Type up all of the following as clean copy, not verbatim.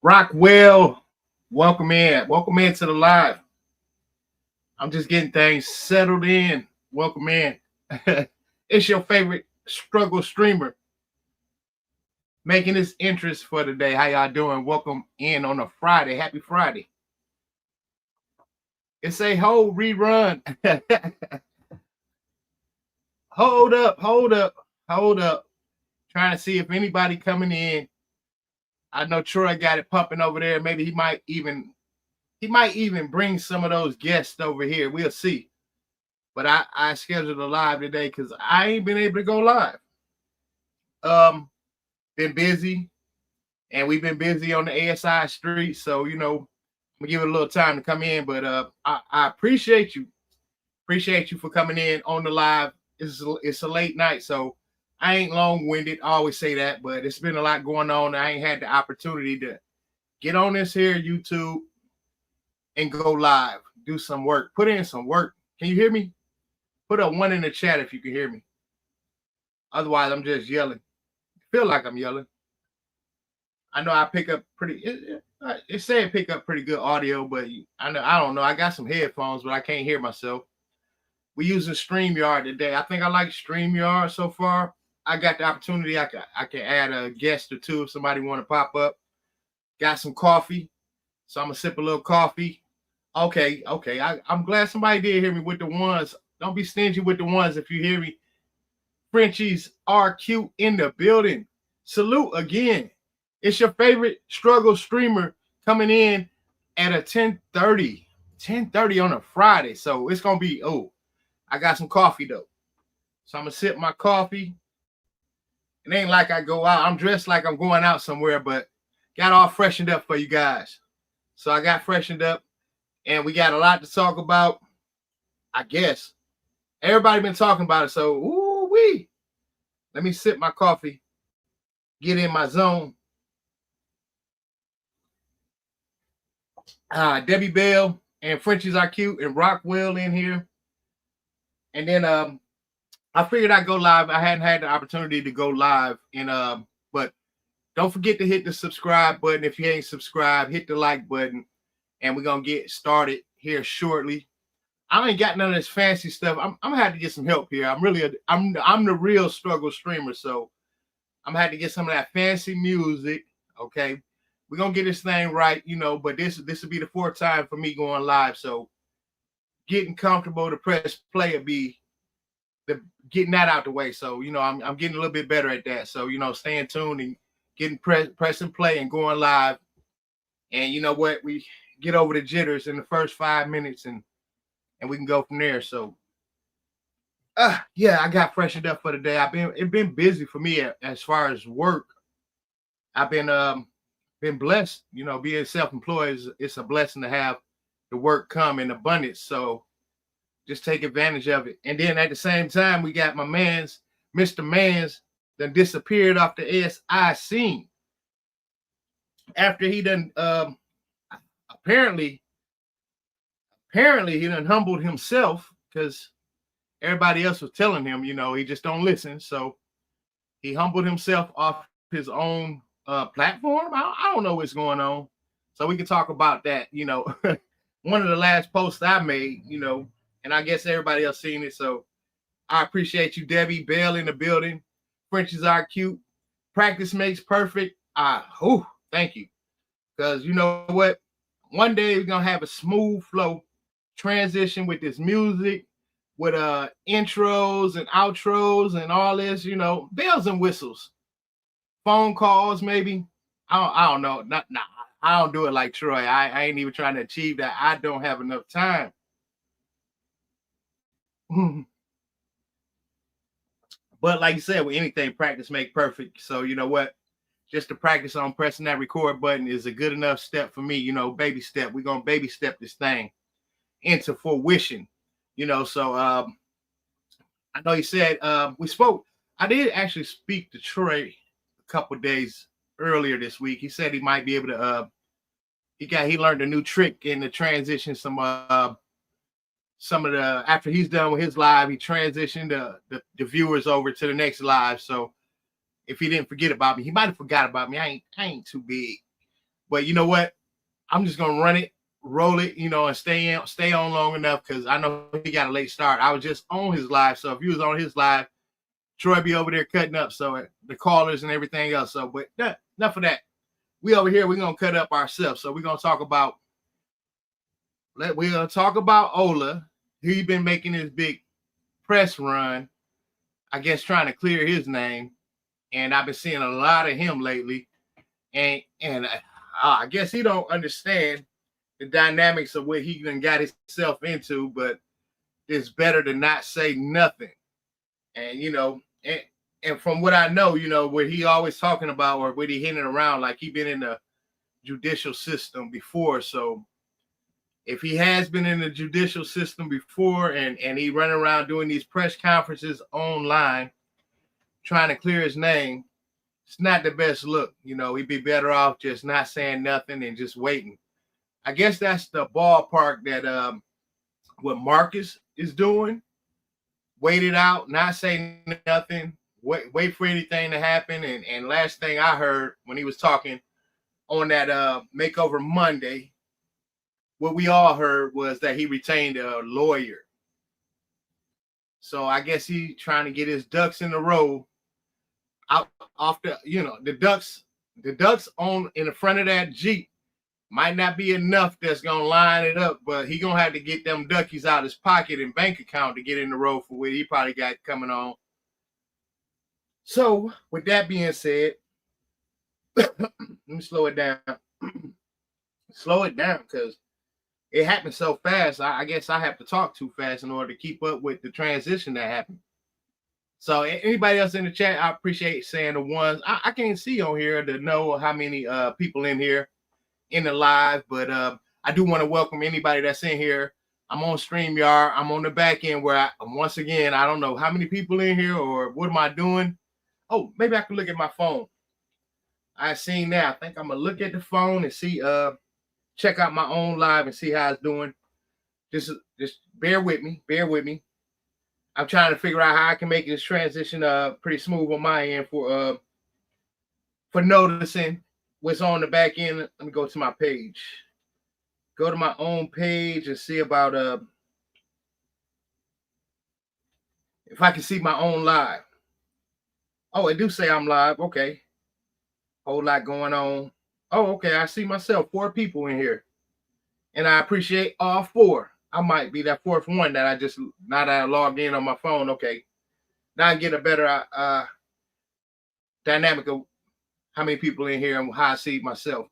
Rockwell, welcome in. Welcome in to the live. I'm just getting things settled in. Welcome in. It's your favorite struggle streamer making this interest for the day. How y'all doing? Welcome in on a Friday. Happy Friday. It's a whole rerun. hold up, hold up, hold up. Trying to see if anybody coming in. I know Troy got it pumping over there. Maybe he might even bring some of those guests over here. We'll see. But I scheduled a live today because I ain't been able to go live. Been busy, and we've been busy on the ASI street. So I'm gonna give it a little time to come in. But I appreciate you. Appreciate you for coming in on the live. It's a late night, so I ain't long winded. I always say that, but it's been a lot going on. I ain't had the opportunity to get on this here YouTube and go live, do some work, put in some work. Can you hear me? Put a one in the chat if you can hear me. Otherwise, I'm just yelling. Feel like I'm yelling. I know I pick up it said pick up pretty good audio, but I don't know. I got some headphones, but I can't hear myself. We using StreamYard today. I think I like StreamYard so far. I got the opportunity. I can add a guest or two if somebody want to pop up. Got some coffee, so I'm gonna sip a little coffee. Okay. I'm glad somebody did hear me with the ones. Don't be stingy with the ones if you hear me. Frenchies are cute in the building. Salute again. It's your favorite struggle streamer coming in at a 10:30. 10:30 on a Friday. So it's gonna be I got some coffee though. So I'm gonna sip my coffee. It ain't like I go out. I'm dressed like I'm going out somewhere, but got all freshened up for you guys. So I got freshened up, and we got a lot to talk about. I guess everybody been talking about it. So wee. Let me sip my coffee, get in my zone. Debbie Bell and Frenchies Are Cute and Rockwell in here. And then I figured I'd go live. I hadn't had the opportunity to go live, but don't forget to hit the subscribe button. If you ain't subscribed, hit the like button, and we're gonna get started here shortly. I ain't got none of this fancy stuff. I'm gonna have to get some help here. I'm the real struggle streamer, so I'm gonna have to get some of that fancy music. Okay, we're gonna get this thing right, But this will be the fourth time for me going live, so getting comfortable to press play will be getting that out the way. So I'm getting a little bit better at that. So staying tuned and getting pressing play and going live. And you know what? We get over the jitters in the first 5 minutes and we can go from there. So yeah, I got freshened up for the day. It's been busy for me as far as work. I've been blessed, being self-employed it's a blessing to have the work come in abundance. So just take advantage of it. And then at the same time, we got my Mr. Mans that disappeared off the ASI scene after he done apparently he done humbled himself because everybody else was telling him, he just don't listen. So he humbled himself off his own platform. I don't know what's going on. So we can talk about that. One of the last posts I made, and I guess everybody else seen it. So I appreciate you, Debbie Bell in the building. Frenchies Are Cute. Practice makes perfect. Thank you. Because you know what? One day we're going to have a smooth flow transition with this music, with intros and outros and all this, bells and whistles. Phone calls, maybe. I don't know. I don't do it like Troy. I ain't even trying to achieve that. I don't have enough time. But like you said, with anything, practice make perfect. So you know what? Just to practice on pressing that record button is a good enough step for me. Baby step. We're gonna baby step this thing into fruition. So I know he said we spoke. I did actually speak to Troy a couple days earlier this week. He said he might be able to. He learned a new trick in the transition. Some of the after he's done with his live, he transitioned the viewers over to the next live. So if he didn't forget about me, he might have forgot about me. I ain't too big, But you know what? I'm just gonna run it, roll it, and stay on long enough because I know he got a late start. I was just on his live, so if you was on his live, Troy be over there cutting up. So the callers and everything else. So, but enough of that. We over here, we're gonna cut up ourselves. So we're gonna talk about Ola. He's been making his big press run, I guess trying to clear his name. And I've been seeing a lot of him lately. And I guess he don't understand the dynamics of what he done got himself into, but it's better to not say nothing. And and from what I know, what he always talking about or what he hinting around, like he been in the judicial system before. So if he has been in the judicial system before and he running around doing these press conferences online, trying to clear his name, it's not the best look. He'd be better off just not saying nothing and just waiting. I guess that's the ballpark that what Marcus is doing. Wait it out, not say nothing, wait for anything to happen. And last thing I heard when he was talking on that Makeover Monday, what we all heard was that he retained a lawyer. So I guess he trying to get his ducks in a row out off the ducks on in the front of that Jeep might not be enough that's gonna line it up, but he gonna have to get them duckies out of his pocket and bank account to get in the road for what he probably got coming on. So with that being said, let me slow it down. Slow it down because it happened so fast. I guess I have to talk too fast in order to keep up with the transition that happened. So anybody else in the chat, I appreciate saying the ones. I can't see on here to know how many people in here in the live, but I do want to welcome anybody that's in here. I'm on StreamYard. I'm on the back end where once again, I don't know how many people in here or what am I doing. Oh, maybe I can look at my phone. I seen that. I think I'm gonna look at the phone and see, check out my own live and see how it's doing. Just bear with me. Bear with me. I'm trying to figure out how I can make this transition pretty smooth on my end for noticing what's on the back end. Let me go to my page. Go to my own page and see about if I can see my own live. Oh, it do say I'm live. Okay. Whole lot going on. Oh, okay. I see myself. 4 people in here. And I appreciate all 4. I might be that 4th one that now that I logged in on my phone. Okay. Now I get a better dynamic of how many people in here and how I see myself.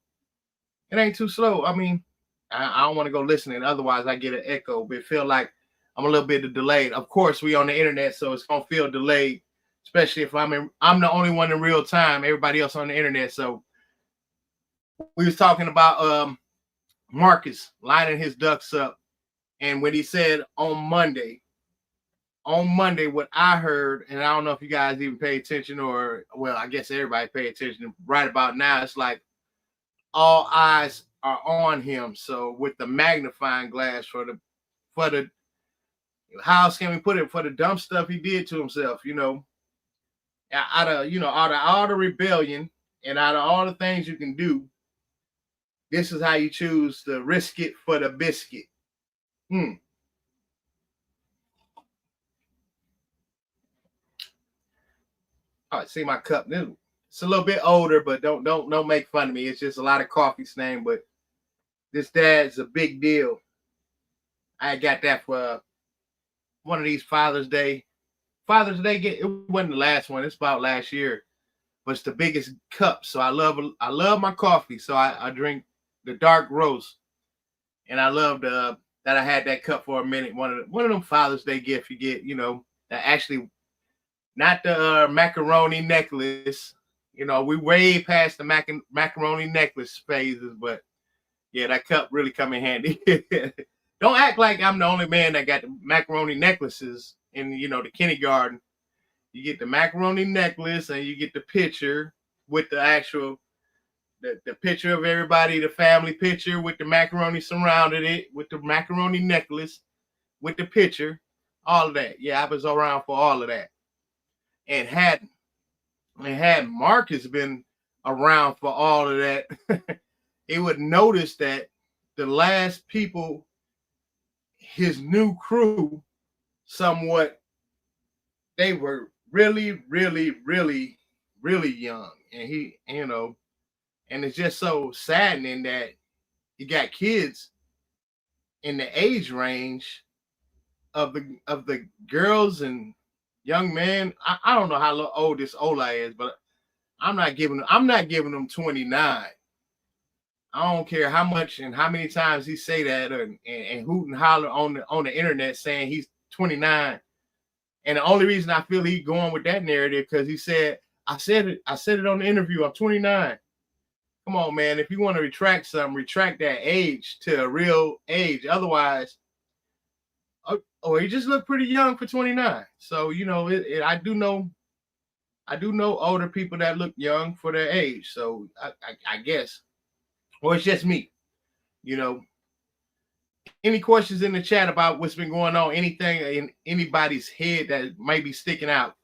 It ain't too slow. I mean, I don't want to go listening. Otherwise, I get an echo. But it feel like I'm a little bit delayed. Of course, we on the internet, so it's gonna feel delayed, especially if I'm the only one in real time. Everybody else on the internet. So we was talking about Marcus lining his ducks up, and when he said on Monday, what I heard, and I don't know if you guys even pay attention or, well, I guess everybody pay attention. Right about now, it's like all eyes are on him. So with the magnifying glass for the how else can we put it, for the dumb stuff he did to himself, out of all the rebellion and out of all the things you can do, this is how you choose to risk it for the biscuit. All right, see my cup. It's a little bit older, but don't make fun of me. It's just a lot of coffee stain, but this dad's a big deal. I got that for one of these Father's Day. It wasn't the last one. It's about last year, but it's the biggest cup. So I love my coffee. So I drink the dark roast, and I love that I had that cup for a minute. One of them Father's Day gifts you get, that actually not the macaroni necklace. We way past the macaroni necklace phases, but yeah, that cup really come in handy. Don't act like I'm the only man that got the macaroni necklaces in, the kindergarten. You get the macaroni necklace and you get the picture with the actual, the picture of everybody, the family picture with the macaroni surrounded it, with the macaroni necklace, with the picture, all of that. Yeah, I was around for all of that. And had Marcus been around for all of that, he would notice that the last people, his new crew, somewhat, they were really, really, really, really young. And he, and it's just so saddening that you got kids in the age range of the girls and young men. I don't know how old this Ola is, but I'm not giving them 29. I don't care how much and how many times he say that and hoot and holler on the internet saying he's 29. And the only reason I feel he going with that narrative because he said, I said it on the interview, I'm 29. Come on, man. If you want to retract something, retract that age to a real age. Otherwise, he just looked pretty young for 29. So, I do know older people that look young for their age. So I guess, or it's just me, Any questions in the chat about what's been going on? Anything in anybody's head that might be sticking out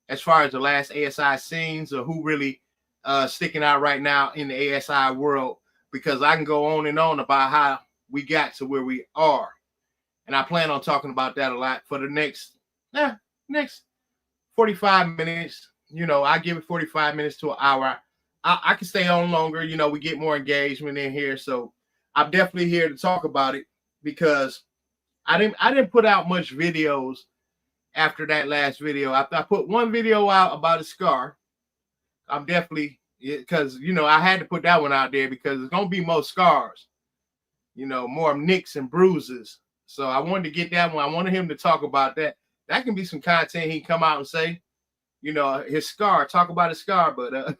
as far as the last ASI scenes, or who really sticking out right now in the ASI world? Because I can go on and on about how we got to where we are, and I plan on talking about that a lot for the next 45 minutes. I give it 45 minutes to an hour. I can stay on longer. We get more engagement in here, so I'm definitely here to talk about it because I didn't put out much videos after that last video. I put one video out about a scar. I'm definitely, because I had to put that one out there because it's gonna be more scars, more nicks and bruises. So I wanted to get that one. I wanted him to talk about that. That can be some content he can come out and say, his scar, talk about his scar. But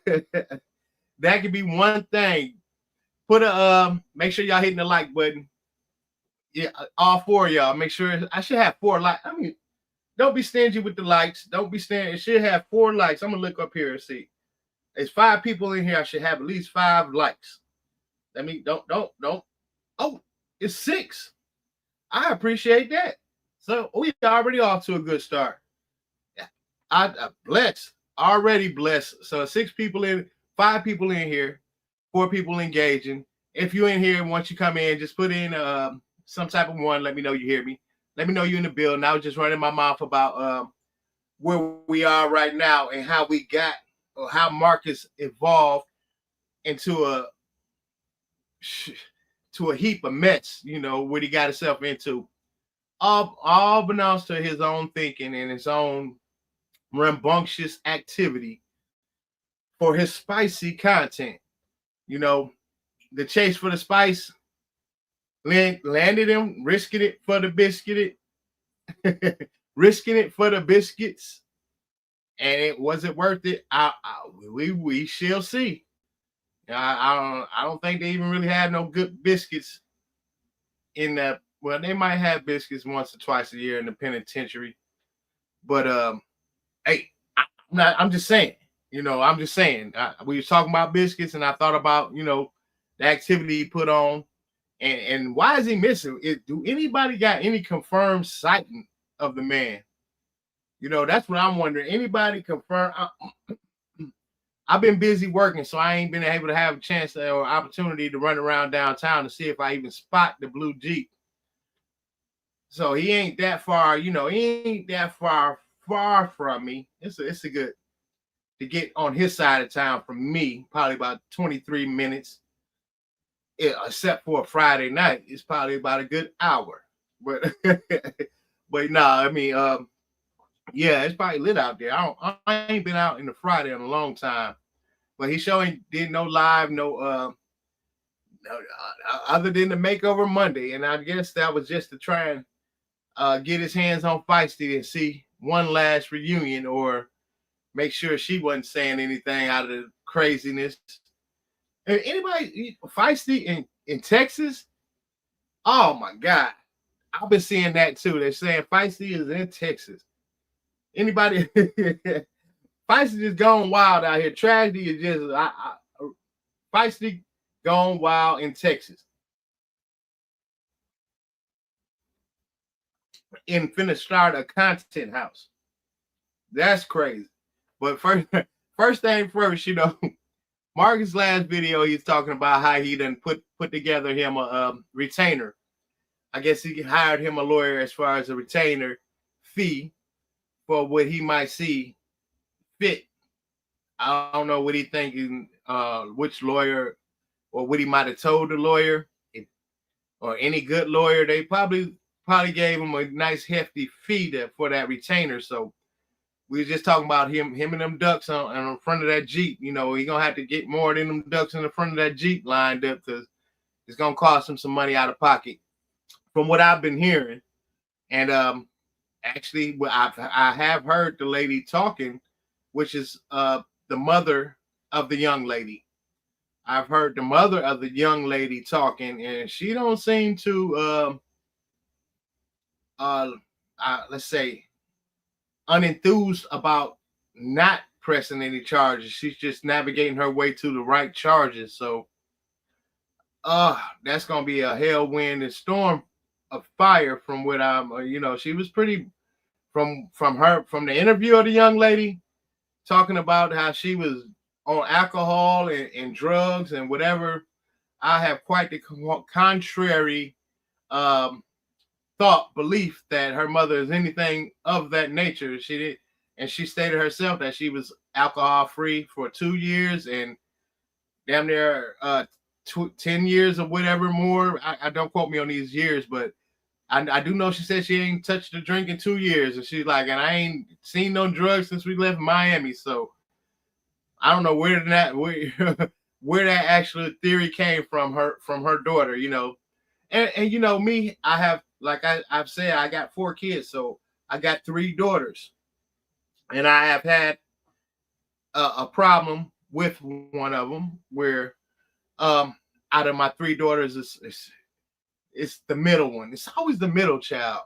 that could be one thing. Make sure y'all hitting the like button. Yeah, all four of y'all. Make sure I should have 4 likes. I mean, don't be stingy with the likes. Don't be stingy. It should have 4 likes. I'm gonna look up here and see. There's 5 people in here. I should have at least 5 likes. I mean, don't. Oh, it's 6. I appreciate that. So we already off to a good start. I blessed, already blessed. So 6 people in, 5 people in here, 4 people engaging. If you're in here, once you come in, just put in some type of one. Let me know you hear me. Let me know you're in the building. I was just running my mouth about where we are right now and how we got, or how Marcus evolved into a heap of mess, what he got himself into. All belongs to his own thinking and his own rambunctious activity for his spicy content. The chase for the spice landed him, risking it for the biscuit, risking it for the biscuits, and it wasn't worth it. We shall see. I don't think they even really had no good biscuits in that. Well, they might have biscuits once or twice a year in the penitentiary, but hey, I'm just saying. I'm just saying. We were talking about biscuits, and I thought about the activity he put on, and why is he missing? Do anybody got any confirmed sighting of the man? That's what I'm wondering. Anybody confirm? I've been busy working, so I ain't been able to have a chance or opportunity to run around downtown to see if I even spot the blue Jeep. So he ain't that far, he ain't that far from me. It's a good to get on his side of town from me, probably about 23 minutes. Except for a Friday night, it's probably about a good hour. But but nah, I mean, yeah, it's probably lit out there. I ain't been out in the Friday in a long time. But he showing did no live, no other than the Makeover Monday, and I guess that was just to try and get his hands on Feisty and see one last reunion, or make sure she wasn't saying anything out of the craziness. And anybody Feisty in Texas? Oh my God, I've been seeing that too. They're saying Feisty is in Texas. Anybody? Feisty just gone wild out here. Tragedy is just Feisty gone wild in Texas. And finna start a content house. That's crazy. But first thing first, Marcus' last video, he's talking about how he done put together him a retainer. I guess he hired him a lawyer as far as a retainer fee for what he might see fit. I don't know what he thinking, which lawyer or what he might have told the lawyer, or any good lawyer. They probably gave him a nice hefty fee for that retainer. So we were just talking about him and them ducks on front of that Jeep. You know, he gonna have to get more than them ducks in the front of that Jeep lined up, because it's gonna cost him some money out of pocket, from what I've been hearing. And actually, I have heard the lady talking, which is the mother of the young lady. I've heard the mother of the young lady talking, and she don't seem to let's say, unenthused about not pressing any charges. She's just navigating her way to the right charges. So that's gonna be a hell wind and storm of fire, from what I'm she was pretty, from the interview of the young lady, talking about how she was on alcohol and drugs and whatever. I have quite the contrary belief that her mother is anything of that nature. She did, and she stated herself that she was alcohol free for 2 years, and damn near 10 years or whatever more. I don't quote me on these years, but I do know she said she ain't touched a drink in 2 years, and she's like, and I ain't seen no drugs since we left Miami. So I don't know where where that actual theory came from her daughter, and me, I have, like I've said, I got 4 kids, so I got 3 daughters, and I have had a problem with one of them, where out of my 3 daughters, it's the middle one. It's always the middle child.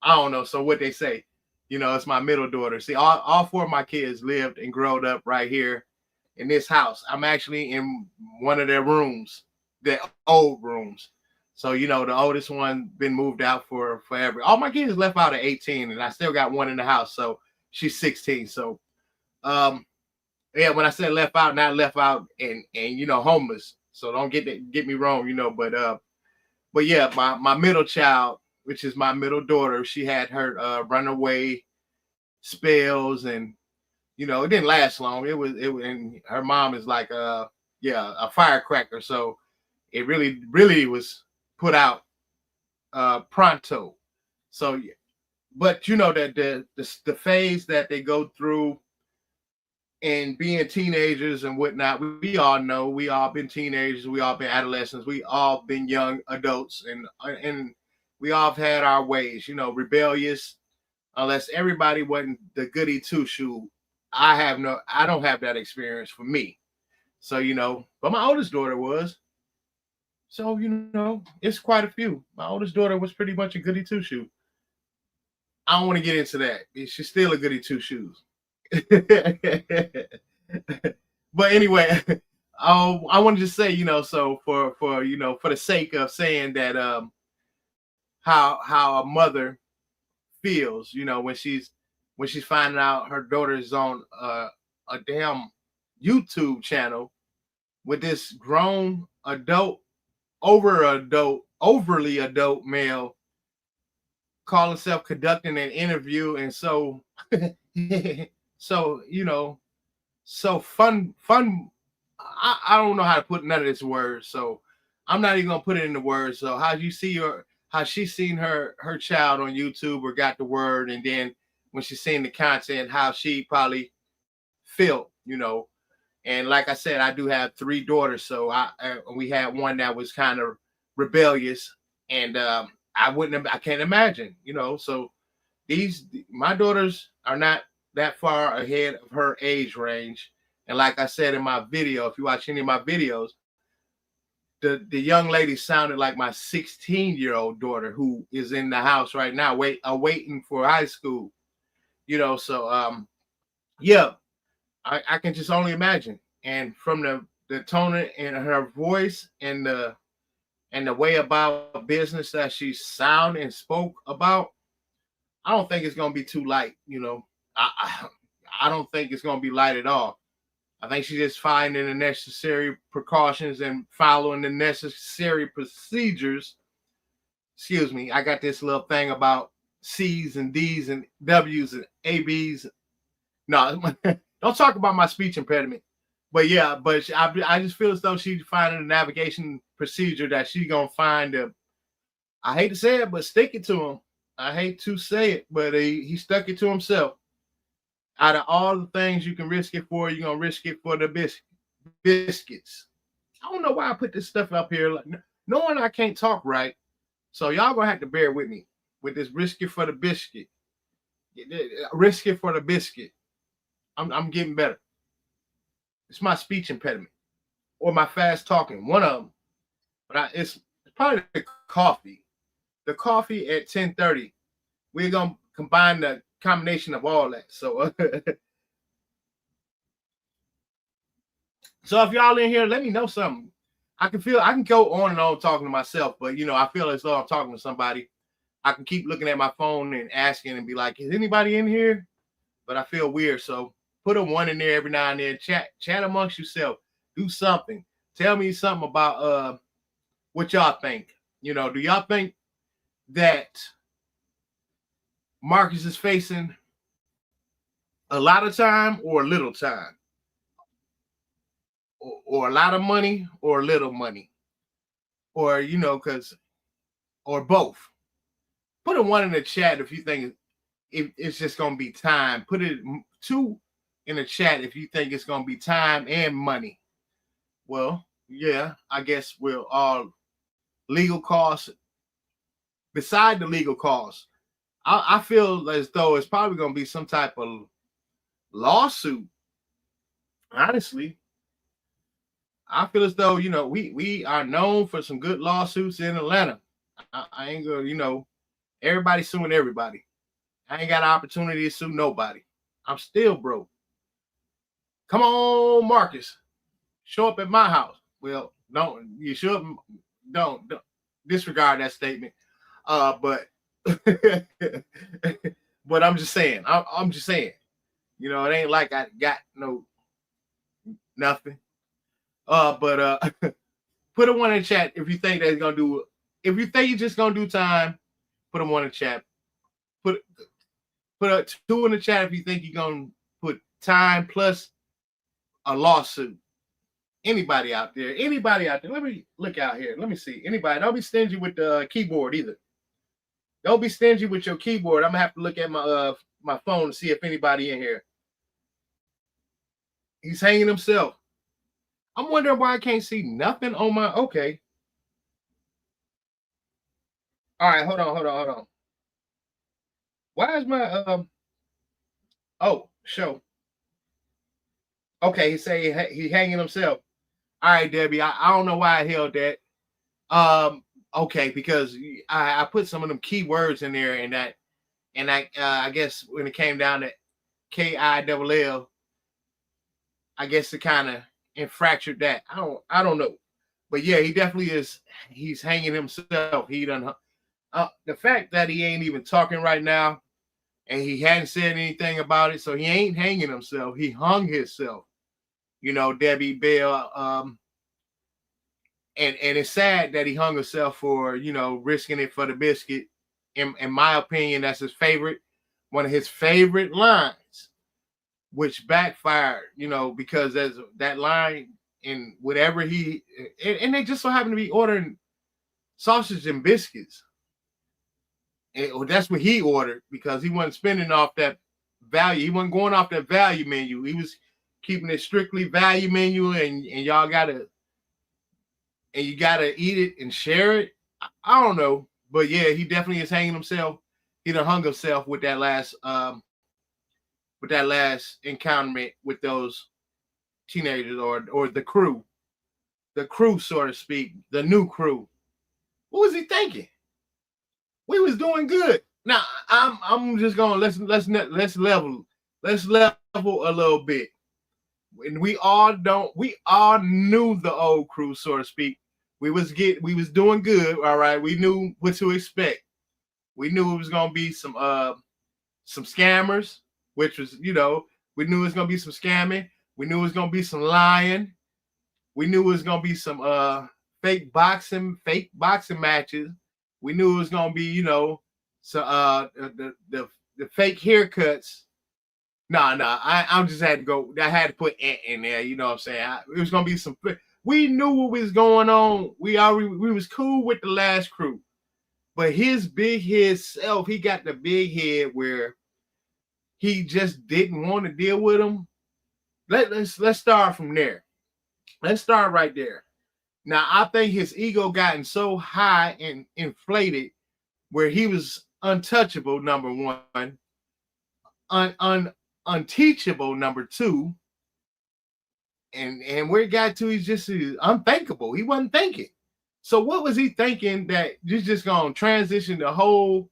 I don't know. So what they say, it's my middle daughter. See, all 4 of my kids lived and growed up right here in this house. I'm actually in one of their rooms, their old rooms. So, the oldest one been moved out for forever. All my kids left out at 18, and I still got one in the house. So she's 16. So, yeah, when I said left out, not left out and homeless. So don't get me wrong, but yeah, my middle child, which is my middle daughter, she had her runaway spells, and it didn't last long. It was, and her mom is like a firecracker. So it really was put out pronto. So, but that the phase that they go through and being teenagers and whatnot, we all know, we all been teenagers, we all been adolescents, we all been young adults, and we all have had our ways, rebellious. Unless everybody wasn't the goody two shoe, I don't have that experience for me. So but my oldest daughter was. So it's quite a few. My oldest daughter was pretty much a goody two shoe. I don't want to get into that. She's still a goody two shoes. But anyway, I wanted to say, so for the sake of saying that, how a mother feels, when she's finding out her daughter is on a damn YouTube channel with this grown overly adult male, call himself conducting an interview, and so so so fun. I don't know how to put none of this words, so I'm not even gonna put it in the words. So how she seen her child on YouTube, or got the word, and then when she seen the content, how she probably felt, And like I said, I do have 3 daughters, so we had one that was kind of rebellious, and I can't imagine, So my daughters are not that far ahead of her age range, and like I said in my video, if you watch any of my videos, the young lady sounded like my 16-year-old daughter, who is in the house right now, waiting for high school, So yeah, I can just only imagine. And from the tone in her voice, and the way about business that she sound and spoke about, I don't think it's gonna be too light. I don't think it's gonna be light at all. I think she's just finding the necessary precautions and following the necessary procedures. Excuse me, I got this little thing about C's and D's and W's and AB's. No, don't talk about my speech impediment. But yeah, but I just feel as though she's finding a navigation procedure that she's gonna find. I hate to say it, but stick it to him. I hate to say it, but he stuck it to himself. Out of all the things you can risk it for, you're gonna risk it for the biscuits. I don't know why I put this stuff up here, like, knowing I can't talk right. So y'all gonna have to bear with me with this risk it for the biscuit. Risk it for the biscuit. I'm getting better. It's my speech impediment or my fast talking, one of them. But it's probably the coffee. The coffee at 10:30. We're gonna combine the combination of all that. So, so if y'all in here, let me know something. I can go on and on talking to myself, but I feel as though I'm talking to somebody. I can keep looking at my phone and asking and be like, is anybody in here? But I feel weird. So put a one in there every now and then. Chat amongst yourself. Do something. Tell me something about what y'all think. Do y'all think that Marcus is facing a lot of time or a little time? Or a lot of money or a little money? Or, or both. Put a one in the chat if you think it's just going to be time. Put it two in the chat if you think it's going to be time and money. Well, yeah, I guess we'll all legal costs. Beside the legal costs, I feel as though it's probably going to be some type of lawsuit. Honestly, I feel as though, we are known for some good lawsuits in Atlanta. I ain't gonna, everybody suing everybody. I ain't got an opportunity to sue nobody. I'm still broke. Come on, Marcus. Show up at my house. Well, you shouldn't. Don't disregard that statement. But but I'm just saying. I'm just saying. It ain't like I got nothing. But put a one in the chat if you think that's gonna do. If you think you're just gonna do time, put a one in the chat. Put a two in the chat if you think you're gonna put time plus a lawsuit. Anybody out there? Let me look out here. Let me see. Anybody? Don't be stingy with the keyboard either. Don't be stingy with your keyboard. I'm gonna have to look at my phone to see if anybody in here. He's hanging himself. I'm wondering why I can't see nothing on my. Okay. All right, hold on. Why is my show? Okay, he say he hanging himself. All right, Debbie. I don't know why I held that. Okay, because I put some of them keywords in there, and I guess when it came down to KILL, I guess it kind of fractured that. I don't know, but yeah, he definitely is. He's hanging himself. He done. The fact that he ain't even talking right now, and he hadn't said anything about it, so he ain't hanging himself. He hung himself. Debbie Bell. And it's sad that he hung himself for risking it for the biscuit. In my opinion, that's one of his favorite lines, which backfired. Because there's that line in whatever and they just so happen to be ordering sausage and biscuits. And that's what he ordered because he wasn't spending off that value. He wasn't going off that value menu. He was keeping it strictly value menu, and y'all gotta you gotta eat it and share it. I don't know, but yeah, he definitely is hanging himself. He done hung himself with that last encounterment with those teenagers or the crew, so to speak, the new crew. What was he thinking? We was doing good. Now I'm just going. Let's level a little bit. And we all knew the old crew, so to speak. We was doing good. All right, we knew what to expect. We knew it was gonna be some scammers, which was we knew it was gonna be some scamming. We knew it was gonna be some lying. We knew it was gonna be some fake boxing matches. We knew it was gonna be, so the fake haircuts. I just had to go. I had to put Ant in there. You know what I'm saying? It was gonna be some. We knew what was going on. We was cool with the last crew, but his big head self, he got the big head where he just didn't want to deal with him. Let's start from there. Let's start right there. Now, I think his ego gotten so high and inflated where he was untouchable, number one, unteachable, number two, and where it got to, he's just unthinkable. He wasn't thinking. So what was he thinking that you're just gonna transition your whole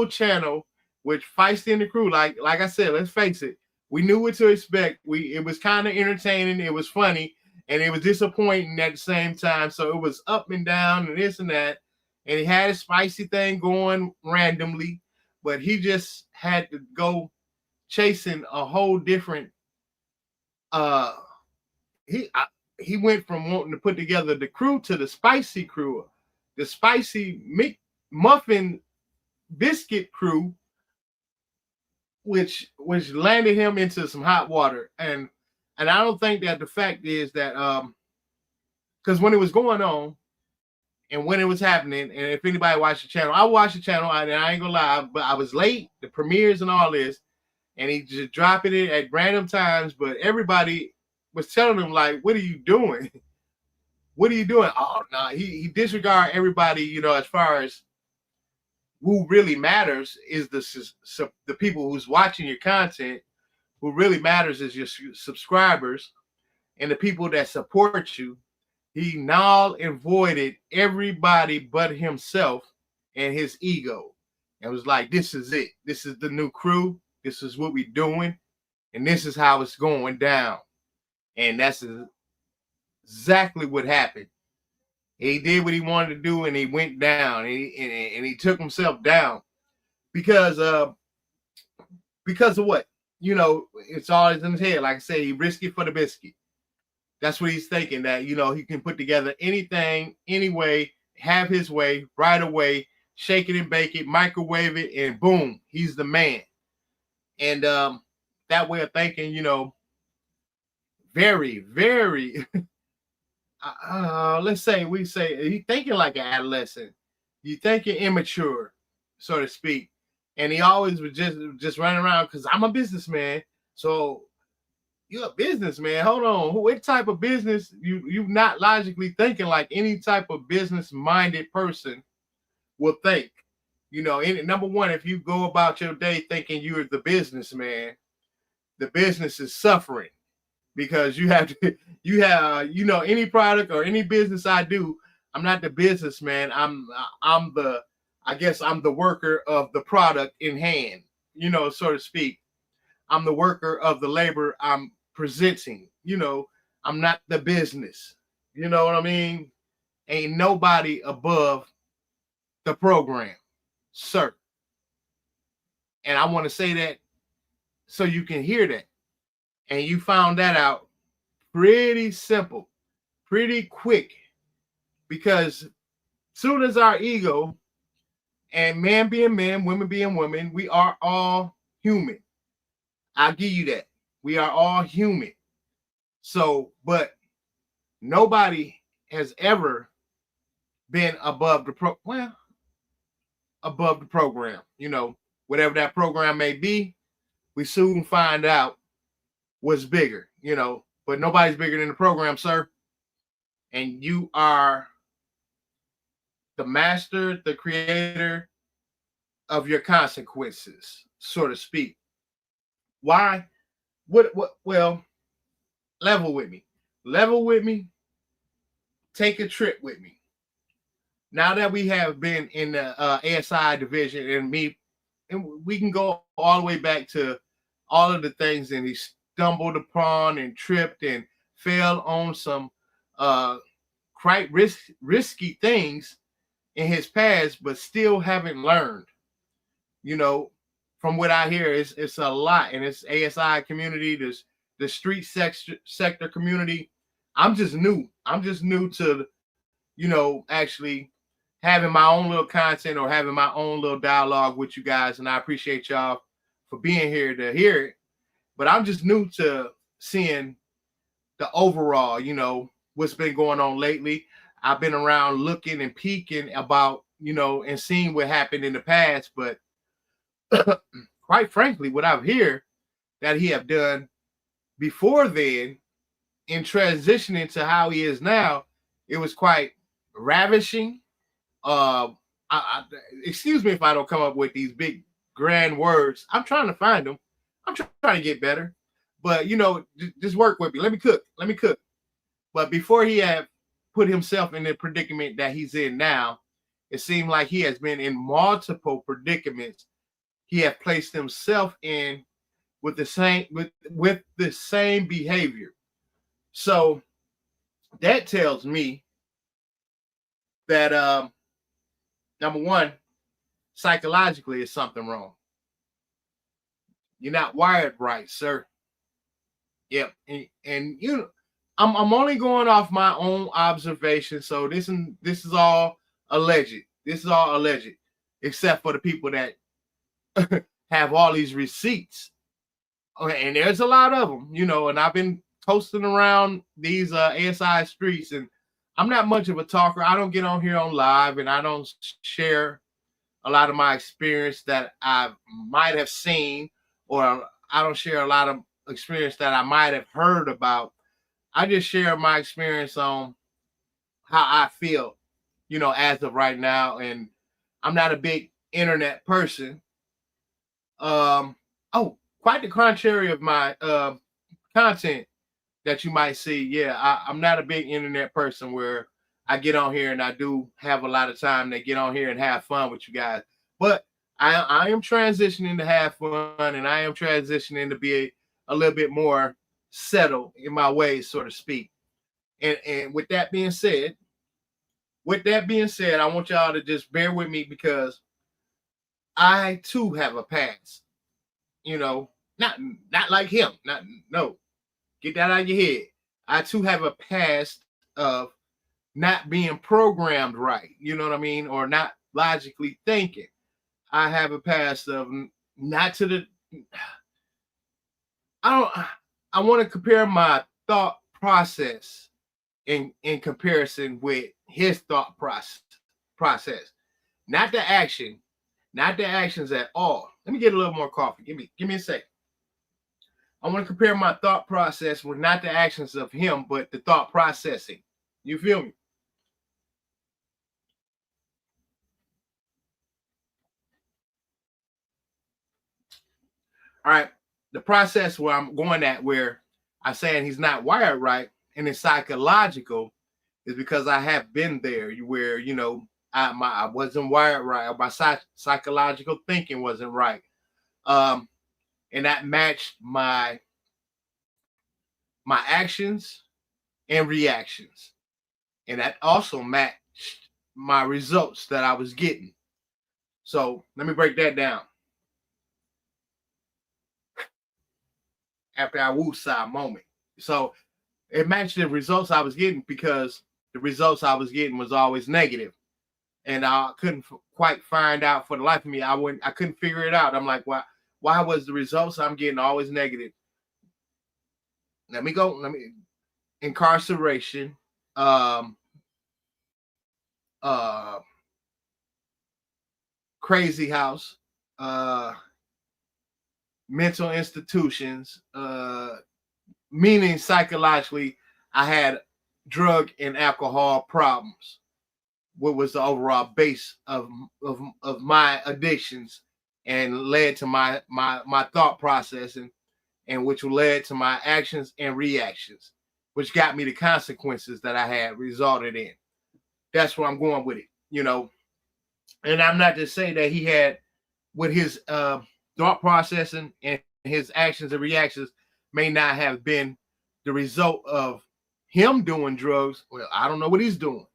channel, which Feisty and the Crew, like I said, let's face it, we knew what to expect. It was kind of entertaining, it was funny, and it was disappointing at the same time. So it was up and down and this and that. And he had a spicy thing going randomly, but he just had to go chasing a whole different. He went from wanting to put together the crew to the spicy crew, the spicy muffin biscuit crew, which landed him into some hot water. And I don't think that the fact is that because when it was going on and when it was happening, and if anybody watched the channel, I watched the channel, and I ain't gonna lie, but I was late, the premieres and all this, and he just dropping it at random times, but everybody was telling him, like, what are you doing? What are you doing? Oh, no, he disregard everybody, as far as who really matters is the people who's watching your content. Who really matters is your subscribers and the people that support you. He null and voided everybody but himself and his ego. And was like, this is it. This is the new crew. This is what we're doing. And this is how it's going down. And that's exactly what happened. He did what he wanted to do, and he went down, and he took himself down because of what? It's always in his head. Like I say, he risked it for the biscuit. That's what he's thinking, that, he can put together anything, any way, have his way, right away, shake it and bake it, microwave it, and boom, he's the man. And that way of thinking, very, very, let's say he's thinking like an adolescent. You thinking immature, so to speak. And he always was just running around because I'm a businessman. So you're a businessman. Hold on. What type of business? You're not logically thinking like any type of business-minded person will think. Number one, if you go about your day thinking you're the businessman, the business is suffering because you have any product or any business I do, I'm not the businessman. I'm the worker of the product in hand, so to speak. I'm the worker of the labor I'm presenting. I'm not the business. You know what I mean? Ain't nobody above the program, sir. And I want to say that so you can hear that. And you found that out pretty simple, pretty quick, because soon as our ego, and man being man, women being women, we are all human. I'll give you that. We are all human. So, but nobody has ever been above the program, whatever that program may be, we soon find out what's bigger, but nobody's bigger than the program, sir. And you are the master, the creator of your consequences, so to speak. Why? Well, level with me. Take a trip with me. Now that we have been in the ASI division, and we can go all the way back to all of the things that he stumbled upon and tripped and fell on some quite risky things in his past, but still haven't learned. from what I hear, it's a lot, and it's ASI community, there's the street sector community. I'm just new. I'm just new to, actually having my own little content or having my own little dialogue with you guys, and I appreciate y'all for being here to hear it. But I'm just new to seeing the overall, what's been going on lately. I've been around looking and peeking about, and seeing what happened in the past, but quite frankly, what I've heard that he have done before then in transitioning to how he is now, it was quite ravishing. Excuse me if I don't come up with these big grand words. I'm trying to find them. I'm trying to get better, but just work with me. Let me cook. But before he had put himself in the predicament that he's in now, it seemed like he has been in multiple predicaments. He had placed himself in with the same behavior. So that tells me that number one, psychologically is something wrong. You're not wired right, sir. Yep. And I'm only going off my own observation. So this is all alleged. This is all alleged, except for the people that have all these receipts. And there's a lot of them, and I've been posting around these ASI streets, and I'm not much of a talker. I don't get on here on live, and I don't share a lot of my experience that I might have seen, or I don't share a lot of experience that I might have heard about. I just share my experience on how I feel, as of right now. And I'm not a big internet person. Quite the contrary of my content that you might see. Yeah, I'm not a big internet person where I get on here and I do have a lot of time to get on here and have fun with you guys. But I am transitioning to have fun, and I am transitioning to be a little bit more settled in my ways, so to speak. And with that being said, I want y'all to just bear with me, because I too have a past. Not like him. No. Get that out of your head. I too have a past of not being programmed right. You know what I mean? Or not logically thinking. I have a past of not to the. I want to compare my thought process in comparison with his thought process. Not the action, not the actions at all. Let me get a little more coffee. Give me a second. I want to compare my thought process with not the actions of him, but the thought processing. You feel me? All right. The process where I'm going at, where I'm saying he's not wired right and it's psychological, is because I have been there where, I wasn't wired right. My psychological thinking wasn't right. And that matched my actions and reactions. And that also matched my results that I was getting. So let me break that down. After our woosah moment. So it matched the results I was getting, because the results I was getting was always negative. And I couldn't quite find out for the life of me. I couldn't figure it out. I'm like, why was the results I'm getting always negative? Incarceration, crazy house, mental institutions, meaning psychologically, I had drug and alcohol problems. What was the overall base of my addictions, and led to my thought process, and which led to my actions and reactions, which got me the consequences that I had resulted in. That's where I'm going with it, And I'm not just saying that he had, with his thought processing and his actions and reactions, may not have been the result of him doing drugs. Well, I don't know what he's doing,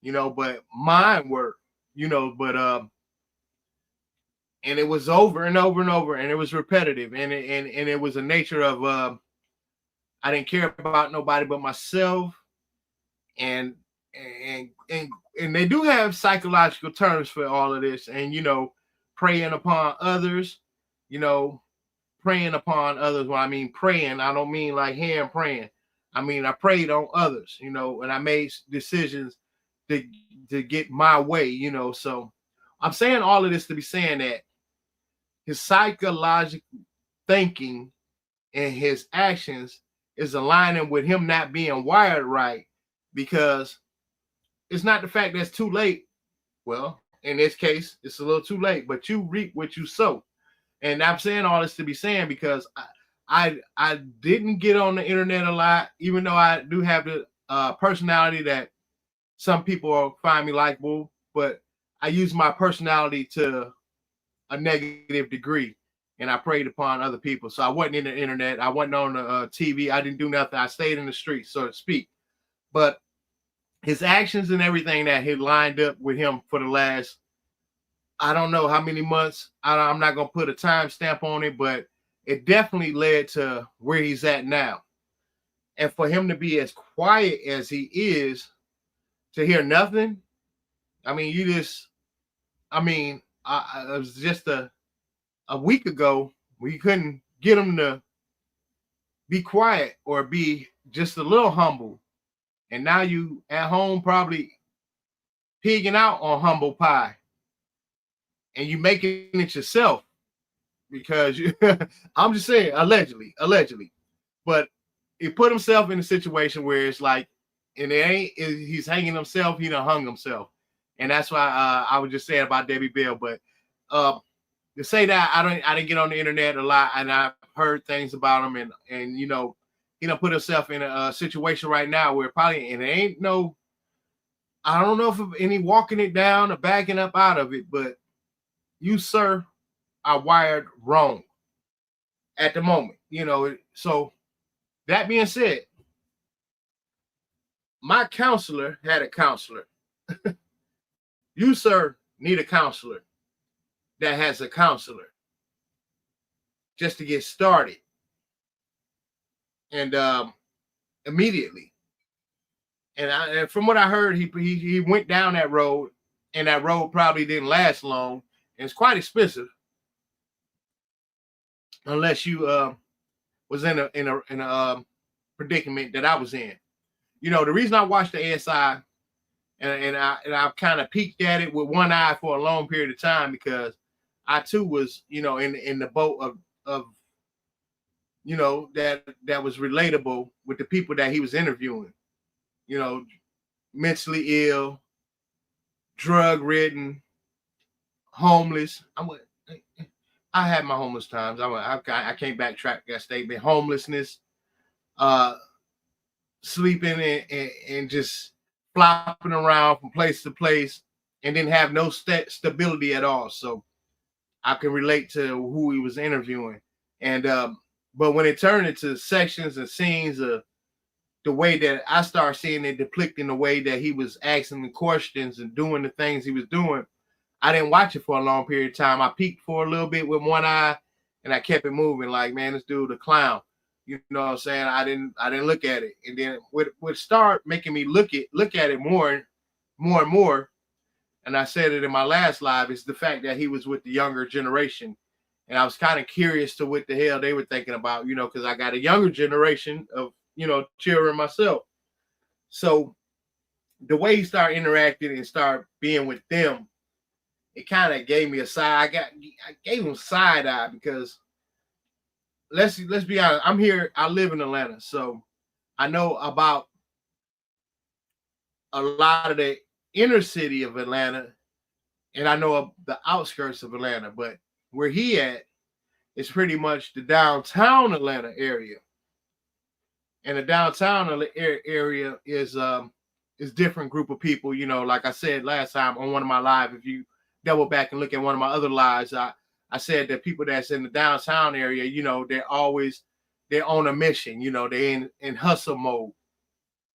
but mine were, And it was over and over and over, and it was repetitive, and it was a nature of I didn't care about nobody but myself, and and and and they do have psychological terms for all of this, and preying upon others, you know, preying upon others. When I mean praying, I don't mean like hand praying. I mean I prayed on others, and I made decisions to get my way, So I'm saying all of this to be saying that his psychological thinking and his actions is aligning with him not being wired right, because it's not the fact that it's too late. Well, in this case, it's a little too late, but you reap what you sow. And I'm saying all this to be saying because I didn't get on the internet a lot, even though I do have the personality that some people find me likable, but I use my personality to a negative degree, and I preyed upon other people. So I wasn't in the internet. I wasn't on the TV. I didn't do nothing. I stayed in the streets, so to speak. But his actions and everything that had lined up with him for the last, I don't know how many months. I'm not going to put a time stamp on it, but it definitely led to where he's at now. And for him to be as quiet as he is, to hear nothing, I mean, it was just a week ago we couldn't get him to be quiet or be just a little humble. And now you at home probably pigging out on humble pie. And you making it yourself because I'm just saying, allegedly. But he put himself in a situation where it's like, and he's hanging himself, he done hung himself. And that's why I was just saying about Debbie Bell. But to say that I didn't get on the internet a lot, and I've heard things about him, and he done put himself in a situation right now where probably, and it ain't no, I don't know if any walking it down or backing up out of it, but you, sir, are wired wrong at the moment, So that being said, my counselor had a counselor. You, sir, need a counselor that has a counselor just to get started. And immediately. And from what I heard, he went down that road, and that road probably didn't last long. And it's quite expensive unless you was in a predicament that I was in. The reason I watched the ASI and I've kind of peeked at it with one eye for a long period of time, because I too was, in the boat of that was relatable with the people that he was interviewing. Mentally ill, drug ridden, homeless. I had my homeless times. I can't backtrack that statement. Homelessness, sleeping and just flopping around from place to place, and didn't have no stability at all. So I can relate to who he was interviewing. And but when it turned into sections and scenes of the way that I started seeing it depicting the way that he was asking the questions and doing the things he was doing, I didn't watch it for a long period of time. I peeked for a little bit with one eye, and I kept it moving. Like, man, this dude a clown. You know what I'm saying? I didn't look at it, and then would start making me look at it more and more. And I said it in my last live. It's the fact that he was with the younger generation, and I was kind of curious to what the hell they were thinking about. Because I got a younger generation of children myself. So the way he started interacting and start being with them, it kind of gave me a side. I gave him side eye, because let's be honest. I'm here. I live in Atlanta, so I know about a lot of the inner city of Atlanta, and I know of the outskirts of Atlanta. But where he at is pretty much the downtown Atlanta area, and the downtown area is different group of people. Like I said last time on one of my live, if you double back and look at one of my other lives, I said that people that's in the downtown area, they're on a mission. They're in hustle mode.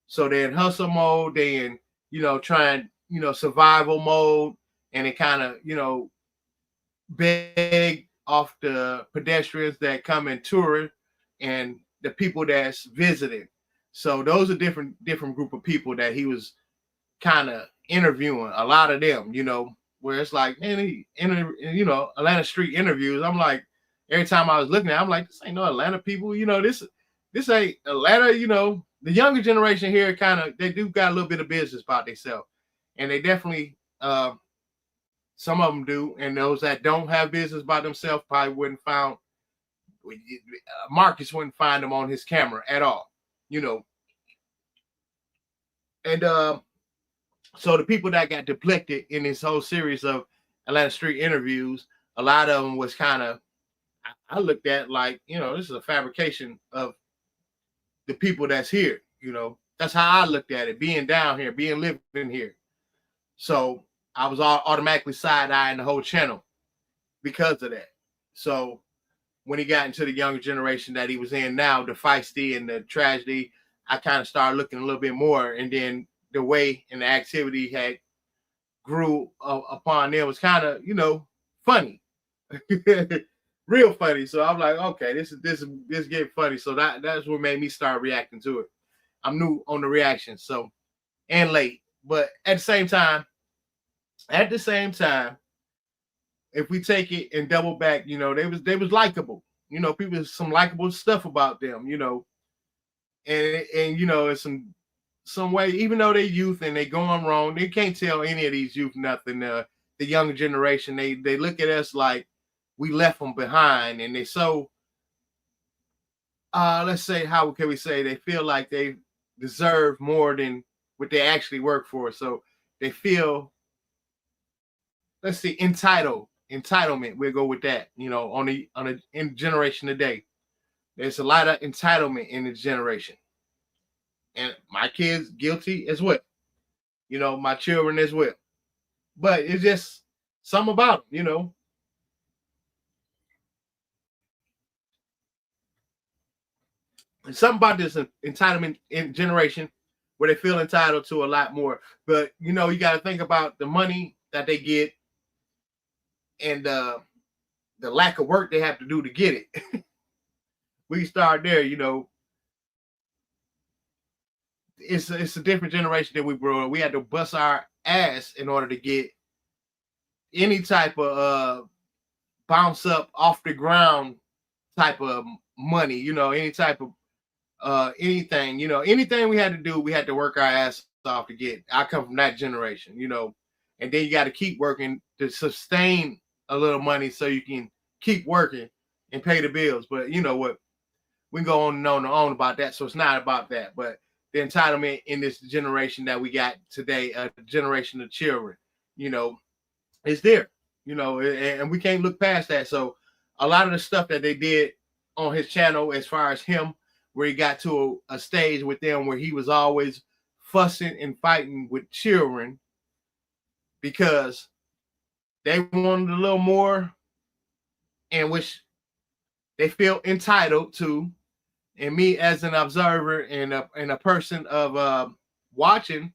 So they're in hustle mode. They in trying survival mode, and they kind of beg off the pedestrians that come and tour and the people that's visiting. So those are different group of people that he was kind of interviewing. A lot of them, where it's like, man, Atlanta street interviews. I'm like, every time I was looking at it, I'm like, this ain't no Atlanta people. This ain't Atlanta. The younger generation here they do got a little bit of business about themselves, and they definitely some of them do, and those that don't have business by themselves probably Marcus wouldn't find them on his camera at all, And so the people that got depicted in this whole series of Atlanta street interviews, a lot of them was kind of, I looked at like, this is a fabrication of the people that's here. That's how I looked at it, being down here, being living here. So I was automatically side-eyeing the whole channel because of that. So when he got into the younger generation that he was in now, the feisty and the tragedy, I kind of started looking a little bit more. And then the way and the activity had grew upon them was kind of, funny, real funny. So I'm like, okay, this getting funny. So that's what made me start reacting to it. I'm new on the reaction, so and late, but at the same time, if we take it and double back, they was likable. People some likable stuff about them, and in some way, even though they youth and they going wrong, they can't tell any of these youth nothing. The younger generation, they look at us like we left them behind, and they so let's say, how can we say, they feel like they deserve more than what they actually work for. So they feel, let's see, entitlement. We'll go with that. In generation today, there's a lot of entitlement in this generation, and my kids guilty as well. My children as well. But it's just something about them, And something about this entitlement in generation where they feel entitled to a lot more. But you got to think about the money that they get and the lack of work they have to do to get it. We start there, it's a different generation that we grew up. We had to bust our ass in order to get any type of bounce up off the ground type of money, any type of anything, anything we had to do, we had to work our ass off to get. I come from that generation, and then you got to keep working to sustain a little money so you can keep working and pay the bills. But you know what? We can go on and on about that. So it's not about that, but the entitlement in this generation that we got today, a generation of children, is there, and we can't look past that. So a lot of the stuff that they did on his channel, as far as him, where he got to a stage with them where he was always fussing and fighting with children because they wanted a little more, and which they feel entitled to. And me as an observer and a person of watching,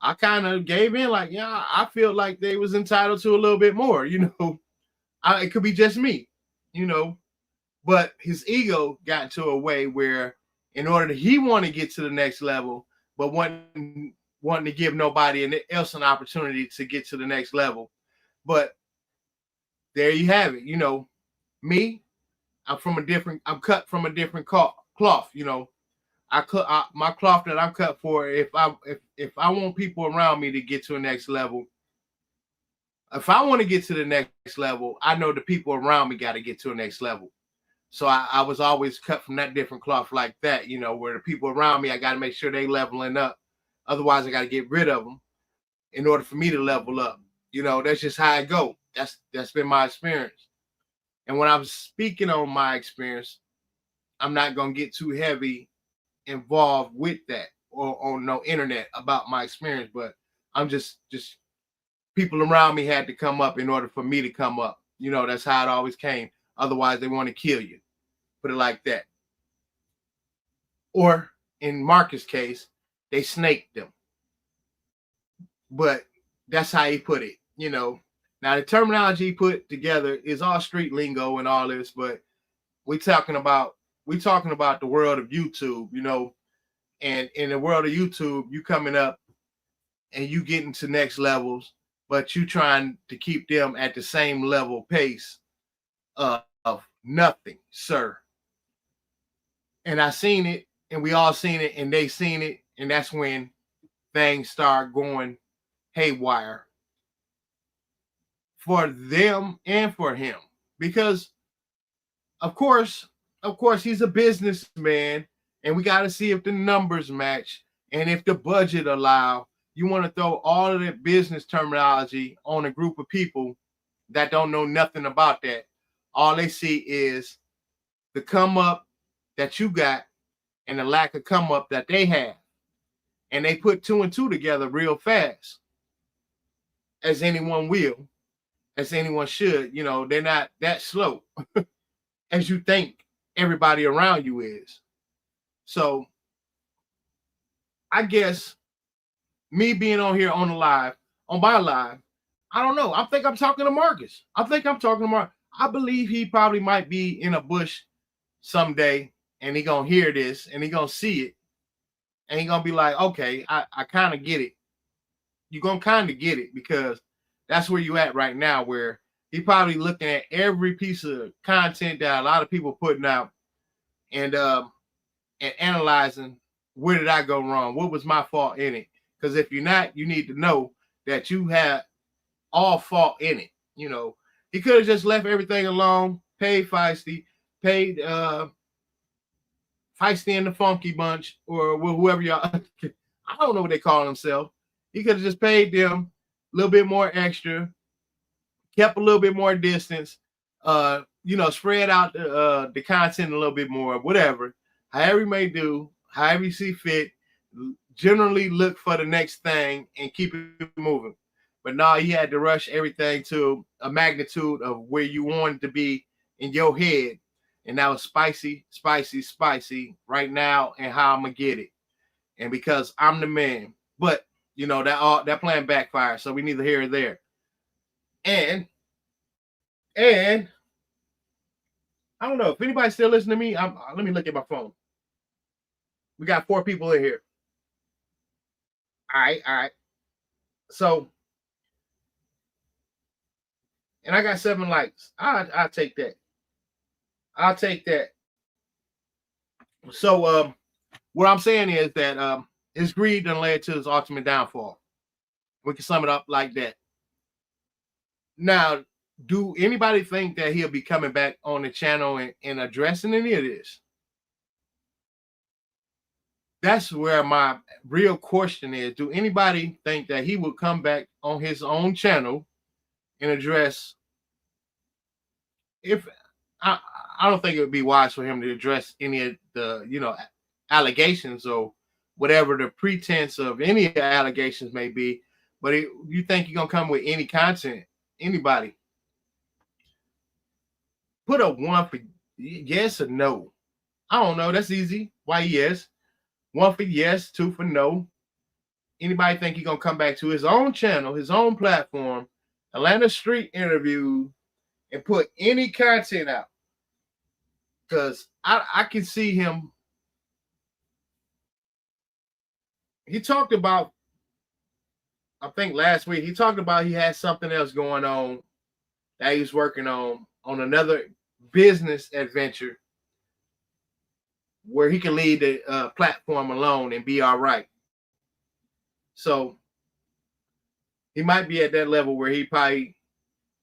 I kind of gave in, like, yeah, I feel like they was entitled to a little bit more, it could be just me, but his ego got to a way where in order that he want to get to the next level, but wanting to give nobody else an opportunity to get to the next level. But there you have it. Me, I'm cut from a different cloth. My cloth that I'm cut for. If I want people around me to get to the next level, if I want to get to the next level, I know the people around me got to get to the next level. So I was always cut from that different cloth like that, where the people around me, I got to make sure they leveling up. Otherwise, I got to get rid of them in order for me to level up. That's just how I go. That's been my experience. And when I'm speaking on my experience, I'm not going to get too heavy involved with that or on no internet about my experience. But I'm just people around me had to come up in order for me to come up. That's how it always came. Otherwise, they want to kill you. Put it like that. Or in Marcus' case, they snaked them. But that's how he put it. Now the terminology he put together is all street lingo and all this, but we talking about the world of YouTube, you know, and in the world of YouTube, you coming up and you getting to next levels, but you trying to keep them at the same level pace of nothing, sir. And I seen it, and we all seen it, and they seen it, and that's when things start going haywire for them and for him. Because of course, he's a businessman, and we got to see if the numbers match and if the budget allow. You want to throw all of that business terminology on a group of people that don't know nothing about that. All they see is the come up that you got and the lack of come up that they have. And they put 2 and 2 together real fast, as anyone will, as anyone should. You know, they're not that slow as you think everybody around you is. So I guess me being on here on my live, I don't know. I think I'm talking to Marcus. I believe he probably might be in a bush someday, and he gonna hear this and he gonna see it, and he gonna be like, okay, I kind of get it. You're gonna kind of get it, because that's where you at right now, where he probably looking at every piece of content that a lot of people putting out and analyzing, where did I go wrong? What was my fault in it? Because if you're not, you need to know that you have all fault in it. You know, he could have just left everything alone, paid Feisty, paid Feisty and the Funky Bunch, or whoever y'all, I don't know what they call themselves. He could have just paid them a little bit more extra, kept a little bit more distance, you know, spread out the content a little bit more, whatever. However you may do, however you see fit, generally look for the next thing and keep it moving. But now he had to rush everything to a magnitude of where you wanted to be in your head. And that was spicy, spicy, spicy right now, and how I'm going to get it. And because I'm the man. But, you know, that plan backfired, so we neither here or there. And I don't know if anybody's still listening to me. Let me look at my phone. We got 4 people in here. All right. So, and I got 7 likes. I'll take that. So, what I'm saying is that his greed done led to his ultimate downfall. We can sum it up like that. Now, do anybody think that he'll be coming back on the channel and addressing any of this? That's where my real question is. Do anybody think that he will come back on his own channel and address? If I don't think it would be wise for him to address any of the, you know, allegations or whatever the pretense of any allegations may be. But you think you're gonna come with any content? Anybody? Put a 1 for yes or no. I don't know. That's easy. Why yes? 1 for yes, 2 for no. Anybody think he's gonna come back to his own channel, his own platform, Atlanta Street Interview, and put any content out? Because I can see him. He talked about, I think last week, he talked about he had something else going on that he was working on another business adventure where he can leave the platform alone and be all right. So he might be at that level where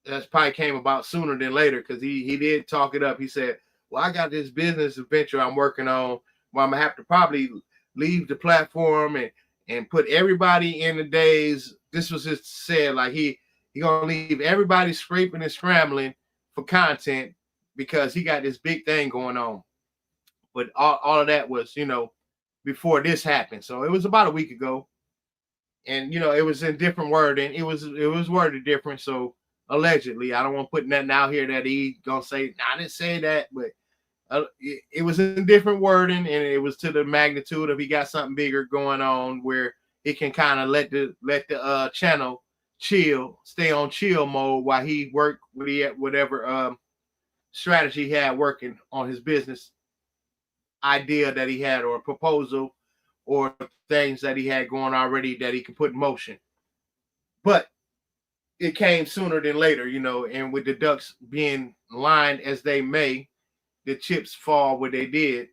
that's probably came about sooner than later, because he did talk it up. He said, well, I got this business adventure I'm working on where I'm going to have to probably leave the platform and put everybody in the days. This was just said, like he going to leave everybody scraping and scrambling for content because he got this big thing going on. But all of that was, you know, before this happened. So it was about a week ago. And, you know, it was in different wording. It was worded different. So allegedly, I don't want to put nothing out here that he going to say, nah, I didn't say that. But it was in different wording, and it was to the magnitude of he got something bigger going on where it can kind of let the channel stay on chill mode while he worked whatever strategy he had working on his business idea that he had, or a proposal, or things that he had going already that he could put in motion. But it came sooner than later, and with the ducks being lined as they may, the chips fall where they did.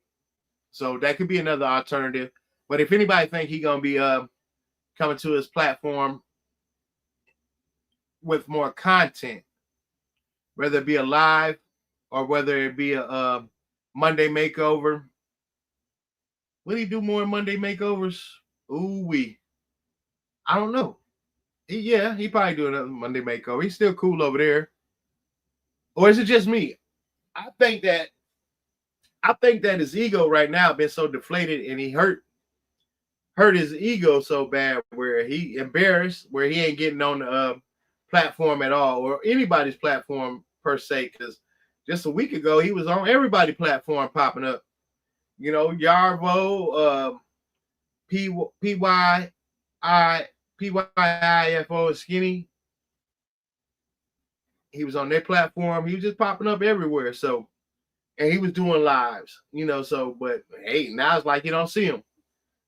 So that could be another alternative. But if anybody think he gonna be coming to his platform with more content, whether it be a live or whether it be a Monday makeover, will he do more Monday makeovers? Ooh-wee. I don't know. He probably do another Monday makeover. He's still cool over there. Or is it just me? I think that his ego right now been so deflated, and he hurt his ego so bad where he embarrassed, where he ain't getting on the platform at all, or anybody's platform per se. Because just a week ago he was on everybody's platform popping up. Yarvo, PYIFO, Skinny. He was on their platform. He was just popping up everywhere. So, and he was doing lives, but hey, now it's like you don't see him.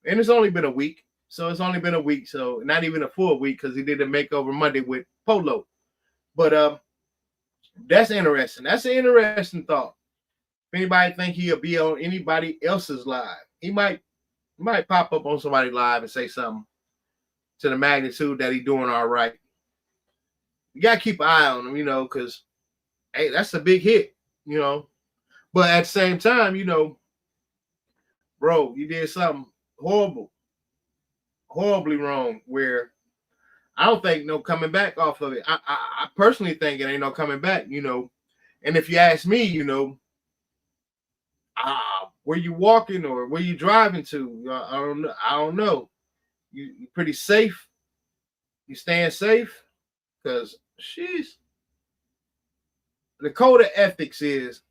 And it's only been a week. So not even a full week, because he did a makeover Monday with Polo. But that's interesting. That's an interesting thought. If anybody think he'll be on anybody else's live, he might pop up on somebody's live and say something to the magnitude that he's doing all right. You gotta keep an eye on him, because hey, that's a big hit, But at the same time, bro, you did something horribly wrong, where I don't think no coming back off of it. I personally think it ain't no coming back, And if you ask me, where you walking or where you driving to, I don't know. You pretty safe? You staying safe? Because the code of ethics is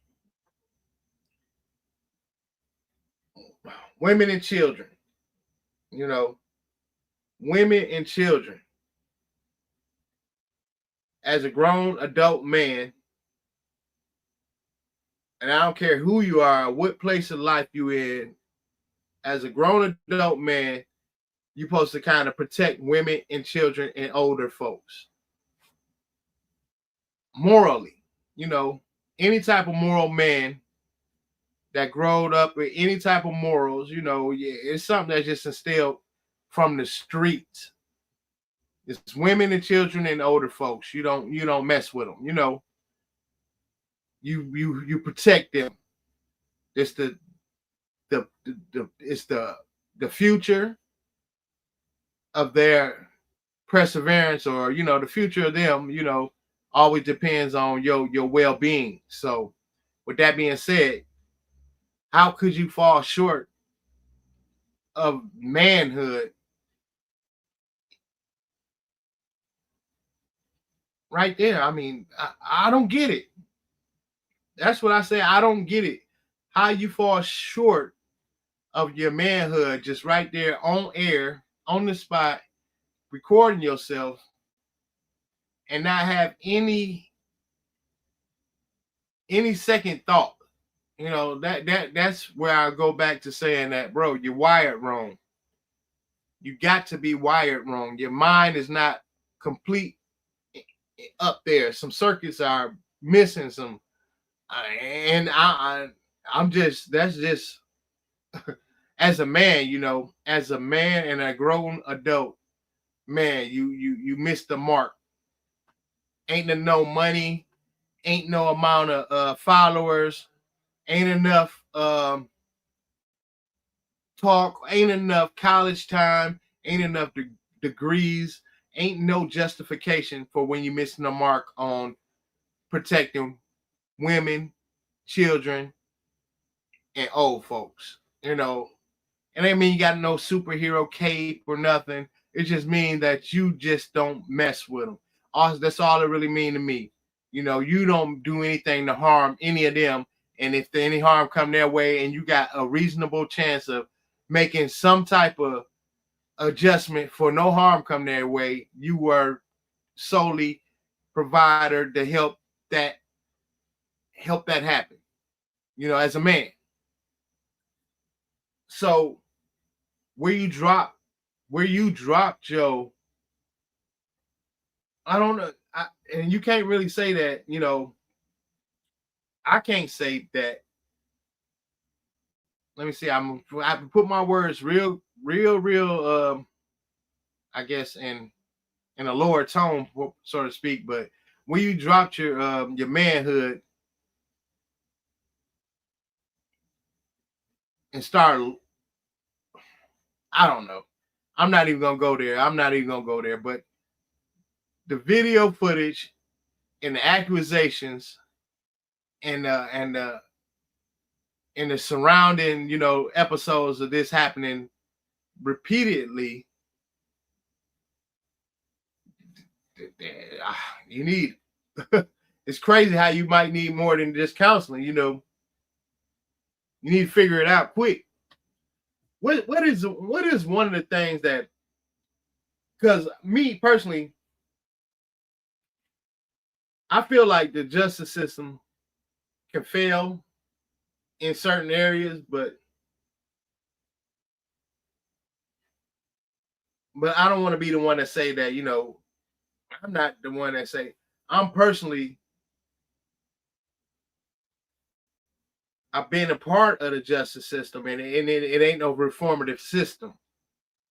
women and children. Women and children. As a grown adult man, and I don't care who you are, what place of life you in, as a grown adult man, you're supposed to kind of protect women and children and older folks. Morally, any type of moral man that growed up with any type of morals, it's something that's just instilled from the streets. It's women and children and older folks. You don't mess with them. You protect them. It's the future of their perseverance, or the future of them. Always depends on your well-being. So, with that being said, how could you fall short of manhood? Right there. I mean, I don't get it. That's what I say. I don't get it. How you fall short of your manhood just right there on air, on the spot, recording yourself, and not have any second thought. That's where I go back to saying that, bro, you're wired wrong. You got to be wired wrong. Your mind is not complete up there. Some circuits are missing some, and I'm just, that's just as a man, as a man and a grown adult man, you missed the mark. Ain't no money, ain't no amount of followers, ain't enough talk, ain't enough college time, ain't enough degrees, ain't no justification for when you missing the mark on protecting women, children, and old folks. It ain't mean you got no superhero cape or nothing. It just means that you just don't mess with them. That's all it really mean to me. You don't do anything to harm any of them. And if any harm come their way and you got a reasonable chance of making some type of adjustment for no harm come their way, you were solely provider to that help that happen, as a man. So where you drop Joe, I don't know. And you can't really say that, I can't say that. Let me see. I have to put my words real, I guess in a lower tone, so to speak. But when you dropped your manhood and start, I don't know. I'm not even gonna go there. But the video footage and the accusations and the surrounding, episodes of this happening repeatedly, you need. It's crazy how you might need more than just counseling. You need to figure it out quick. What is one of the things that, because me personally, I feel like the justice system can fail in certain areas, but I don't want to be the one to say that, I'm not the one that say. I'm personally, I've been a part of the justice system, and it ain't no reformative system.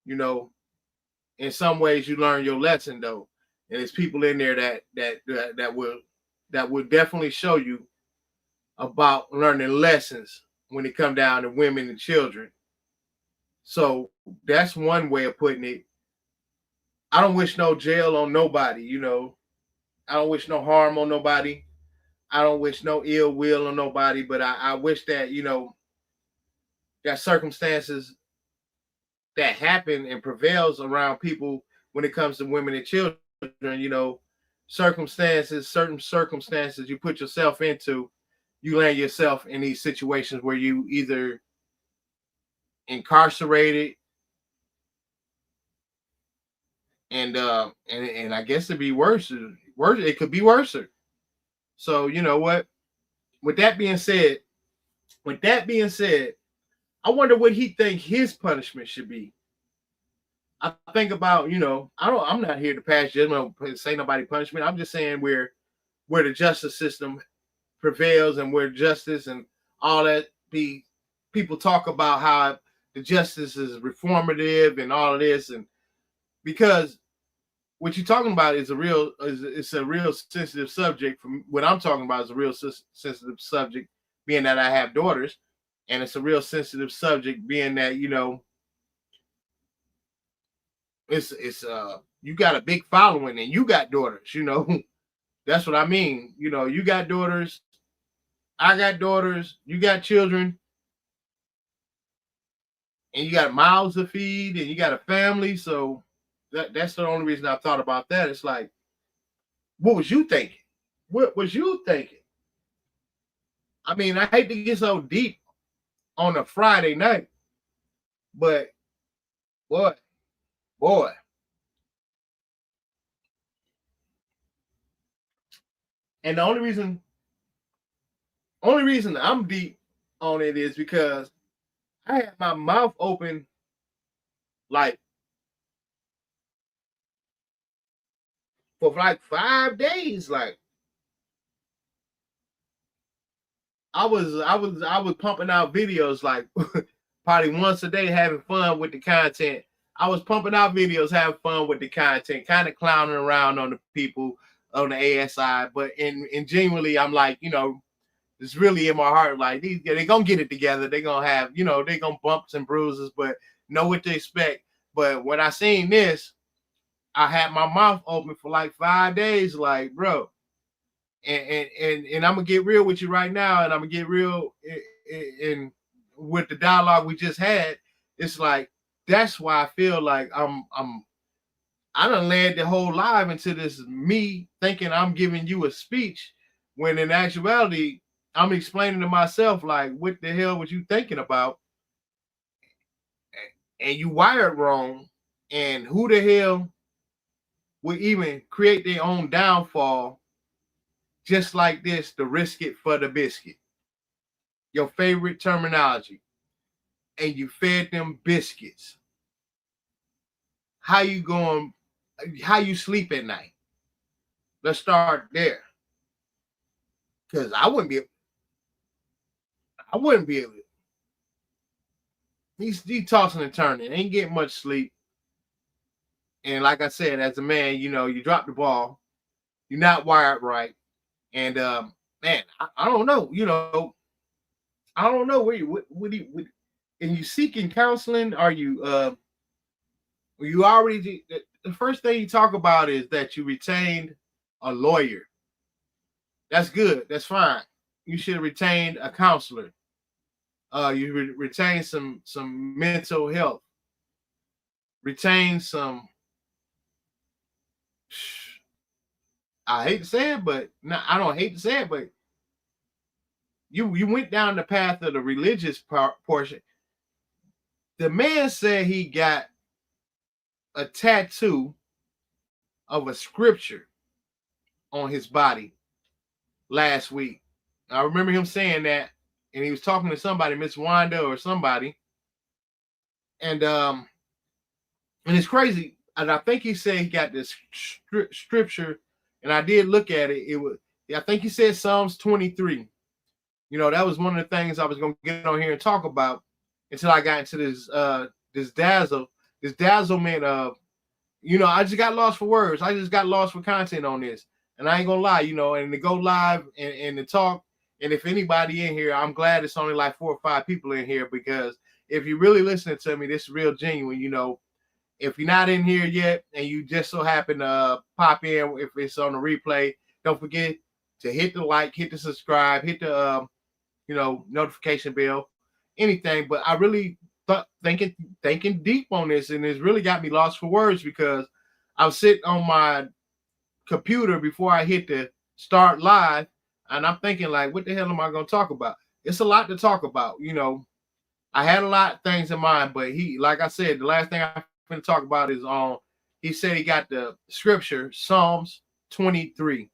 In some ways you learn your lesson though, and there's people in there that will definitely show you about learning lessons when it come down to women and children. So that's one way of putting it. I don't wish no jail on nobody. I don't wish no harm on nobody. I don't wish no ill will on nobody, but I wish that, that circumstances that happen and prevails around people when it comes to women and children, certain circumstances you put yourself into, you land yourself in these situations where you either incarcerated and I guess it'd be worse. It could be worse. So you know what? With that being said, I wonder what he think his punishment should be. I think about, I'm not here to pass judgment or say nobody punishment. I'm just saying where the justice system prevails and where justice and all that people talk about how the justice is reformative and all of this, and because what you're talking about is a real sensitive subject. From what I'm talking about is a real sensitive subject, being that I have daughters, and it's a real sensitive subject, being that it's you got a big following and you got daughters. That's what I mean. You got daughters, I got daughters, you got children, and you got mouths to feed, and you got a family. So that's the only reason I thought about that. It's like, what was you thinking? What was you thinking? I mean, I hate to get so deep on a Friday night, but boy. And the only reason I'm deep on it is because I had my mouth open like for like 5 days. Like I was pumping out videos like probably once a day, having fun with the content. I was pumping out videos, having fun with the content, kind of clowning around on the people on the ASI. But in genuinely, I'm like, it's really in my heart. Like they're gonna get it together. They're gonna have, they're gonna bumps and bruises, but know what to expect. But when I seen this, I had my mouth open for like 5 days, like, bro. And I'm gonna get real with you right now, and I'm gonna get real in with the dialogue we just had. It's like that's why I feel like I done led the whole live into this me thinking I'm giving you a speech, when in actuality I'm explaining to myself like, what the hell was you thinking about? And you wired wrong. And who the hell will even create their own downfall just like this to risk it for the biscuit. Your favorite terminology. And you fed them biscuits. How you going? How you sleep at night? Let's start there. Because I wouldn't be able to. He's tossing and turning. Ain't getting much sleep. And like I said, as a man, you drop the ball. You're not wired right. And man, I don't know. I don't know where and you seeking counseling. Are you already the first thing you talk about is that you retained a lawyer. That's good. That's fine. You should have retained a counselor. You retain some mental health. Retain some. I hate to say it, but no, I don't hate to say it, but you went down the path of the religious portion. The man said he got a tattoo of a scripture on his body last week. I remember him saying that, and he was talking to somebody, Miss Wanda or somebody, and it's crazy. And I think he said he got this scripture, and I did look at it. It was, I think he said Psalms 23. That was one of the things I was gonna get on here and talk about until I got into this dazzlement of, I just got lost for words. I just got lost for content on this. And I ain't gonna lie, and to go live and to talk. And if anybody in here, I'm glad it's only like 4 or 5 people in here, because if you're really listening to me, this is real genuine. If you're not in here yet and you just so happen to pop in, if it's on the replay, don't forget to hit the like, hit the subscribe, hit the notification bell, anything. But I really thinking deep on this, and it's really got me lost for words, because I was sitting on my computer before I hit the start live, and I'm thinking, like, what the hell am I going to talk about? It's a lot to talk about. I had a lot of things in mind, but like I said, the last thing I'm going to talk about is he said he got the scripture, Psalms 23,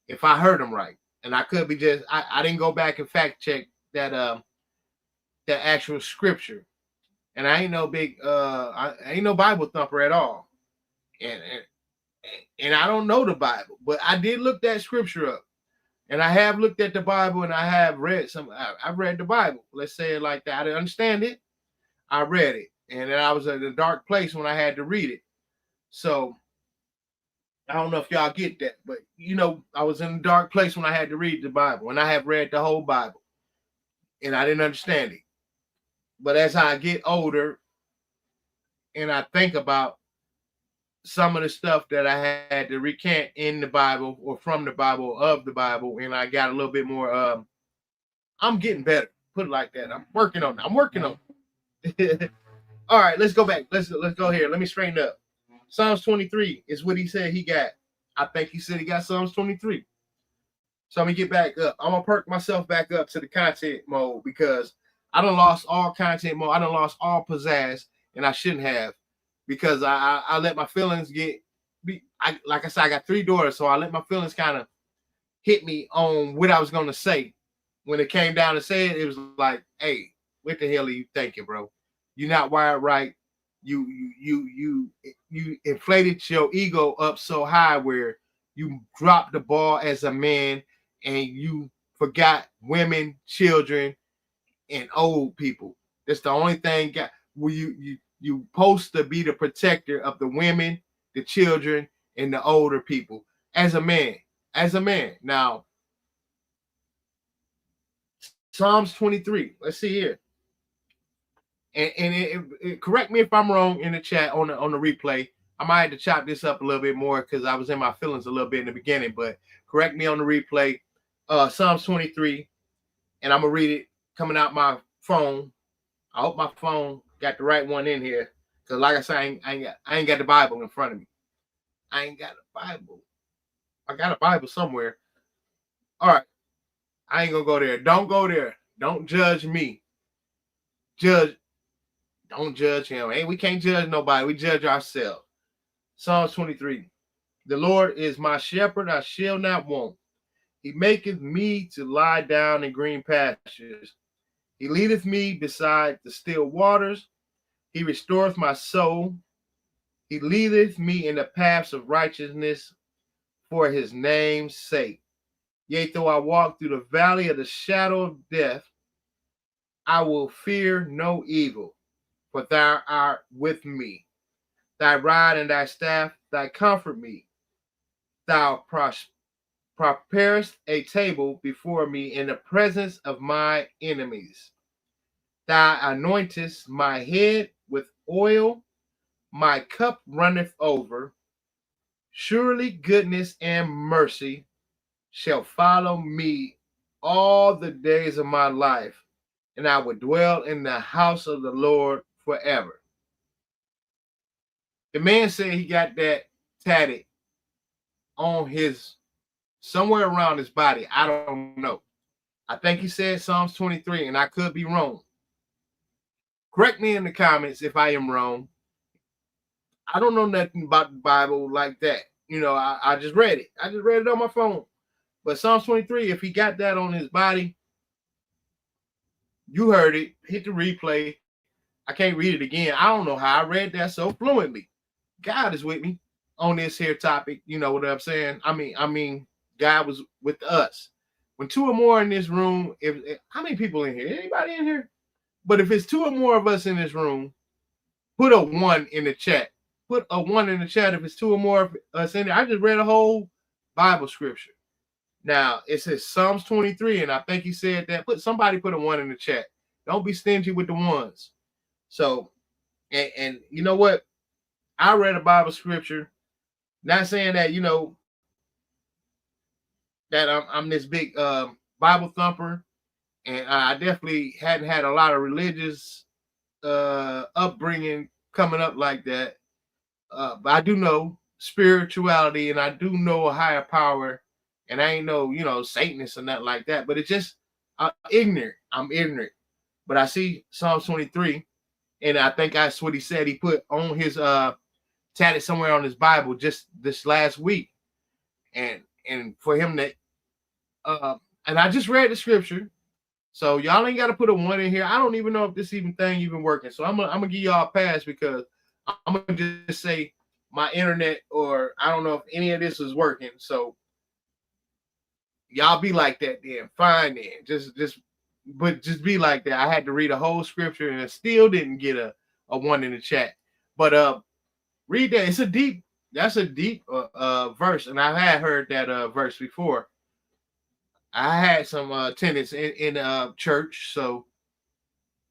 if I heard him right. And I could be just, I didn't go back and fact check that actual scripture. And I ain't no I ain't no Bible thumper at all. And I don't know the Bible, but I did look that scripture up. And I have looked at the Bible, and I have read I've read the Bible. Let's say it like that. I didn't understand it. I read it. And then I was in a dark place when I had to read it. So I don't know if y'all get that, but I was in a dark place when I had to read the Bible, and I have read the whole Bible, and I didn't understand it. But as I get older and I think about some of the stuff that I had to recant in the Bible or from the Bible, of the Bible, and I got a little bit more, I'm getting better. Put it like that. I'm working on it. All right, let's go back. Let's go here. Let me straighten up. Psalms 23 is what he said he got. I think he said he got Psalms 23. So let me get back up. I'm going to perk myself back up to the content mode, because I done lost all content mode. I done lost all pizzazz, and I shouldn't have, because I let my feelings like I said, I got 3 daughters, so I let my feelings kind of hit me on what I was going to say. When it came down to say it, it was like, hey, what the hell are you thinking, bro? You're not wired right. You inflated your ego up so high where you dropped the ball as a man, and you forgot women, children, and old people. That's the only thing where you supposed to be the protector of the women, the children, and the older people as a man. Now, Psalms 23. Let's see here. And it correct me if I'm wrong in the chat on the replay. I might have to chop this up a little bit more, because I was in my feelings a little bit in the beginning, but correct me on the replay. Psalms 23, and I'm gonna read it coming out my phone. I hope my phone got the right one in here, because like I said, I ain't got the Bible in front of me. I ain't got a Bible. I got a Bible somewhere. All right, I ain't gonna go there. Don't go there. Don't judge me. Don't judge him. Hey, we can't judge nobody. We judge ourselves. Psalms 23. The Lord is my shepherd, I shall not want. He maketh me to lie down in green pastures. He leadeth me beside the still waters. He restoreth my soul. He leadeth me in the paths of righteousness for his name's sake. Yea, though I walk through the valley of the shadow of death, I will fear no evil, for thou art with me. Thy rod and thy staff, thy comfort me. Thou preparest a table before me in the presence of my enemies. Thou anointest my head with oil, my cup runneth over. Surely goodness and mercy shall follow me all the days of my life, and I will dwell in the house of the Lord forever. The man said he got that tatted on his somewhere around his body. I don't know. I think he said Psalms 23, and I could be wrong. Correct me in the comments if I am wrong. I don't know nothing about the Bible like that. You know, I just read it. I just read it on my phone. But Psalms 23, if he got that on his body, you heard it. Hit the replay. I can't read it again. I don't know how I read that so fluently. God is with me on this here topic. You know what I'm saying? I mean, God was with us. When two or more in this room, if how many people in here? Anybody in here? But if it's two or more of us in this room, put a 1 in the chat. Put a 1 in the chat if it's two or more of us in there. I just read a whole Bible scripture. Now it says Psalms 23, and I think he said that. Somebody put a 1 in the chat. Don't be stingy with the ones. So, and you know what? I read a Bible scripture. Not saying that, you know, that I'm this big Bible thumper, and I definitely hadn't had a lot of religious upbringing coming up like that. But I do know spirituality, and I do know a higher power, and I ain't no, you know, Satanist or nothing like that. But it's just ignorant. I'm ignorant. But I see Psalms 23, and I think that's what he said. He put on his tatted somewhere on his Bible just this last week, and for him to and I just read the scripture, so y'all ain't got to put a 1 in here. I don't even know if this thing even working, so I'm gonna give y'all a pass because I'm gonna just say my internet, or I don't know if any of this is working. So y'all be like that then. Fine then. Just be like that. I had to read a whole scripture and I still didn't get a 1 in the chat. But read that. That's a deep verse, and I had heard that verse before. I had some attendance in church, so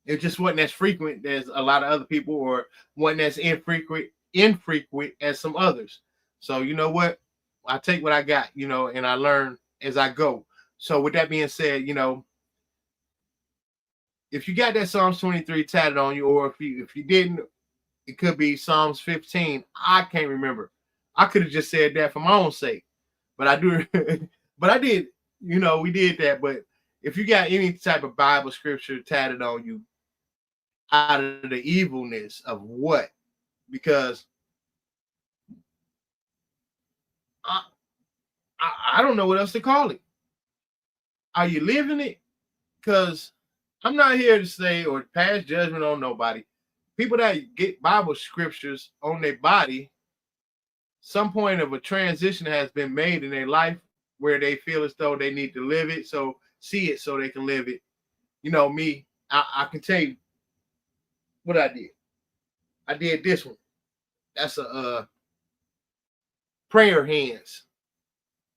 it just wasn't as frequent as a lot of other people, or wasn't as infrequent as some others. So you know what? I take what I got, you know, and I learn as I go. So with that being said, you know, if you got that Psalms 23 tatted on you, or if you didn't, it could be Psalms 15. I can't remember. I could have just said that for my own sake, but I do. But I did. You know, we did that. But if you got any type of Bible scripture tatted on you, out of the evilness of what? Because I don't know what else to call it. Are you living it? Because I'm not here to say or pass judgment on nobody. People that get Bible scriptures on their body, some point of a transition has been made in their life where they feel as though they need to live it, so see it so they can live it. You know, me, I can tell you what I did. I did this one. That's a prayer hands.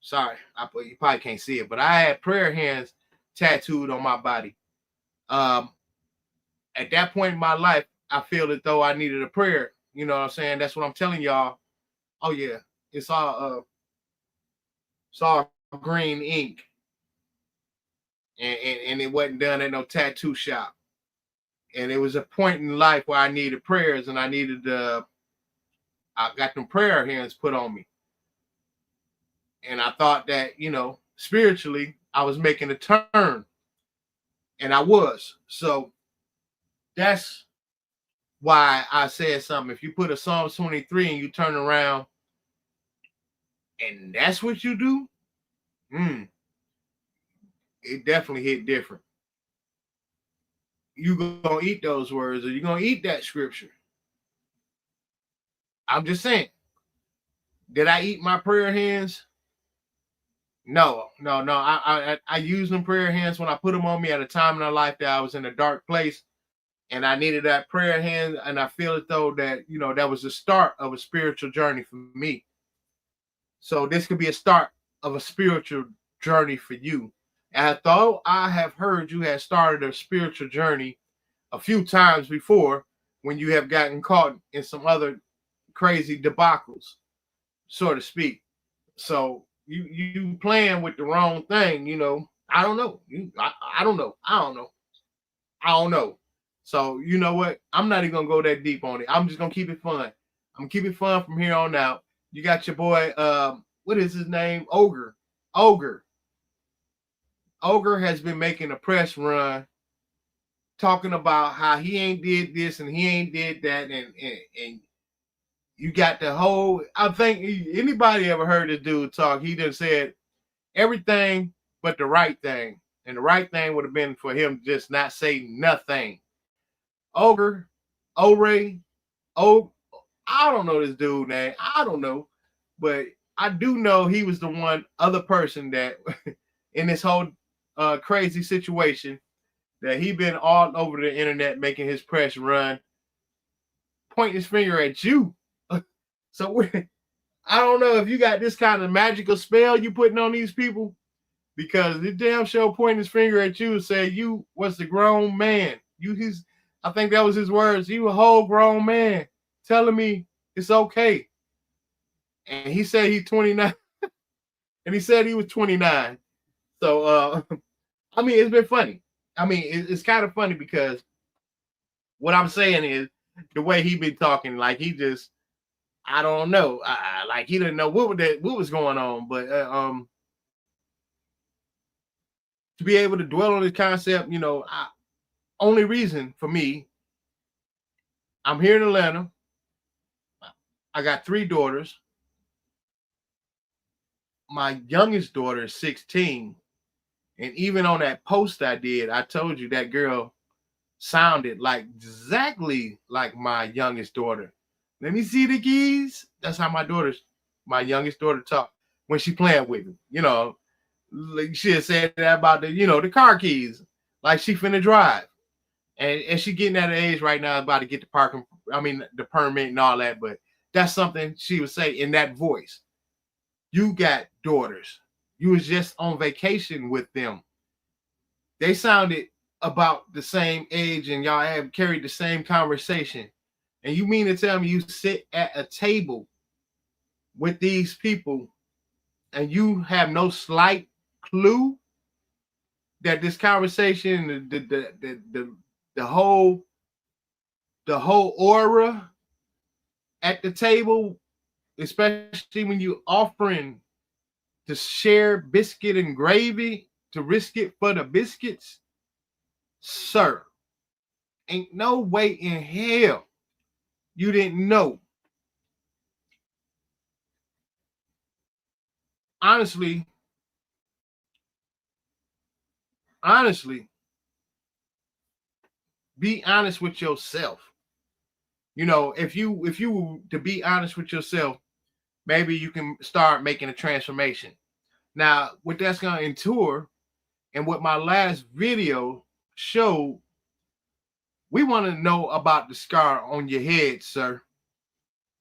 Sorry, you probably can't see it, but I had prayer hands tattooed on my body. At that point in my life, I feel as though I needed a prayer. You know what I'm saying? That's what I'm telling y'all. Oh yeah, it's all green ink, and it wasn't done at no tattoo shop. And it was a point in life where I needed prayers, and I got them prayer hands put on me. And I thought that, you know, spiritually, I was making a turn. And I was. So that's why I said something. If you put a Psalm 23 and you turn around and that's what you do, it definitely hit different. You gonna eat those words, or you gonna eat that scripture. I'm just saying. Did I eat my prayer hands? No, no, no. I used them prayer hands when I put them on me at a time in my life that I was in a dark place, and I needed that prayer hand. And I feel as though that that was the start of a spiritual journey for me. So this could be a start of a spiritual journey for you. And though I have heard you had started a spiritual journey a few times before when you have gotten caught in some other crazy debacles, so to speak. So you playing with the wrong thing, I don't know. I don't know. I don't know. I don't know. So you know what? I'm not even gonna go that deep on it. I'm just gonna keep it fun. I'm gonna keep it fun from here on out. You got your boy, what is his name? Ogre. Ogre has been making a press run talking about how he ain't did this and he ain't did that, and you got the whole. I think anybody ever heard this dude talk, he just said everything but the right thing, and the right thing would have been for him to just not say nothing. Ogre, O-Ray, I don't know this dude name. I don't know, but I do know he was the one other person that in this whole crazy situation that he been all over the internet making his press run, pointing his finger at you. So I don't know if you got this kind of magical spell you putting on these people, because the damn show pointing his finger at you and say you was the grown man. I think that was his words. You a whole grown man telling me it's okay. And he said he's 29. And he said he was 29. So I mean, it's been funny. I mean, it's kind of funny because what I'm saying is the way he been talking, like he just, I don't know, like he didn't know what was going on. But to be able to dwell on this concept, only reason for me, I'm here in Atlanta. I got 3 daughters. My youngest daughter is 16. And even on that post I did, I told you that girl sounded like exactly like my youngest daughter. Let me see the keys. That's how my youngest daughter talk when she playing with me. Like she had said that about the car keys, like she finna drive. And she getting at an age right now about to get the permit and all that. But that's something she would say in that voice. You got daughters. You was just on vacation with them. They sounded about the same age and y'all have carried the same conversation. And you mean to tell me you sit at a table with these people and you have no slight clue that this conversation, the whole aura at the table, especially when you offering to share biscuit and gravy, to risk it for the biscuits, sir, ain't no way in hell you didn't know. Honestly, be honest with yourself. If you to be honest with yourself, maybe you can start making a transformation. Now, what that's going to ensure, and what my last video showed, we want to know about the scar on your head, sir.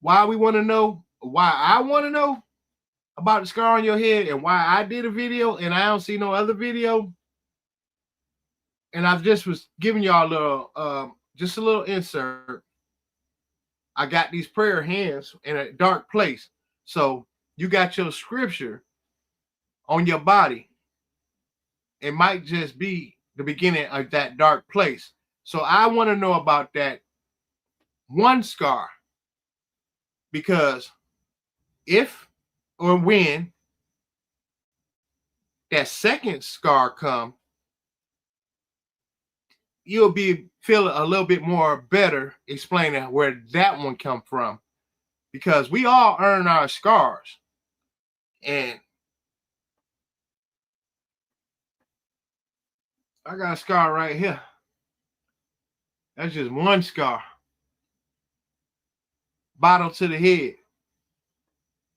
Why we want to know? Why I want to know about the scar on your head, and why I did a video and I don't see no other video. And I just was giving y'all a little, just a little insert. I got these prayer hands in a dark place. So you got your scripture on your body. It might just be the beginning of that dark place. So I want to know about that one scar, because if or when that second scar come, you'll be feeling a little bit more better explaining where that one come from, because we all earn our scars. And I got a scar right here. That's just one scar. Bottle to the head.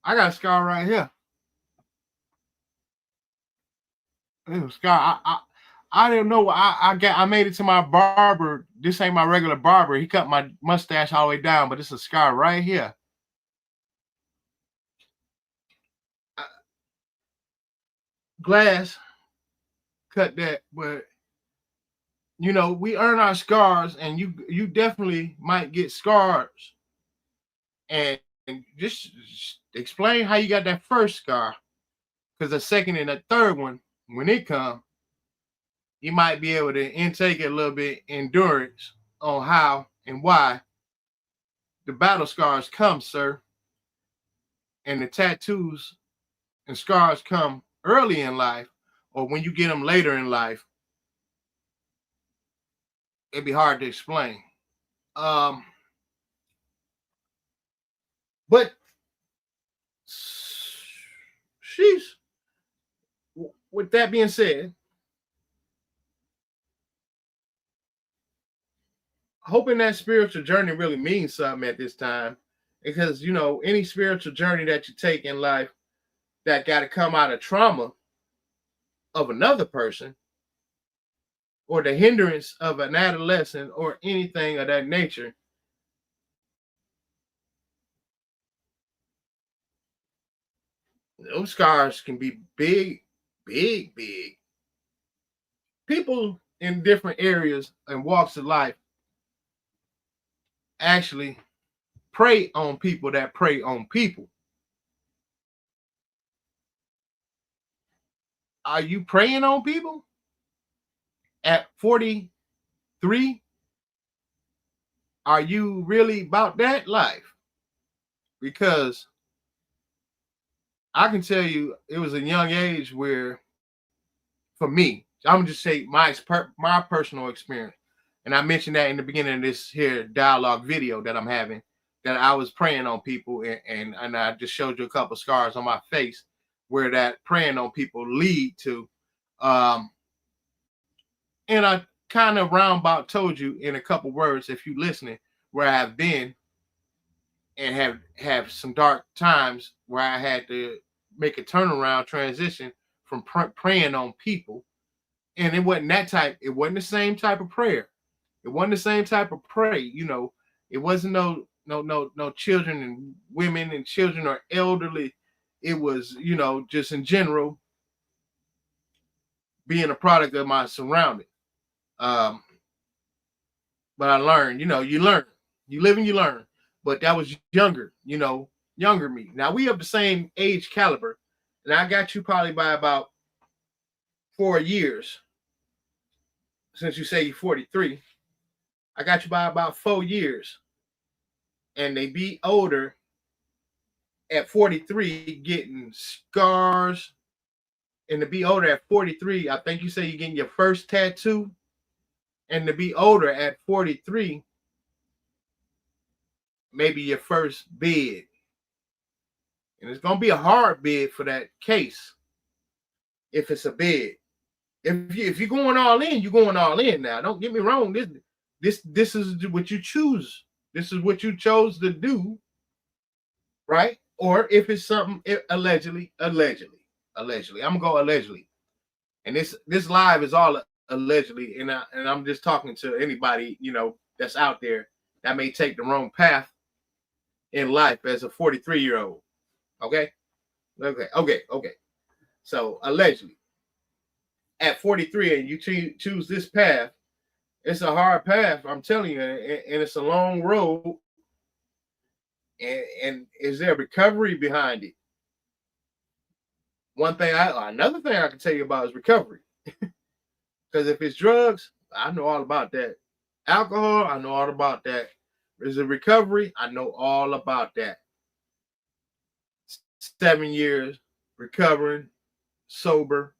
I got a scar right here. Scar. I didn't know. I made it to my barber. This ain't my regular barber. He cut my mustache all the way down, but it's a scar right here. Glass cut that, but you know, we earn our scars, and you definitely might get scars. And just explain how you got that first scar, because the second and the third one, when it comes, you might be able to intake a little bit endurance on how and why the battle scars come, sir. And the tattoos and scars come early in life, or when you get them later in life, it'd be hard to explain. But she's, with that being said, hoping that spiritual journey really means something at this time, because you know, any spiritual journey that you take in life that got to come out of trauma of another person, or the hindrance of an adolescent, or anything of that nature, those scars can be big, big, big. People in different areas and walks of life actually prey on people that prey on people. Are you preying on people at 43? Are you really about that life? Because I can tell you, it was a young age where, for me, I'm gonna just say my personal experience, and I mentioned that in the beginning of this here dialogue video that I'm having, that I was preying on people, and I just showed you a couple scars on my face where that preying on people lead to, and I kind of roundabout told you in a couple words, if you listening, where I've been and have some dark times where I had to make a turnaround transition from praying on people. And it wasn't that type, it wasn't the same type of prayer. It wasn't the same type of pray, you know. It wasn't no children and women and children or elderly. It was, you know, just in general being a product of my surrounding. But I learned, you know, you learn. You live and you learn. But that was younger, you know, younger me. Now we have the same age caliber, and I got you probably by about 4 years. Since you say you're 43, I got you by about 4 years. And they be older at 43 getting scars. And to be older at 43, I think you say you're getting your first tattoo. And to be older at 43, maybe your first bid. And it's gonna be a hard bid for that case if it's a bid. If you're going all in, you're going all in now. Don't get me wrong. This is what you choose. This is what you chose to do, right? Or if it's something allegedly. I'm gonna go allegedly. And this live is all allegedly, and I'm just talking to anybody, you know, that's out there that may take the wrong path in life as a 43-year-old. Okay. So allegedly, at 43, and you choose this path, it's a hard path, I'm telling you, and it's a long road. And is there recovery behind it? Another thing I can tell you about is recovery. Because if it's drugs, I know all about that. Alcohol, I know all about that. Is it recovery? I know all about that. 7 years recovering, sober,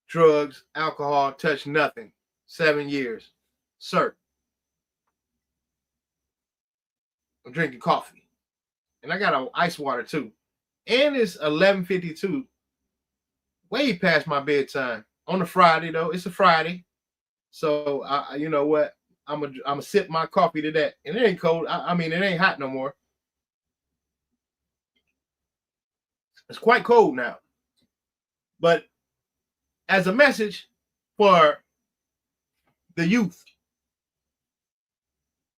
drugs, alcohol, touch nothing. 7 years. Sir. I'm drinking coffee. And I got ice water too. And it's 11:52, way past my bedtime on a Friday though. It's a Friday, so you know what? I'm gonna sip my coffee to that, and it ain't cold. I mean, it ain't hot no more. It's quite cold now. But as a message for the youth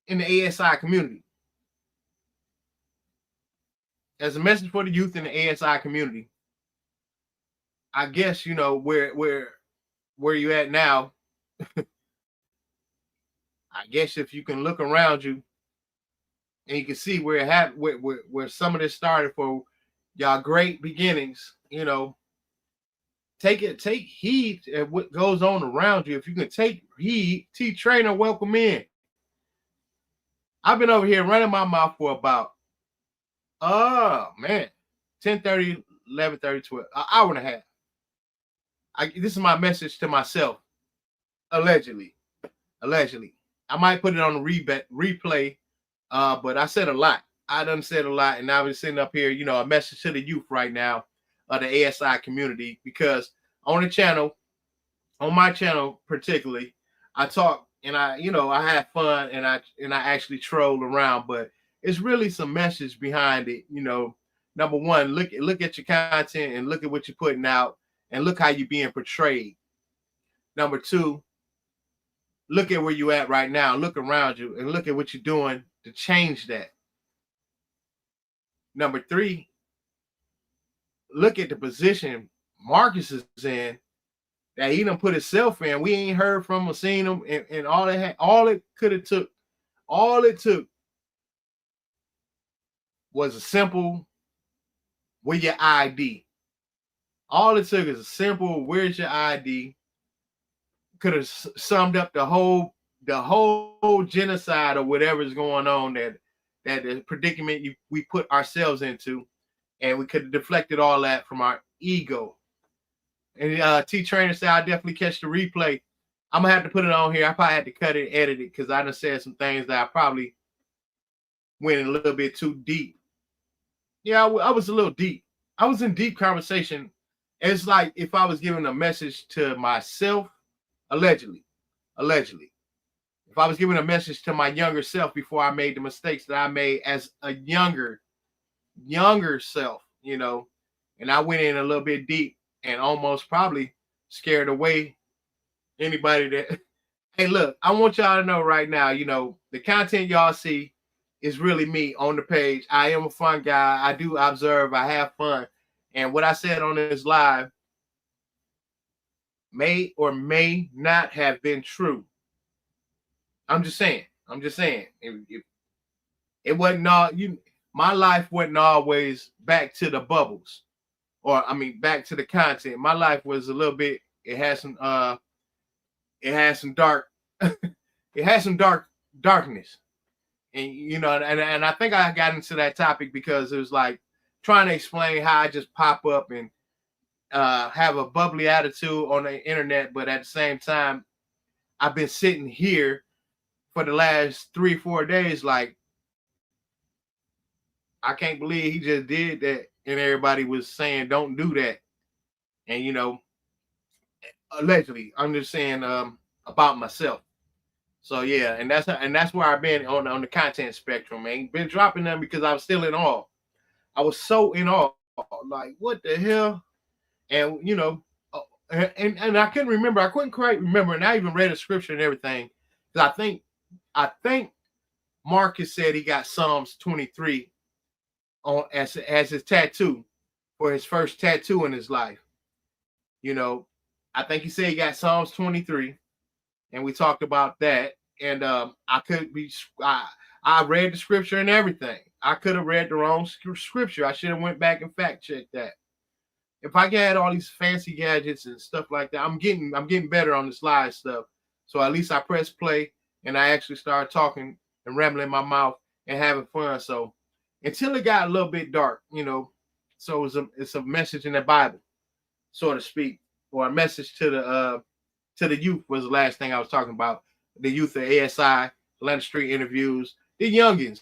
in the ASI community, as a message for the youth in the ASI community, I guess you know where you at now. I guess if you can look around you and you can see where it had where some of this started for y'all great beginnings, you know, take heed at what goes on around you. If you can take heed, T Trainer, welcome in. I've been over here running my mouth for about 10:30, 11:30, 12, an hour and a half. This is my message to myself. Allegedly. I might put it on the replay, but I said a lot. I done said a lot, and I was sitting up here, you know, a message to the youth right now of the ASI community, because on the channel, on my channel particularly, I talk and I have fun and I actually troll around, but it's really some message behind it. You know, number one, look at your content and look at what you're putting out and look how you're being portrayed. Number two, look at where you at right now. Look around you and look at what you're doing to change that. Number three, look at the position Marcus is in, that he done put himself in. We ain't heard from or seen him, and all it took was a simple, where your ID. All it took is a simple, where's your ID? Could have summed up the whole genocide or whatever is going on, that the predicament we put ourselves into, and we could have deflected all that from our ego. And T Trainer said, I'll definitely catch the replay. I'm gonna have to put it on here. I probably had to cut it, edit it, because I done said some things that I probably went in a little bit too deep. Yeah, I was a little deep. I was in deep conversation. It's like if I was giving a message to myself, allegedly. If I was giving a message to my younger self before I made the mistakes that I made as a younger self, you know, and I went in a little bit deep and almost probably scared away anybody that. Hey, look, I want y'all to know right now, you know, the content y'all see is really me on the page. I am a fun guy. I do observe. I have fun. And what I said on this live may or may not have been true. I'm just saying. If it wasn't all my life wasn't always back to the bubbles, or I mean back to the content. My life was a little bit. It had some dark. It had some darkness, and you know, and I think I got into that topic because it was like trying to explain how I just pop up and have a bubbly attitude on the internet, but at the same time, I've been sitting here for the last 3-4 days, like, I can't believe he just did that, and everybody was saying don't do that. And you know, allegedly, I'm just saying about myself. So yeah, and that's where I've been on the content spectrum, man. Been dropping them because I was still in awe. I was so in awe, like what the hell? And you know, and I couldn't remember. I couldn't quite remember, and I even read a scripture and everything, because I think Marcus said he got Psalms 23 on as his tattoo for his first tattoo in his life. You know, I think he said he got Psalms 23, and we talked about that. And I read the scripture and everything. I could have read the wrong scripture. I should have went back and fact checked that. If I had all these fancy gadgets and stuff like that, I'm getting better on this live stuff. So at least I press play and I actually started talking and rambling my mouth and having fun. So until it got a little bit dark, you know, so it's a message in the Bible, so to speak, or a message to the youth was the last thing I was talking about. The youth of ASI, Atlanta Street Interviews, the youngins.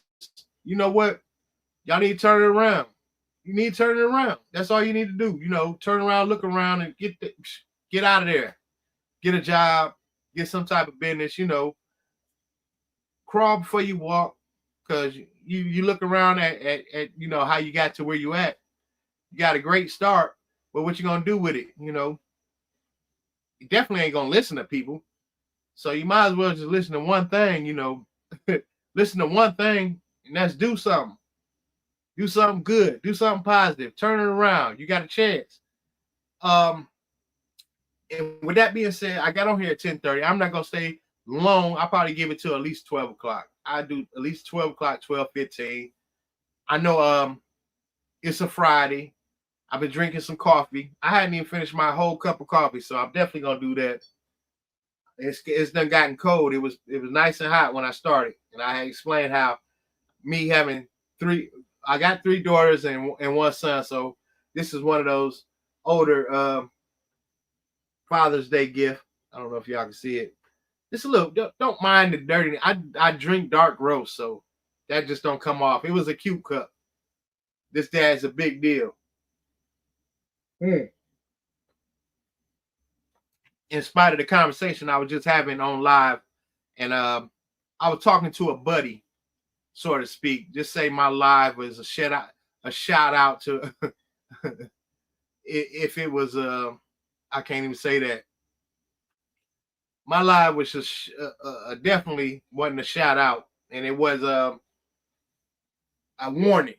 You know what? Y'all need to turn it around. you need to turn it around. That's all you need to do. You know, turn around, look around, and get out of there. Get a job, get some type of business. You know, crawl before you walk, because you look around at you know how you got to where you at. You got a great start, but what you gonna do with it? You know, you definitely ain't gonna listen to people. So you might as well just listen to one thing. You know, listen to one thing, and that's do something. Do something good. Do something positive. Turn it around. You got a chance. Um, and with that being said, I got on here at 10:30. I'm not gonna stay long. I'll probably give it to at least 12 o'clock. I do at least 12 o'clock, 12:15. I know it's a Friday. I've been drinking some coffee. I hadn't even finished my whole cup of coffee, so I'm definitely gonna do that. It's done gotten cold. It was nice and hot when I started, and I explained how me having I got 3 daughters and 1 son, so this is one of those older Father's Day gift. I don't know if y'all can see it. Just a little. Don't mind the dirty. I drink dark roast, so that just don't come off. It was a cute cup. This dad's a big deal. In spite of the conversation I was just having on live, and I was talking to a buddy, so to speak. Just say my live was a shout out to if it was I can't even say that. My live was just definitely wasn't a shout out, and it was a warning.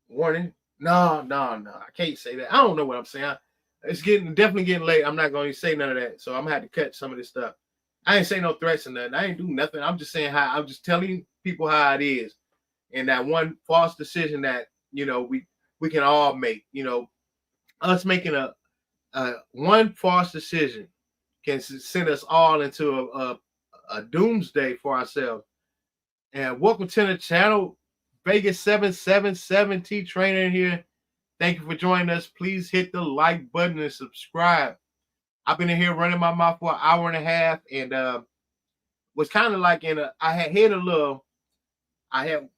Warning? No, I can't say that. I don't know what I'm saying. It's definitely getting late. I'm not going to say none of that, so I'm gonna have to cut some of this stuff. I ain't say no threats or nothing. I ain't do nothing. I'm just saying how I'm just telling people how it is, and that one false decision that you know we can all make. You know, us making a one false decision can send us all into a doomsday for ourselves. And welcome to the channel, Vegas 777 T Trainer here. Thank you for joining us. Please hit the like button and subscribe. I've been in here running my mouth for an hour and a half, and was kind of like I had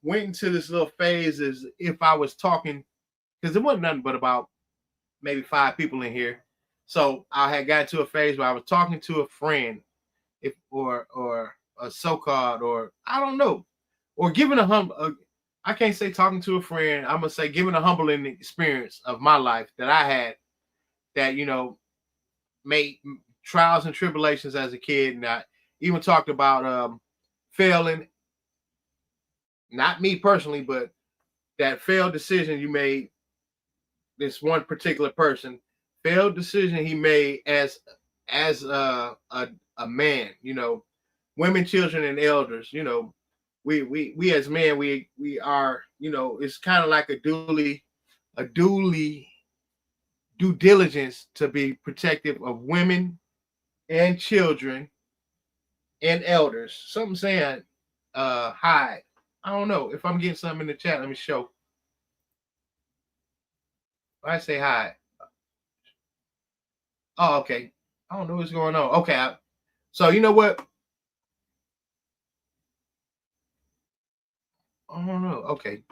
went into this little phase as if I was talking, because there wasn't nothing but about maybe 5 people in here. So I had got to a phase where I was talking to a friend, or a so-called, or I don't know, or giving I can't say talking to a friend. I'm gonna say giving a humbling experience of my life that I had, that you know made trials and tribulations as a kid, and I even talked about failing. Not me personally, but that failed decision you made. This one particular person failed decision he made as a man. You know, women, children, and elders. You know, we as men we are, you know, it's kind of like a duly due diligence to be protective of women and children and elders. Something saying hide. I don't know if I'm getting something in the chat. Let me show. I say hide. Oh, okay. I don't know what's going on. Okay. So you know what? I don't know. Okay.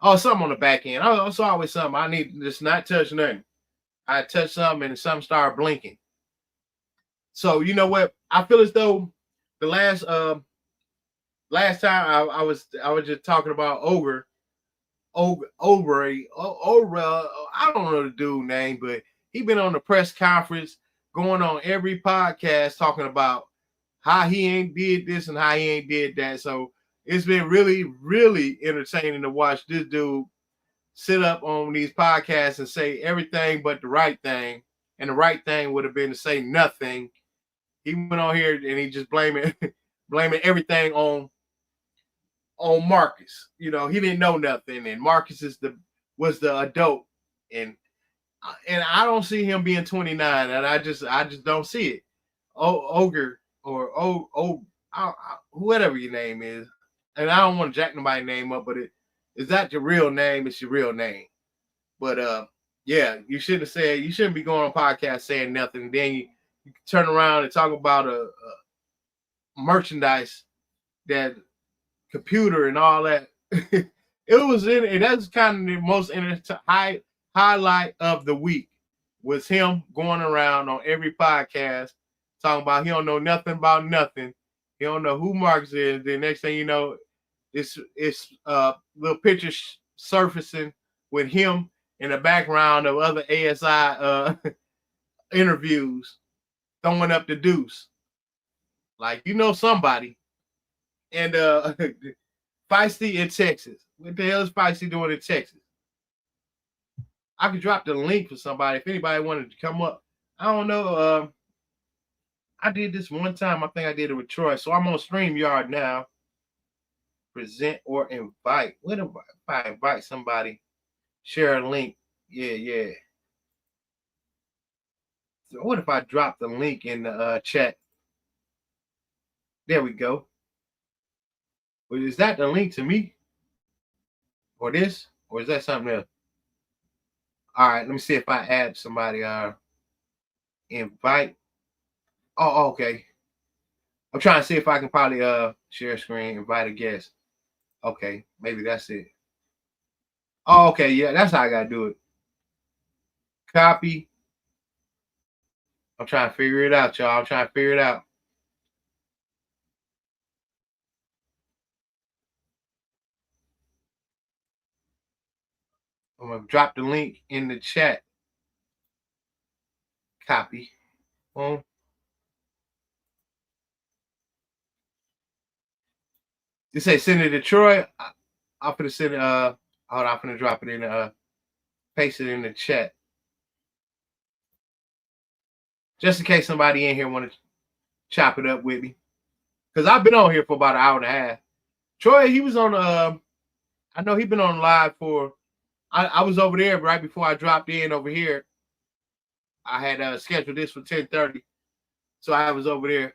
Oh, something on the back end. Oh, it's always something. I need to just not touch nothing. I touch something and something started blinking. So you know what? I feel as though the last time I was just talking about Ogre. I don't know the dude name, but he been on the press conference, going on every podcast talking about how he ain't did this and how he ain't did that. So it's been really, really entertaining to watch this dude sit up on these podcasts and say everything but the right thing. And the right thing would have been to say nothing. He went on here and he just blaming everything on Marcus. You know, he didn't know nothing, and Marcus was the adult, and I don't see him being 29, and I just don't see it. Ogre or whatever your name is, and I don't want to jack nobody's name up, but is that your real name? It's your real name. But yeah, you shouldn't be going on podcast saying nothing. Then you turn around and talk about a merchandise, that computer and all that It was in, and that's kind of the most highlight of the week was him going around on every podcast talking about he don't know nothing about nothing. He don't know who Marcus is. The next thing you know, it's little pictures surfacing with him in the background of other ASI interviews, throwing up the deuce. Like, you know, somebody. And Feisty in Texas. What the hell is Feisty doing in Texas? I could drop the link for somebody if anybody wanted to come up. I don't know. I did this one time. I think I did it with Troy. So I'm on StreamYard now. Present or invite. What if I invite somebody? Share a link. Yeah. So what if I drop the link in the chat? There we go. Well, is that the link to me? Or this? Or is that something else? All right, let me see if I add somebody. Invite. Oh, okay. I'm trying to see if I can probably share screen, invite a guest. Okay, maybe that's it. Oh, okay, yeah, that's how I gotta do it. Copy. I'm trying to figure it out, y'all. I'm trying to figure it out. I'm gonna drop the link in the chat. Copy. Boom. You say send it to Troy. I'm gonna send it. Hold on, I'm gonna drop it in. Paste it in the chat. Just in case somebody in here want to chop it up with me, because I've been on here for about an hour and a half. Troy, he was on. I know he's been on live for. I was over there right before I dropped in over here. I had scheduled this for 10:30, so I was over there.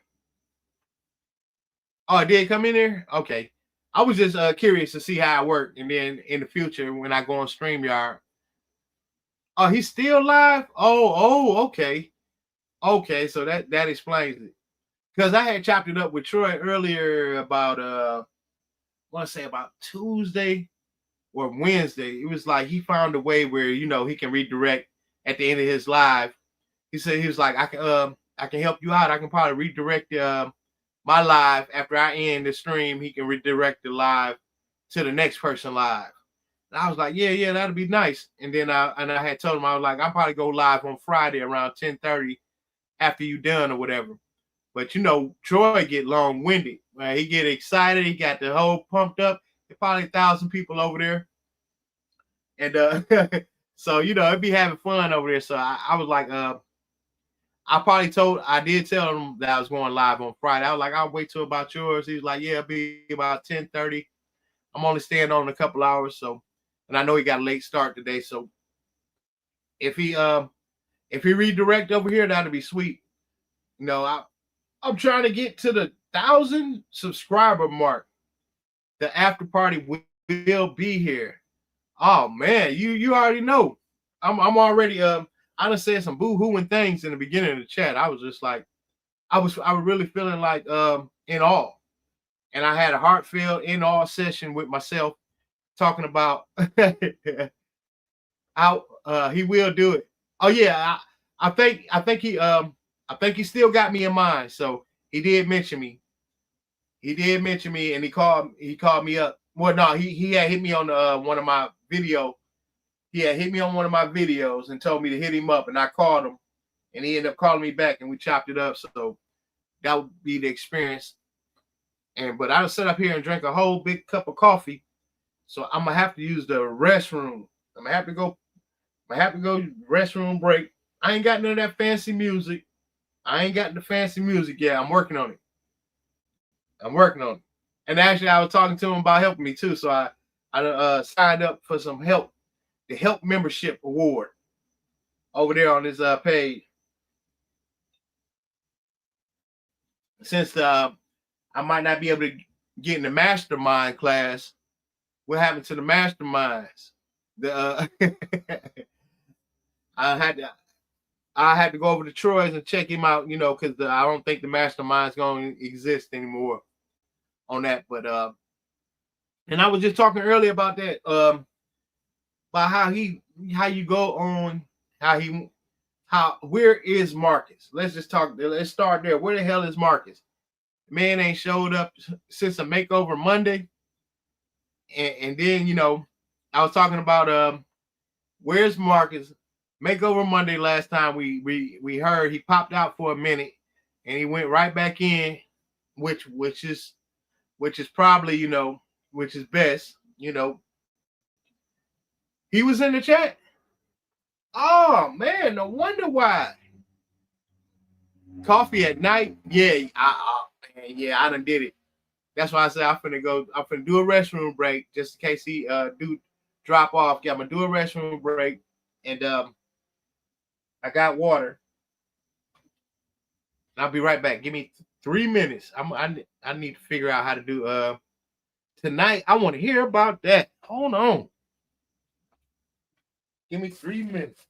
Oh, it did come in there? Okay. I was just curious to see how it worked, and then in the future when I go on StreamYard. Oh, he's still live? Okay. Okay, so that explains it. Because I had chopped it up with Troy earlier about I want to say about Tuesday or Wednesday. It was like he found a way where he can redirect at the end of his live. He said he was like, I can help you out. I can probably redirect my live after I end the stream. He can redirect the live to the next person live. And I was like, yeah, that'd be nice. And then I had told him, I was like, I'll probably go live on Friday around 10:30 after you done or whatever. But Troy get long-winded. Right? He get excited. He got the whole pumped up. There's probably 1,000 people over there. And so it'd be having fun over there. So I was like, I did tell him that I was going live on Friday. I was like, I'll wait till about yours. He was like, yeah, it'll be about 10:30. I'm only staying on a couple hours, so, and I know he got a late start today. So if he redirect over here, that'd be sweet. I'm trying to get to the 1,000 subscriber mark. The after party will be here. Oh man, you already know. I'm already I done said some boo-hooing things in the beginning of the chat. I was just like, I was really feeling like in awe. And I had a heartfelt in awe session with myself talking about how he will do it. Oh yeah, I think he still got me in mind. So he did mention me. He did mention me, and he called me up. Well, no, he had hit me on one of my video. He had hit me on one of my videos and told me to hit him up, and I called him, and he ended up calling me back, and we chopped it up. So that would be the experience. But I'll sit up here and drink a whole big cup of coffee. So I'm gonna have to use the restroom. I'm gonna have to go restroom break. I ain't got none of that fancy music. I ain't got the fancy music yet. I'm working on it. And actually, I was talking to him about helping me too. So I signed up for some help, the help membership award over there on his page. Since I might not be able to get in the mastermind class, what happened to the masterminds? I had to go over to Troy's and check him out, because I don't think the mastermind's going to exist anymore on that. But And I was just talking earlier about that, about how you go on, where is Marcus? Let's start there. Where the hell is Marcus? Man ain't showed up since a makeover Monday. And then, I was talking about where's Marcus? Makeover Monday last time we heard he popped out for a minute and he went right back in, which is probably, which is best, He was in the chat. Oh man, no wonder why. Coffee at night. Yeah, I done did it. That's why I said I'm finna do a restroom break just in case he do drop off. Yeah, I'm gonna do a restroom break, and I got water. I'll be right back. Give me 3 minutes. I need to figure out how to do tonight. I want to hear about that. Hold on. Give me 3 minutes.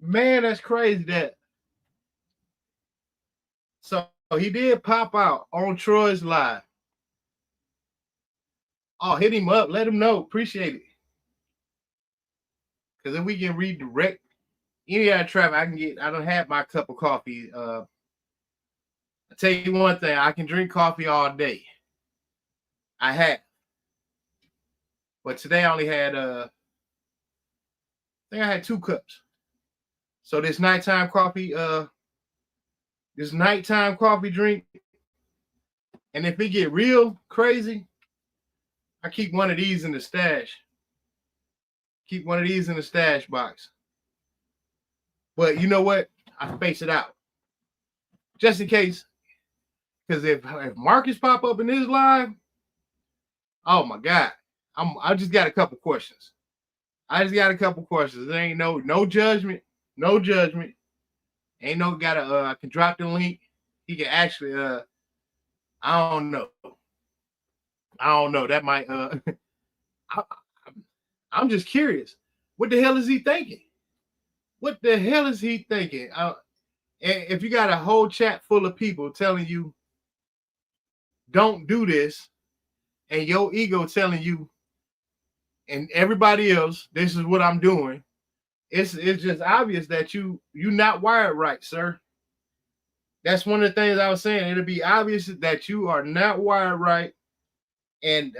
Man, that's crazy. So he did pop out on Troy's live. Oh, hit him up. Let him know. Appreciate it. Because if we can redirect any other traffic, I don't have my cup of coffee. I tell you one thing, I can drink coffee all day. I have. But today I only had I think I had 2 cups. So this nighttime coffee drink, and if it get real crazy, I keep one of these in the stash. Keep one of these in the stash box. But you know what? I space it out. Just in case. Because if Marcus pop up in his live, oh my God. I just got a couple questions. There ain't no judgment. No judgment. Ain't no I can drop the link. He can actually I don't know. That might I, I'm just curious. What the hell is he thinking? What the hell is he thinking? If you got a whole chat full of people telling you don't do this, and your ego telling you and everybody else this is what I'm doing, it's just obvious that you not wired right, sir. That's one of the things I was saying. It'll be obvious that you are not wired right. And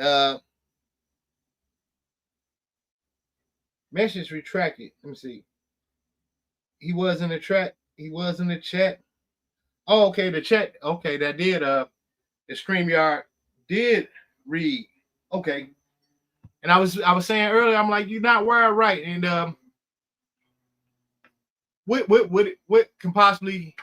message retracted. Let me see. He was in the chat. Oh, okay, the chat. Okay, that did the StreamYard did read. Okay. And I was saying earlier, I'm like, you're not wired right. And what can possibly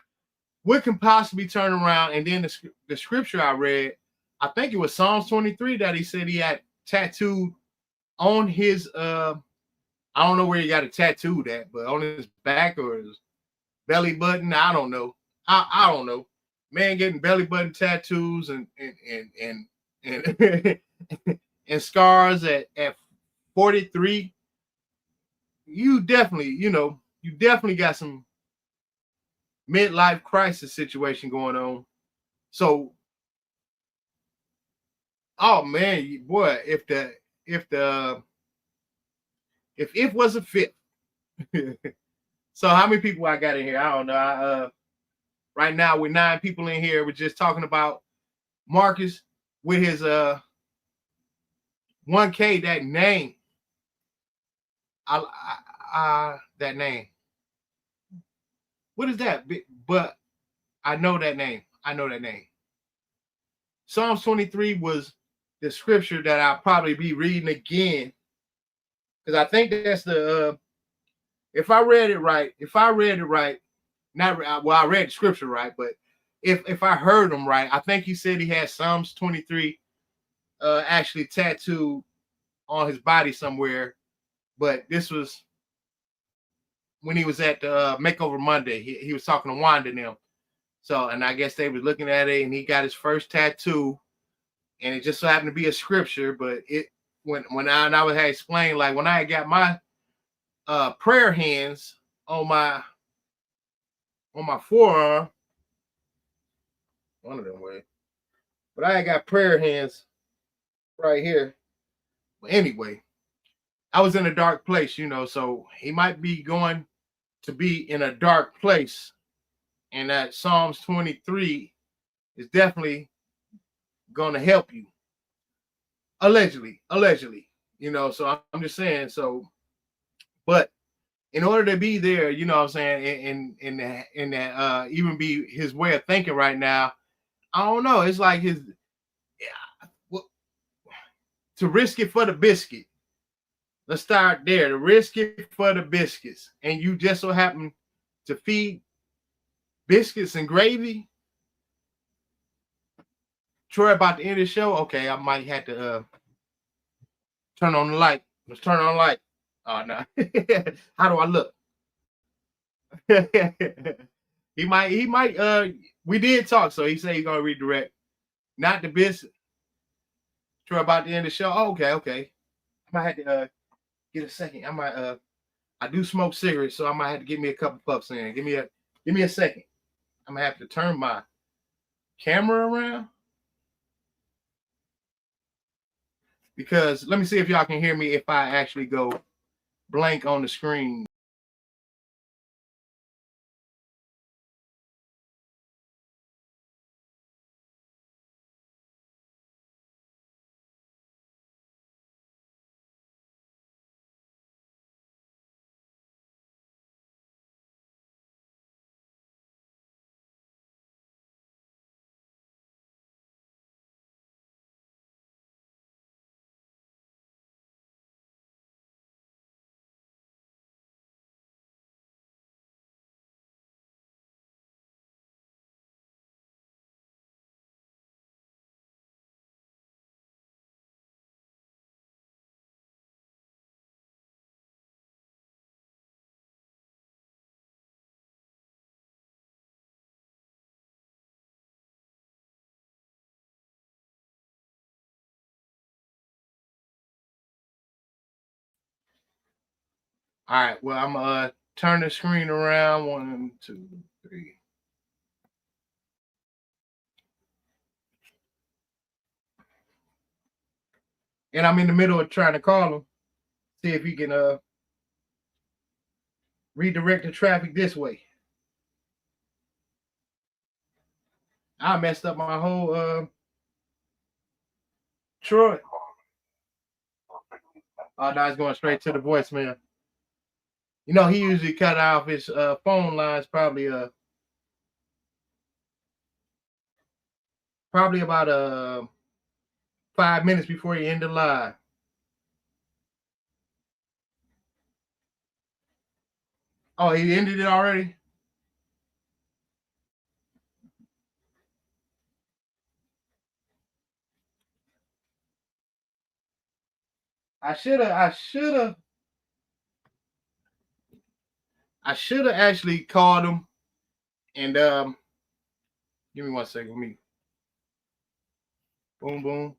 turn around? And then the scripture I read, I think it was Psalms 23 that he said he had tattooed on his I don't know where he got a tattoo that, but on his back or his belly button, I don't know. I don't know. Man getting belly button tattoos and and scars at 43. You definitely got some midlife crisis situation going on. So, oh man, boy, if it wasn't fit. So how many people I got in here? I don't know. Right now with 9 people in here, we're just talking about Marcus with his 1K, that name. That name. What is that? But I know that name. Psalms 23 was the scripture that I'll probably be reading again, because I think that's the if I read it right, not well, I read the scripture right, but if I heard him right, I think he said he had Psalms 23 actually tattooed on his body somewhere. But this was when he was at the Makeover Monday. He was talking to Wanda now. So, and I guess they was looking at it, and he got his first tattoo, and it just so happened to be a scripture. But it when I had explained, like when I got my prayer hands on my forearm, one of them way, but I got prayer hands right here. But anyway, I was in a dark place, so he might be going to be in a dark place, and that Psalms 23 is definitely going to help you. Allegedly, so I'm just saying. So, but in order to be there, what I'm saying, in that even be his way of thinking right now, I don't know. It's like to risk it for the biscuit. Let's start there. To risk it for the biscuits, and you just so happen to feed biscuits and gravy. Troy, about to end the show. Okay, I might have to turn on the light. Let's turn on the light. Oh no. How do I look? he might we did talk, so he said he's gonna redirect. Not the biscuit. Troy, about to end the show. Oh, okay. I might have to get a second. I do smoke cigarettes, so I might have to get me a couple puffs in. Give me a second. I'm gonna have to turn my camera around, because let me see if y'all can hear me if I actually go blank on the screen. All right, well, I'm gonna turn the screen around. 1, 2, 3. And I'm in the middle of trying to call him, see if he can redirect the traffic this way. I messed up my whole Troy. Oh, now it's going straight to the voicemail. He usually cut off his phone lines probably probably about 5 minutes before you end the live. Oh, he ended it already? I should have actually called him and give me 1 second. Let me boom boom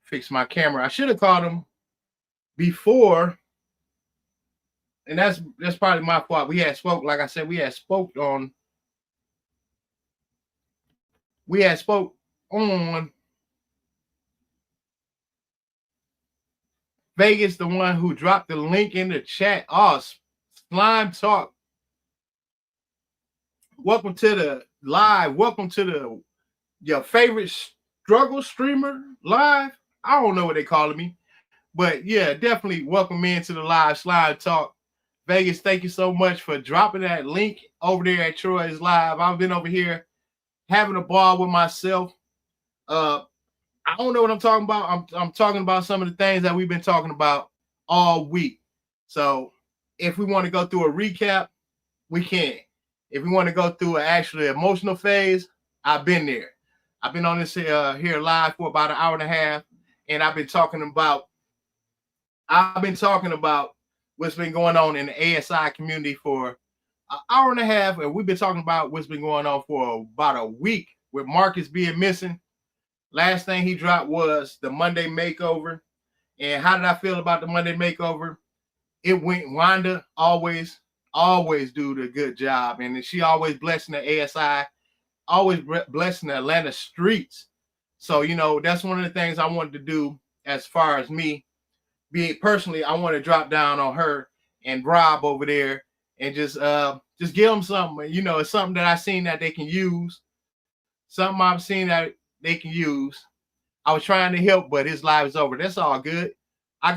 fix my camera. I should have called him before, and that's probably my fault. We had spoke, like I said, we had spoke on Vegas, the one who dropped the link in the chat. Oh, Slime Talk. Welcome to the live. Welcome to your favorite struggle streamer live. I don't know what they calling me, but yeah, definitely welcome in to the live Slime Talk. Vegas, thank you so much for dropping that link over there at Troy's live. I've been over here having a ball with myself. I don't know what I'm talking about. I'm talking about some of the things that we've been talking about all week. So if we want to go through a recap, we can. If we want to go through an actually emotional phase, I've been there. I've been on this here live for about an hour and a half, and I've been talking about what's been going on in the ASI community for an hour and a half, and we've been talking about what's been going on for about a week with Marcus being missing. Last thing he dropped was the Monday makeover. And how did I feel about the Monday makeover? It went. Wanda always do the good job. And she always blessing the ASI, always blessing the Atlanta streets. So, that's one of the things I wanted to do as far as me being personally. I want to drop down on her and Rob over there and just give them something. It's something that I've seen that they can use. Something I've seen that they can use. I was trying to help, but his live is over. That's all good. I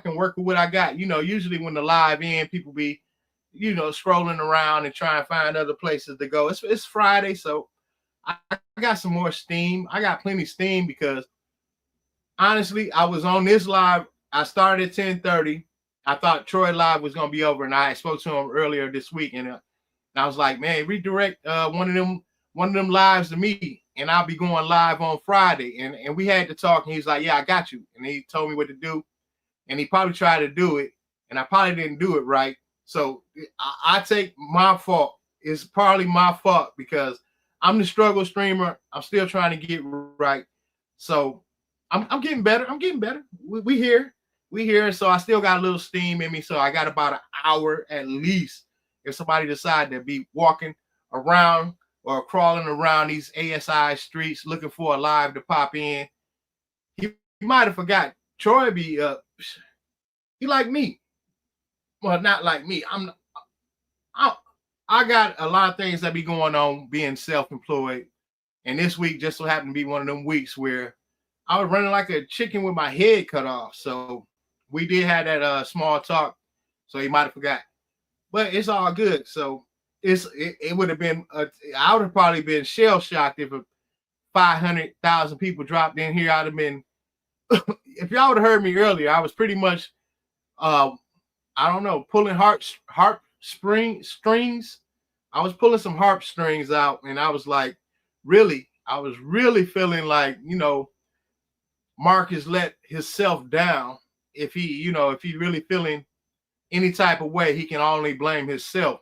can work with what I got. Usually when the live end, people be, scrolling around and trying to find other places to go. It's Friday, so I got some more steam. I got plenty of steam because honestly, I was on this live. I started at 10:30. I thought Troy live was gonna be over, and I spoke to him earlier this week, and I was like, man, redirect one of them lives to me, and I'll be going live on Friday. And we had to talk, and he's like, yeah, I got you. And he told me what to do, and he probably tried to do it, and I probably didn't do it right. So I take my fault. It's probably my fault because I'm the struggle streamer. I'm still trying to get right. So I'm getting better. I'm getting better. We here. So I still got a little steam in me. So I got about an hour at least. If somebody decide to be walking around or crawling around these ASI streets looking for a live to pop in, he might have forgot. Troy be he like me. Well, not like me. I got a lot of things that be going on being self-employed. And this week just so happened to be one of them weeks where I was running like a chicken with my head cut off. So we did have that small talk. So he might have forgot. But it's all good. So it would have been I would have probably been shell shocked if 500,000 people dropped in here. I'd have been if y'all would have heard me earlier, I was pretty much I don't know, pulling harp strings. I was pulling some harp strings out, and I was like, I was really feeling like, Marcus let himself down. If he really feeling any type of way, he can only blame himself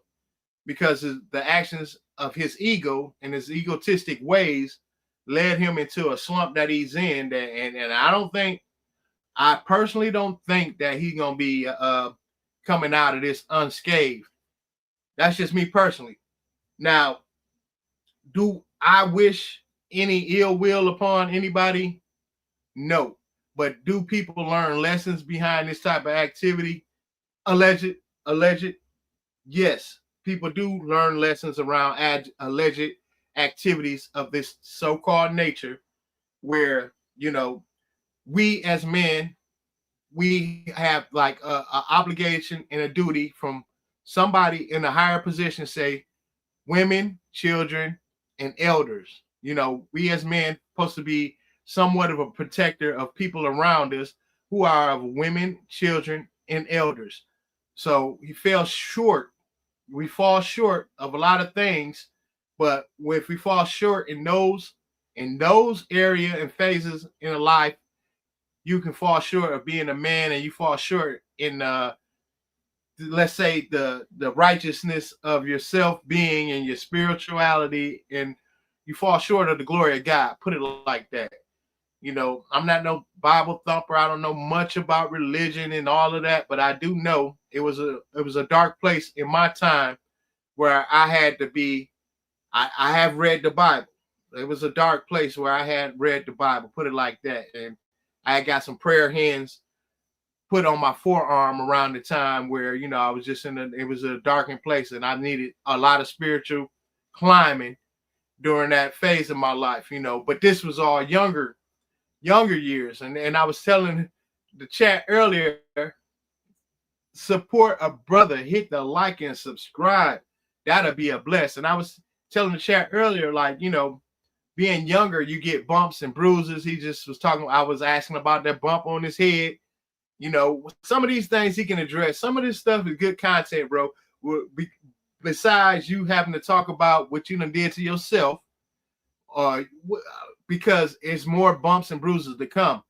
because the actions of his ego and his egotistic ways led him into a slump that he's in. And I personally don't think that he's gonna be coming out of this unscathed. That's just me personally. Now, do I wish any ill will upon anybody? No. But do people learn lessons behind this type of activity? Alleged. Yes. People do learn lessons around alleged activities of this so-called nature where, we as men, we have like a obligation and a duty from somebody in a higher position, say women, children, and elders. You know, we as men supposed to be somewhat of a protector of people around us who are of women, children, and elders. So he fell short. We fall short of a lot of things, but if we fall short in those area and phases in a life, you can fall short of being a man, and you fall short in let's say the righteousness of yourself being and your spirituality, and you fall short of the glory of God. Put it like that. You know, I'm not no Bible thumper. I don't know much about religion and all of that, but I do know it was a dark place in my time where I had to be. I have read the Bible. It was a dark place where I had read the Bible. Put it like that, and I had got some prayer hands put on my forearm around the time where, you know, I was just it was a darkened place, and I needed a lot of spiritual climbing during that phase of my life, you know. But this was all younger years, and I was telling the chat earlier, support a brother, hit the like and subscribe. That'll be a bless. And I was telling the chat earlier, like, you know, being younger, you get bumps and bruises. He just was talking, I was asking about that bump on his head. You know, some of these things he can address. Some of this stuff is good content, bro. Besides you having to talk about what you done did to yourself, because it's more bumps and bruises to come.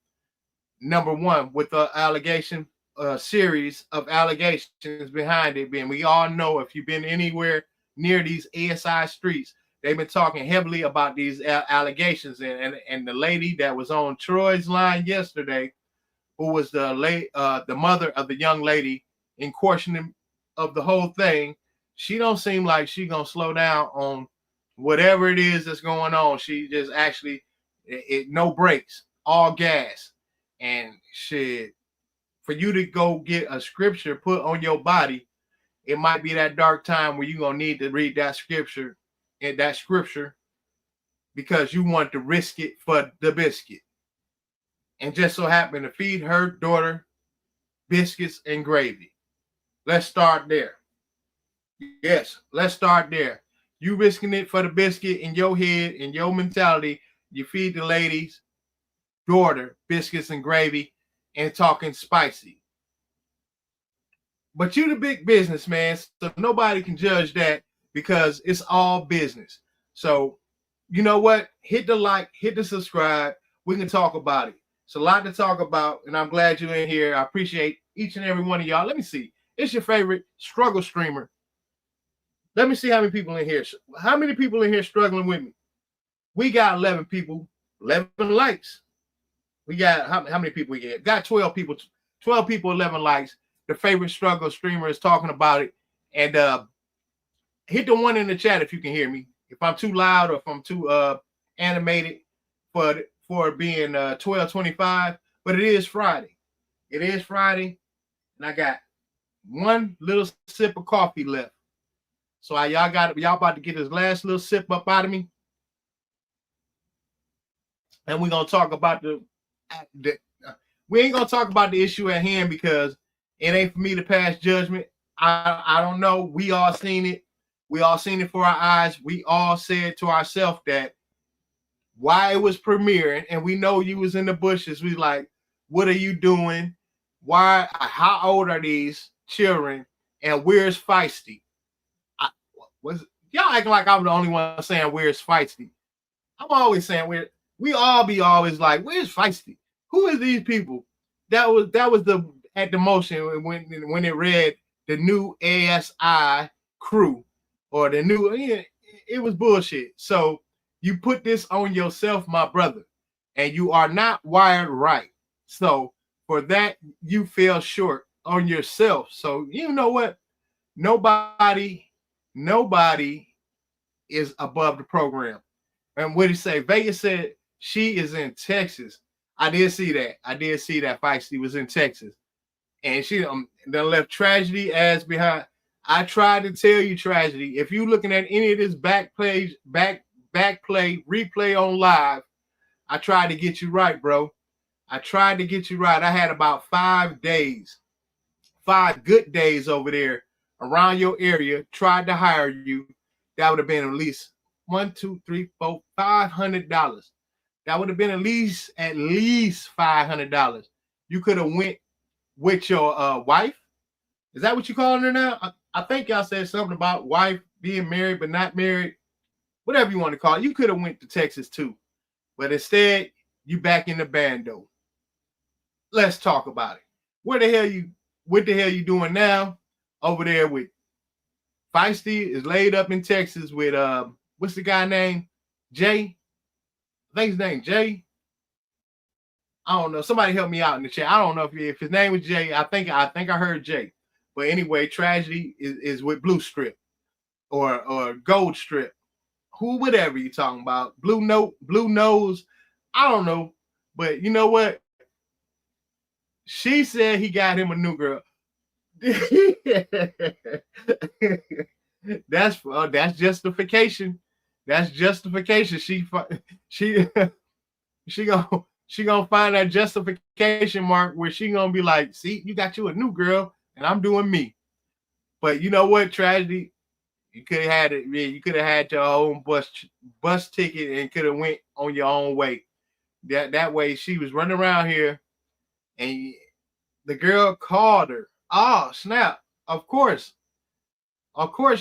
Number one, with the allegation series of allegations behind it, being we all know, if you've been anywhere near these ASI streets, they've been talking heavily about these allegations. And the lady that was on Troy's line yesterday, who was the mother of the young lady in questioning of the whole thing, she don't seem like she gonna slow down on whatever it is that's going on. She just actually no brakes, all gas. And shit, for you to go get a scripture put on your body, it might be that dark time where you're gonna need to read that scripture because you want to risk it for the biscuit. And just so happened to feed her daughter biscuits and gravy. Let's start there. Yes, let's start there. You risking it for the biscuit in your head, in your mentality. You feed the lady's daughter biscuits and gravy and talking spicy. But you the big business, man, so nobody can judge that because it's all business. So, you know what? Hit the like, hit the subscribe. We can talk about it. It's a lot to talk about, and I'm glad you're in here. I appreciate each and every one of y'all. Let me see. It's your favorite struggle streamer. Let me see how many people in here. How many people in here struggling with me? We got 11 people, 11 likes. We got, how many people we get? Got 12 people, 11 likes. The favorite struggle streamer is talking about it. And hit the one in the chat if you can hear me. If I'm too loud or if I'm too animated for being 12:25, but it is Friday. It is Friday, and I got one little sip of coffee left. So y'all about to get this last little sip up out of me, and we're gonna talk about we ain't gonna talk about the issue at hand because it ain't for me to pass judgment. I don't know. We all seen it. We all seen it for our eyes. We all said to ourselves that why it was premiering, and we know you was in the bushes. We like, what are you doing? Why? How old are these children? And where's Feisty? Y'all acting like I'm the only one saying where's Feisty? I'm always saying we all be always like, where's Feisty? Who is these people? That was the at the motion when it read the new ASI crew or the new, it was bullshit. So you put this on yourself, my brother, and you are not wired right. So for that, you fell short on yourself. So you know what? Nobody is above the program. And what did he say? Vegas said she is in Texas. I did see that. Feisty was in Texas. And she then left Tragedy as behind. I tried to tell you, Tragedy, if you're looking at any of this back play, replay on live, I tried to get you right, bro. I tried to get you right. I had about 5 days, 5 good days over there around your area, tried to hire you. That would have been at least $500. That would have been at least $500. You could have went with your wife. Is that what you calling her now? I think y'all said something about wife being married but not married. Whatever you want to call it. You could have went to Texas too. But instead, you back in the bando. Let's talk about it. What the hell you doing now? Over there with Feisty is laid up in Texas with what's the guy name? Jay? I think his name Jay. I don't know. Somebody help me out in the chat. I don't know if his name was Jay. I think I heard Jay. But anyway, Tragedy is with Blue Strip or Gold Strip. Whatever you're talking about. Blue Nose. I don't know. But you know what? She said he got him a new girl. That's justification. That's justification. She gonna find that justification mark where she gonna be like, see, you got you a new girl and I'm doing me. But you know what, Tragedy? You could have had it. Yeah, you could have had your own bus ticket and could have went on your own way. That way she was running around here and the girl called her. Oh, snap. Of course,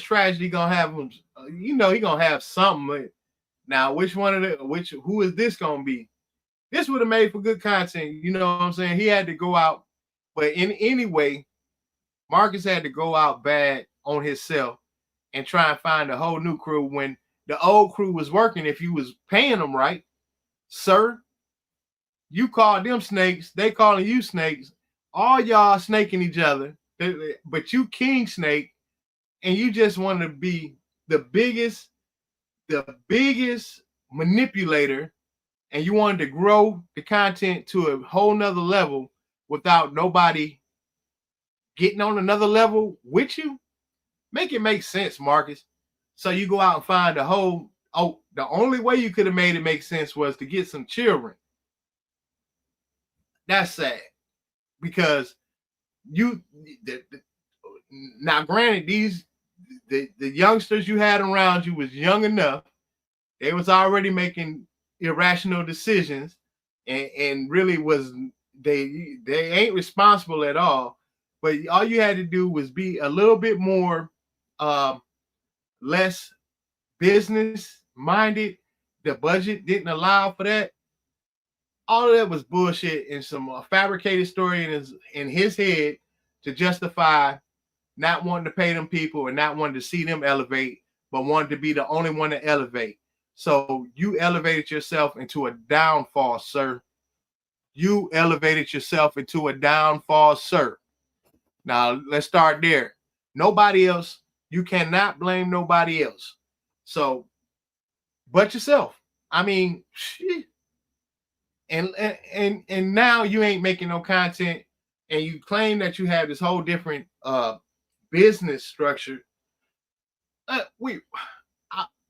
Tragedy gonna have him. He gonna have something. Now, who is this gonna be? This would have made for good content. You know what I'm saying? He had to go out, but anyway, Marcus had to go out bad on himself and try and find a whole new crew when the old crew was working. If you was paying them right, sir, you called them snakes. They calling you snakes. All y'all snaking each other, but you king snake, and you just want to be the biggest manipulator, and you wanted to grow the content to a whole nother level without nobody getting on another level with you. Make it make sense, Marcus. So you go out and find the only way you could have made it make sense was to get some children. That's sad. Because now granted, the youngsters you had around you was young enough. They was already making irrational decisions and really was they ain't responsible at all. But all you had to do was be a little bit more less business minded. The budget didn't allow for that. All of that was bullshit and some fabricated story in his head to justify not wanting to pay them people and not wanting to see them elevate, but wanted to be the only one to elevate. So you elevated yourself into a downfall, sir. You elevated yourself into a downfall, sir. Now, let's start there. Nobody else. You cannot blame nobody else. So, but yourself. I mean, shit. And now you ain't making no content, and you claim that you have this whole different business structure. I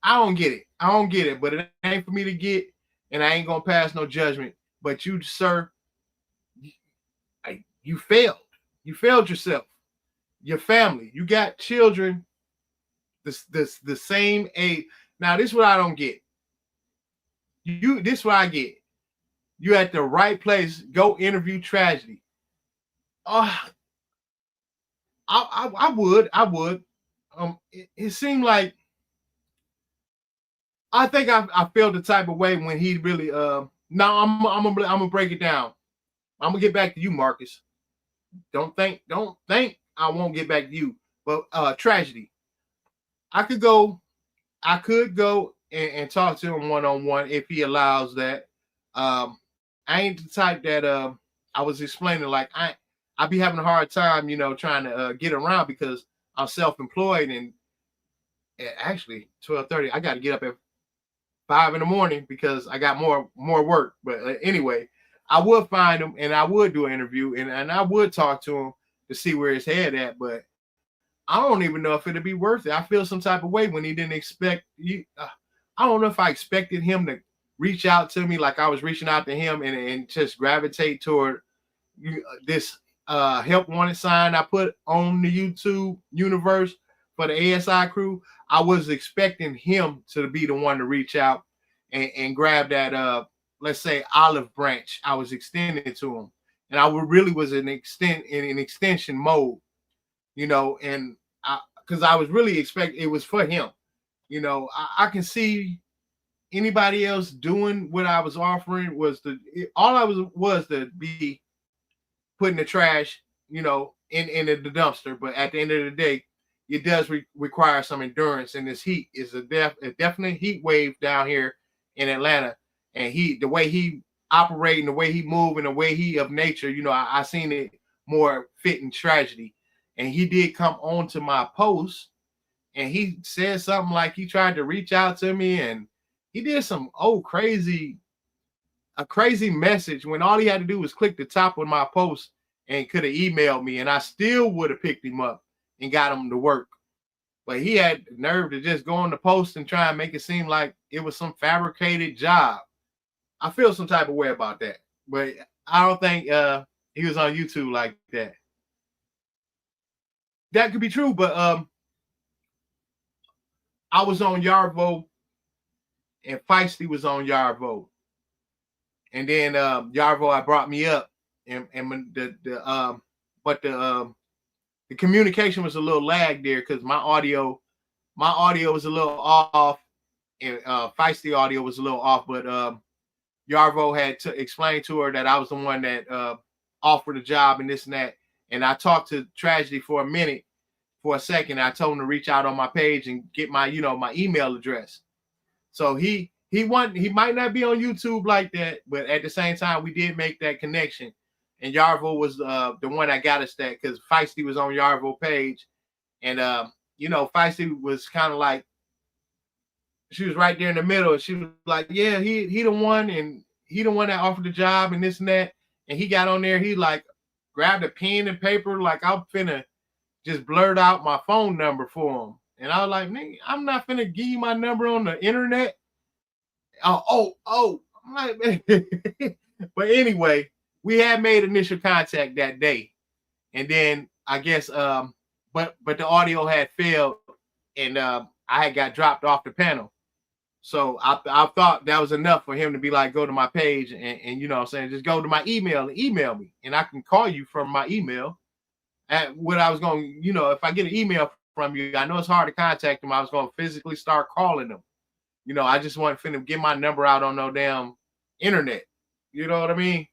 don't get it. I don't get it, but it ain't for me to get, and I ain't gonna pass no judgment. But you, sir, you failed. You failed yourself. Your family. You got children the same age. Now, this is what I don't get. This is what I get. You at the right place. Go interview Tragedy. I would. It seemed like I think I felt the type of way when he really. Now I'm gonna break it down. I'm gonna get back to you, Marcus. Don't think I won't get back to you. But Tragedy, I could go and talk to him one-on-one if he allows that. I ain't the type that I was explaining, like I be having a hard time, trying to get around because I'm self-employed and actually 12:30 I got to get up at 5 a.m. because I got more work. But anyway, I would find him and I would do an interview and I would talk to him to see where his head at. But I don't even know if it'd be worth it. I feel some type of way when he didn't expect you. I don't know if I expected him to reach out to me like I was reaching out to him and just gravitate toward this help wanted sign I put on the YouTube universe for the ASI crew. I was expecting him to be the one to reach out and grab that let's say olive branch I was extending it to him. And I really was in an extension mode, you know, and because I was really expecting it was for him. You know, I can see anybody else doing what I was offering all I was to be putting the trash, you know, in the dumpster. But at the end of the day, it does require some endurance. And this heat is a definite heat wave down here in Atlanta. And the way he operating, the way he moving, the way he of nature, you know, I seen it more fitting tragedy. And he did come on to my post and he said something like he tried to reach out to me and he did some a crazy message when all he had to do was click the top of my post and could have emailed me and I still would have picked him up and got him to work. But he had the nerve to just go on the post and try and make it seem like it was some fabricated job. I feel some type of way about that, but I don't think he was on YouTube like that. That could be true, but I was on Yarvo and Feisty was on Yarvo. And then Yarvo I brought me up and the communication was a little lag there because my audio was a little off and Feisty audio was a little off, but Yarvo had to explain to her that I was the one that offered a job and this and that. And I talked to Tragedy for a second. I told him to reach out on my page and get my, you know, my email address. So he might not be on YouTube like that, but at the same time, we did make that connection. And Yarvo was the one that got us that because Feisty was on Yarvo page. And, you know, Feisty was kind of like, she was right there in the middle. She was like, yeah, he the one and he the one that offered the job and this and that. And he got on there. He like grabbed a pen and paper. Like I'm finna just blurt out my phone number for him. And I was like, nigga, I'm not finna give you my number on the internet. I'm like, man. But anyway, we had made initial contact that day. And then I guess but the audio had failed and I had got dropped off the panel. So I thought that was enough for him to be like, go to my page and you know what I'm saying, just go to my email and email me. And I can call you from my email. At what I was going, you know, if I get an email from you, I know it's hard to contact them. I was going to physically start calling them. You know, I just want to get my number out on no damn internet. You know what I mean?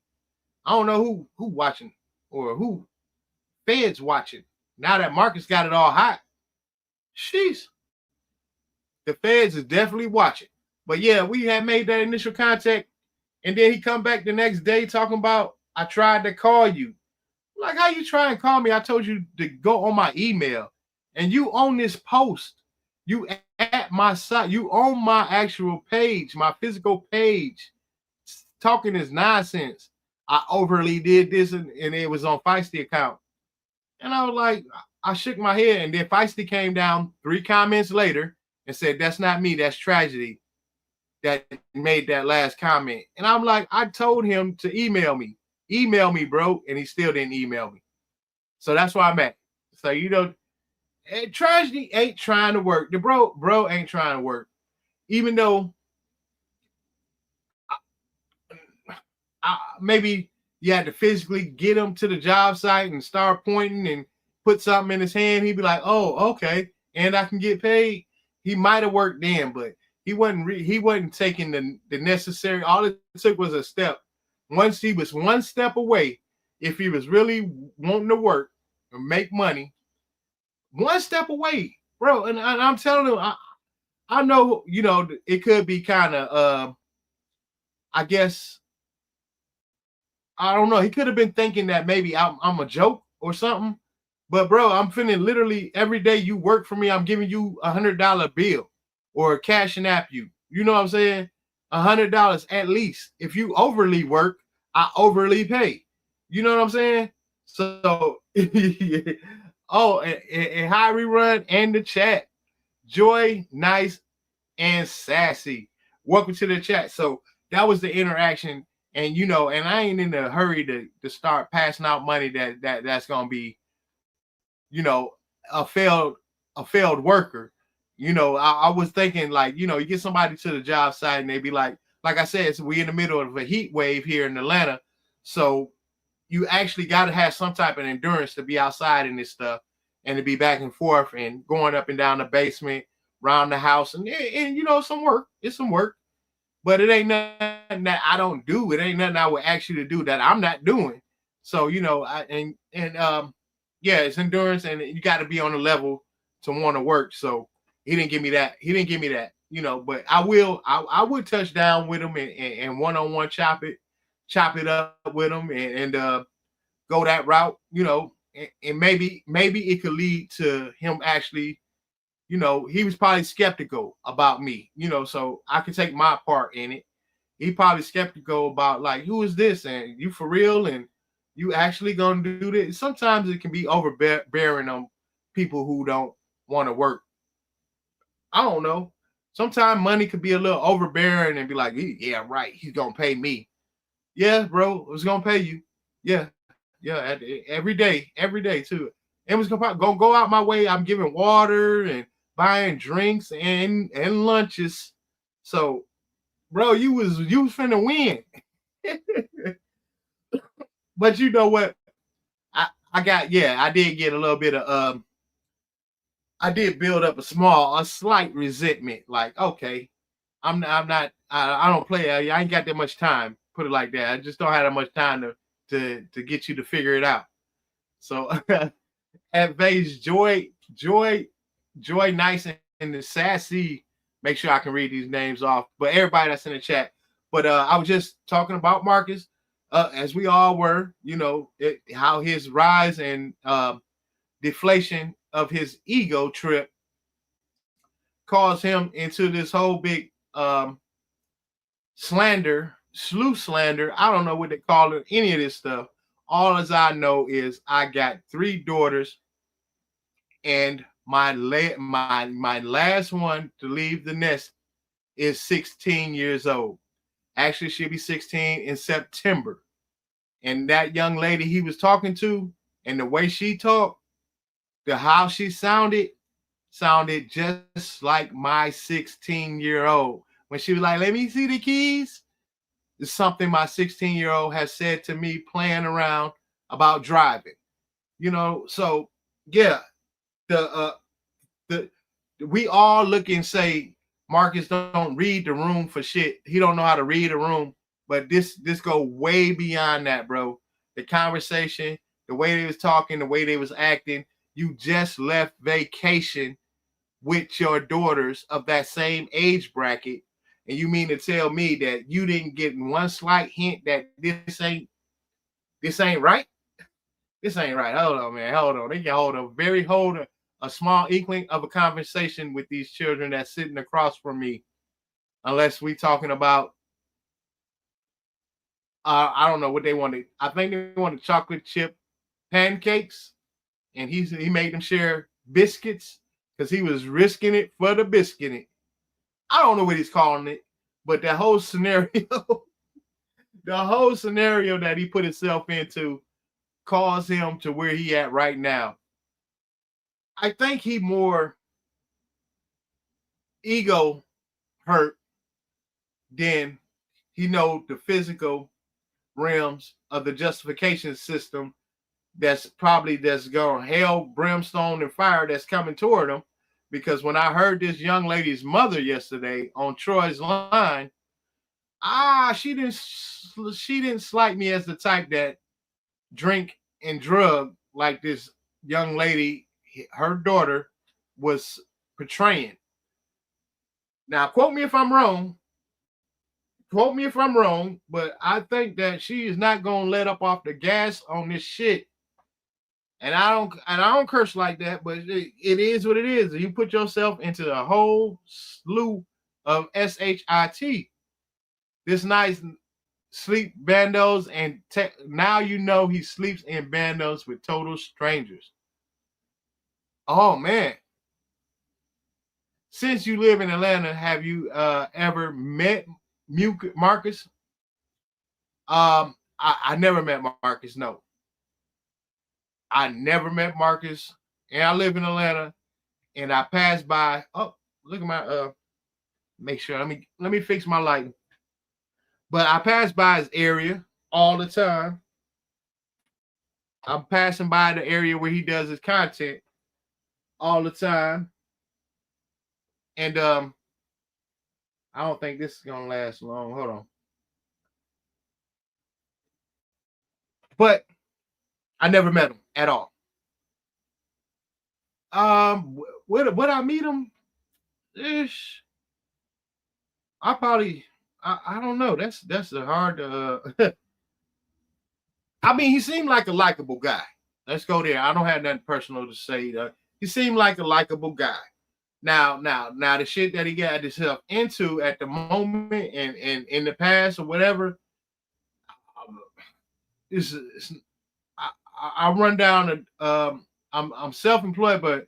I don't know who watching or who feds watching. Now that Marcus got it all hot. Sheesh. The feds is definitely watching. But yeah, we had made that initial contact. And then he come back the next day talking about, I tried to call you. Like, how you try and call me? I told you to go on my email. And you own this post. You at my site. You own my actual page, my physical page. Talking is nonsense. I overly did this and it was on Feisty account. And I was like, I shook my head. And then Feisty came down 3 comments later and said, that's not me, that's Tragedy that made that last comment. And I'm like, I told him to email me. Email me, bro. And he still didn't email me. So that's where I'm at. So, you know, Tragedy ain't trying to work. The bro ain't trying to work. Even though maybe you had to physically get him to the job site and start pointing and put something in his hand. He'd be like, oh, okay. And I can get paid. He might have worked then, but he wasn't taking the necessary. All it took was a step. Once he was one step away, if he was really wanting to work or make money, one step away, bro. And I'm telling him, I know, you know, it could be kind of, I guess, I don't know. He could have been thinking that maybe I'm a joke or something. But bro, I'm finna literally every day you work for me, I'm giving you $100 bill or cashing app you. You know what I'm saying? $100 at least. If you overly work, I overly pay. You know what I'm saying? So, oh, and hi rerun and the chat. Joy, nice, and sassy. Welcome to the chat. So that was the interaction. And you know, and I ain't in a hurry to start passing out money that's gonna be, you know, a failed worker. I was thinking like, you get somebody to the job site and they be like I said, so we in the middle of a heat wave here in Atlanta. So you actually got to have some type of endurance to be outside in this stuff and to be back and forth and going up and down the basement, around the house, and some work. It's some work, but it ain't nothing that I don't do. It ain't nothing I would ask you to do that I'm not doing. So yeah, it's endurance, and you got to be on the level to want to work. So he didn't give me that. He didn't give me that. But I will. I would touch down with him and one-on-one chop it up with him and go that route. And maybe it could lead to him actually. He was probably skeptical about me. So I could take my part in it. He probably skeptical about like, who is this, and you for real, and you actually gonna do this. Sometimes it can be overbearing on people who don't want to work. I don't know. Sometimes money could be a little overbearing and be like, yeah, right, he's gonna pay me. Yeah, bro, it's gonna pay you. Yeah, yeah, every day too. It was gonna go out my way. I'm giving water and buying drinks and lunches. So, bro, you was finna win. But you know what? I did get a little bit of I did build up a slight resentment. Like, okay, I don't play. I ain't got that much time. Put it like that. I just don't have that much time to get you to figure it out. So at Vage, Joy Nice and the Sassy. Make sure I can read these names off. But everybody that's in the chat. But I was just talking about Marcus, as we all were. How his rise and deflation of his ego trip caused him into this whole big slew slander. I don't know what they call it, any of this stuff. All as I know is I got 3 daughters, and my last one to leave the nest is 16 years old. Actually, she'll be 16 in September. And that young lady he was talking to, and the way she talked, how she sounded just like my 16-year-old. When she was like, let me see the keys. It's something my 16-year-old has said to me playing around about driving. So yeah, we all look and say Marcus don't read the room for shit. He don't know how to read a room. But this go way beyond that, bro. The conversation, the way they was talking, the way they was acting. You just left vacation with your daughters of that same age bracket, and you mean to tell me that you didn't get one slight hint that this ain't right? This ain't right. Hold on, man. Hold on. They can hold a small inkling of a conversation with these children that's sitting across from me, unless we talking about I don't know what they wanted. I think they wanted chocolate chip pancakes, and he made them share biscuits because he was risking it for the biscuit. I don't know what he's calling it, but the whole scenario, that he put himself into caused him to where he at right now. I think he more ego hurt than he know the physical realms of the justification system that's going hell, brimstone, and fire that's coming toward him. Because when I heard this young lady's mother yesterday on Troy's line, she didn't slight me as the type that drink and drug like this young lady, her daughter, was portraying. Now, quote me if I'm wrong, but I think that she is not gonna let up off the gas on this shit. And I don't curse like that, but it is what it is. You put yourself into a whole slew of shit. This nice sleep bandos, and now he sleeps in bandos with total strangers. Oh man. Since you live in Atlanta, have you ever met Marcus? I never met Marcus. No, I never met Marcus, and I live in Atlanta, and I passed by. Oh, look at my make sure. Let me fix my lighting. But I pass by his area all the time. I'm passing by the area where he does his content all the time. And I don't think this is gonna last long. Hold on. But I never met him at all. Would I meet him? Ish. I don't know. That's a hard I mean, he seemed like a likable guy. Let's go there. I don't have nothing personal to say. He seemed like a likable guy. Now, the shit that he got himself into at the moment and in the past or whatever, is I run down. I'm self-employed, but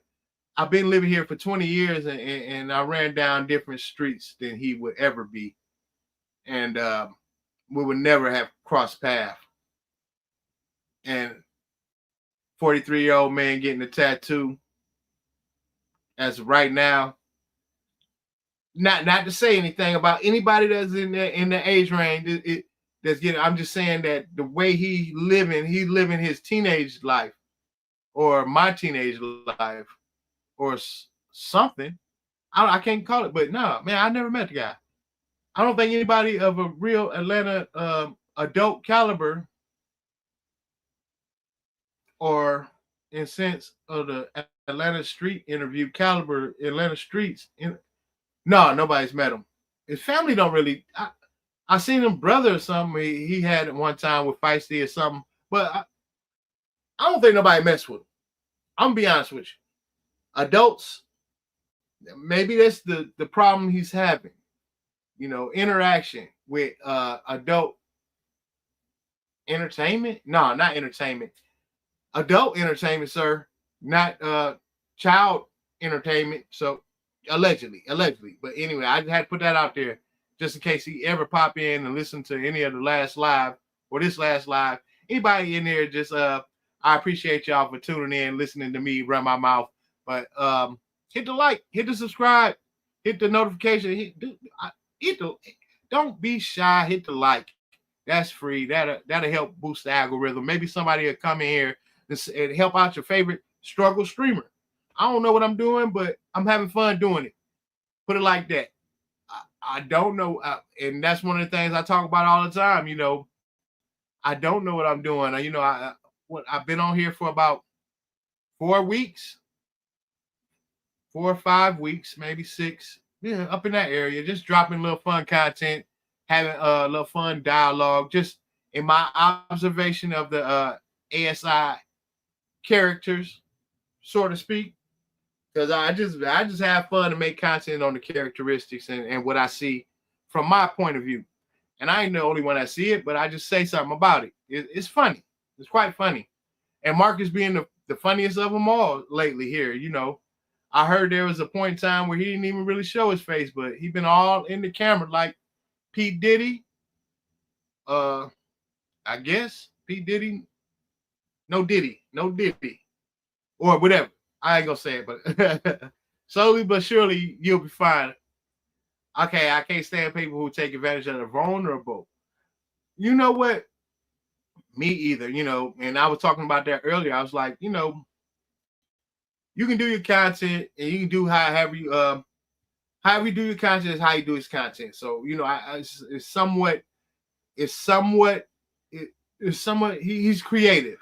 I've been living here for 20 years, and I ran down different streets than he would ever be, and we would never have crossed paths. And 43-year-old man getting a tattoo as of right now. Not to say anything about anybody that's in the age range that's getting. I'm just saying that the way he living his teenage life, or my teenage life, or something. I can't call it, but no, man, I never met the guy. I don't think anybody of a real Atlanta adult caliber, or in sense of the Atlanta street interview caliber, Atlanta streets. No, nobody's met him. His family don't really. I seen him brother or something. He had at one time with Feisty or something, but I don't think nobody messed with him. I'm gonna be honest with you. Adults, maybe that's the problem he's having. Interaction with adult entertainment. No, not entertainment. Adult entertainment, sir, not child entertainment. So allegedly. But anyway, I had to put that out there just in case he ever pop in and listen to any of the last live or this last live. Anybody in there, just I appreciate y'all for tuning in, listening to me run my mouth. But hit the like, hit the subscribe, hit the notification, don't be shy, hit the like. That's free. That'll help boost the algorithm. Maybe somebody will come in here and help out your favorite struggle streamer. I don't know what I'm doing, but I'm having fun doing it. Put it like that. I don't know, and that's one of the things I talk about all the time. I don't know what I'm doing. I've been on here for about 4 weeks, 4 or 5 weeks, maybe 6. Yeah, up in that area, just dropping a little fun content, having a little fun dialogue, just in my observation of the ASI characters, so to speak. Because I just have fun to make content on the characteristics and what I see from my point of view. And I ain't the only one that see it, but I just say something about it. It's funny. It's quite funny. And Marcus being the funniest of them all lately here, I heard there was a point in time where he didn't even really show his face, but he been all in the camera like P. Diddy. I guess P. Diddy. No Diddy. Or whatever. I ain't gonna say it, but slowly but surely you'll be fine. Okay, I can't stand people who take advantage of the vulnerable. You know what? Me either, and I was talking about that earlier. I was like, you can do your content and you can do however you do your content is how you do his content. So, it's somewhat he's creative.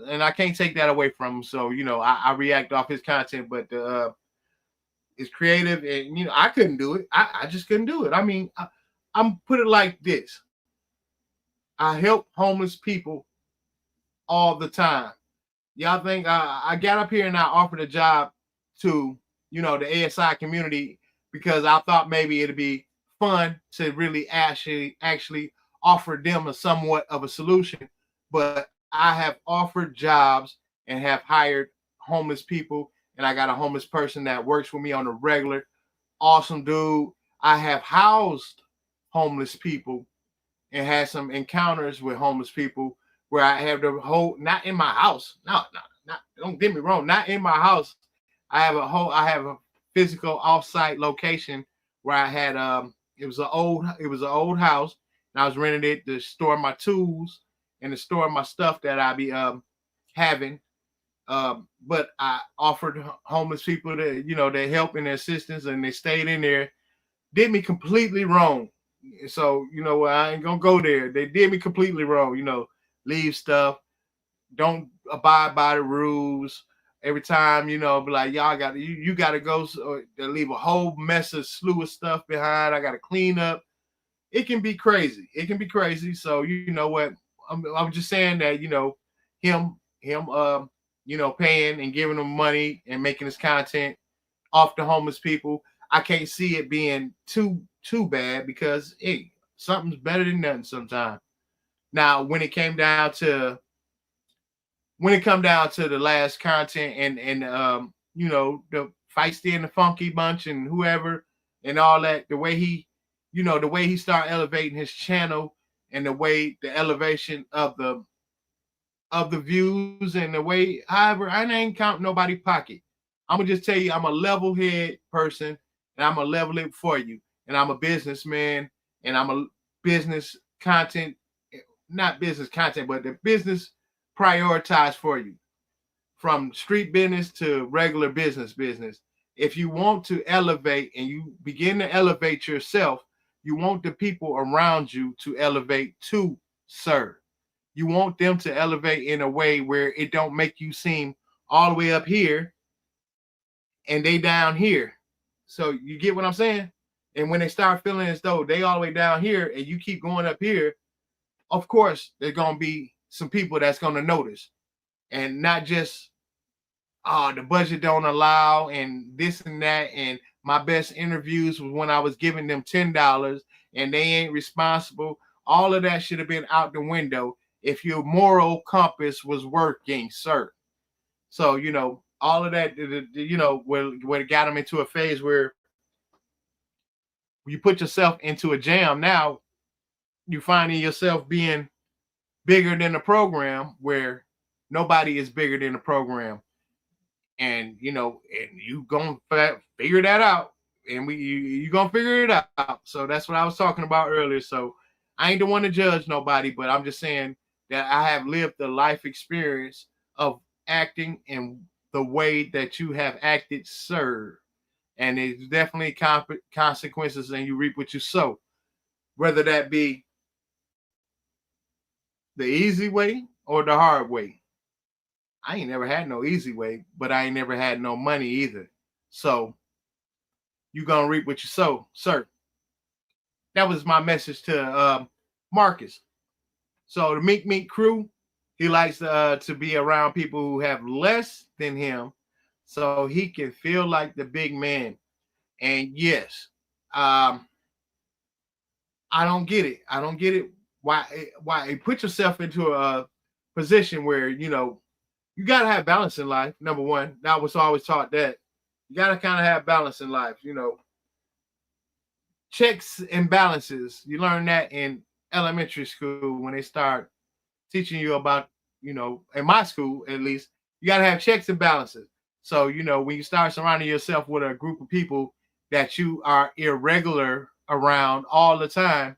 And I can't take that away from him. So, I react off his content, but it's creative, and I couldn't do it. I just couldn't do it. I mean, I'm put it like this. I help homeless people all the time. Y'all think I got up here and I offered a job to, the ASI community because I thought maybe it'd be fun to really actually offer them a somewhat of a solution. But I have offered jobs and have hired homeless people, and I got a homeless person that works with me on a regular. Awesome dude. I have housed homeless people and had some encounters with homeless people where I have the whole, not in my house. No, don't get me wrong, not in my house. I have a physical off-site location where I had it was an old house, and I was renting it to store my tools and to store my stuff that I be having. But I offered homeless people their help and their assistance, and they stayed in there. Did me completely wrong. So I ain't gonna go there. They did me completely wrong. Leave stuff, don't abide by the rules. Every time, be like, y'all got you got to go. So they leave a whole mess of slew of stuff behind. I got to clean up. It can be crazy. It can be crazy. So you know what? I'm just saying that him paying and giving them money and making his content off the homeless people. I can't see it being too bad because hey, something's better than nothing sometimes. Now, when it come down to the last content and the Feisty and the Funky Bunch and whoever and all that, the way he started elevating his channel and the elevation of the views and the way, however, I ain't counting nobody pocket. I'm gonna just tell you, I'm a level head person and I'm gonna level it for you. And I'm a businessman and I'm a business content, not business content, but the business prioritized for you from street business to regular business. If you want to elevate and you begin to elevate yourself, you want the people around you to elevate too, sir. You want them to elevate in a way where it don't make you seem all the way up here and they down here. So you get what I'm saying? And when they start feeling as though they all the way down here and you keep going up here, of course, there's going to be some people that's going to notice. And not just, the budget don't allow and this and that. And my best interviews was when I was giving them $10 and they ain't responsible. All of that should have been out the window if your moral compass was working, sir. So, all of that, where it got them into a phase where you put yourself into a jam. Now you finding yourself being bigger than the program where nobody is bigger than the program. And, and you gonna figure that out. And you gonna figure it out. So that's what I was talking about earlier. So I ain't the one to judge nobody, but I'm just saying that I have lived the life experience of acting in the way that you have acted, sir. And it's definitely consequences, and you reap what you sow. Whether that be the easy way or the hard way. I ain't never had no easy way, but I ain't never had no money either. So you gonna reap what you sow, sir. That was my message to Marcus. So the Meek crew, he likes to be around people who have less than him, so he can feel like the big man. And yes, I don't get it. I don't get it. Why put yourself into a position where you gotta have balance in life. Number one, that was always taught that you gotta kind of have balance in life. Checks and balances. You learn that in elementary school when they start teaching you about, in my school at least, you gotta have checks and balances. So when you start surrounding yourself with a group of people that you are irregular around all the time,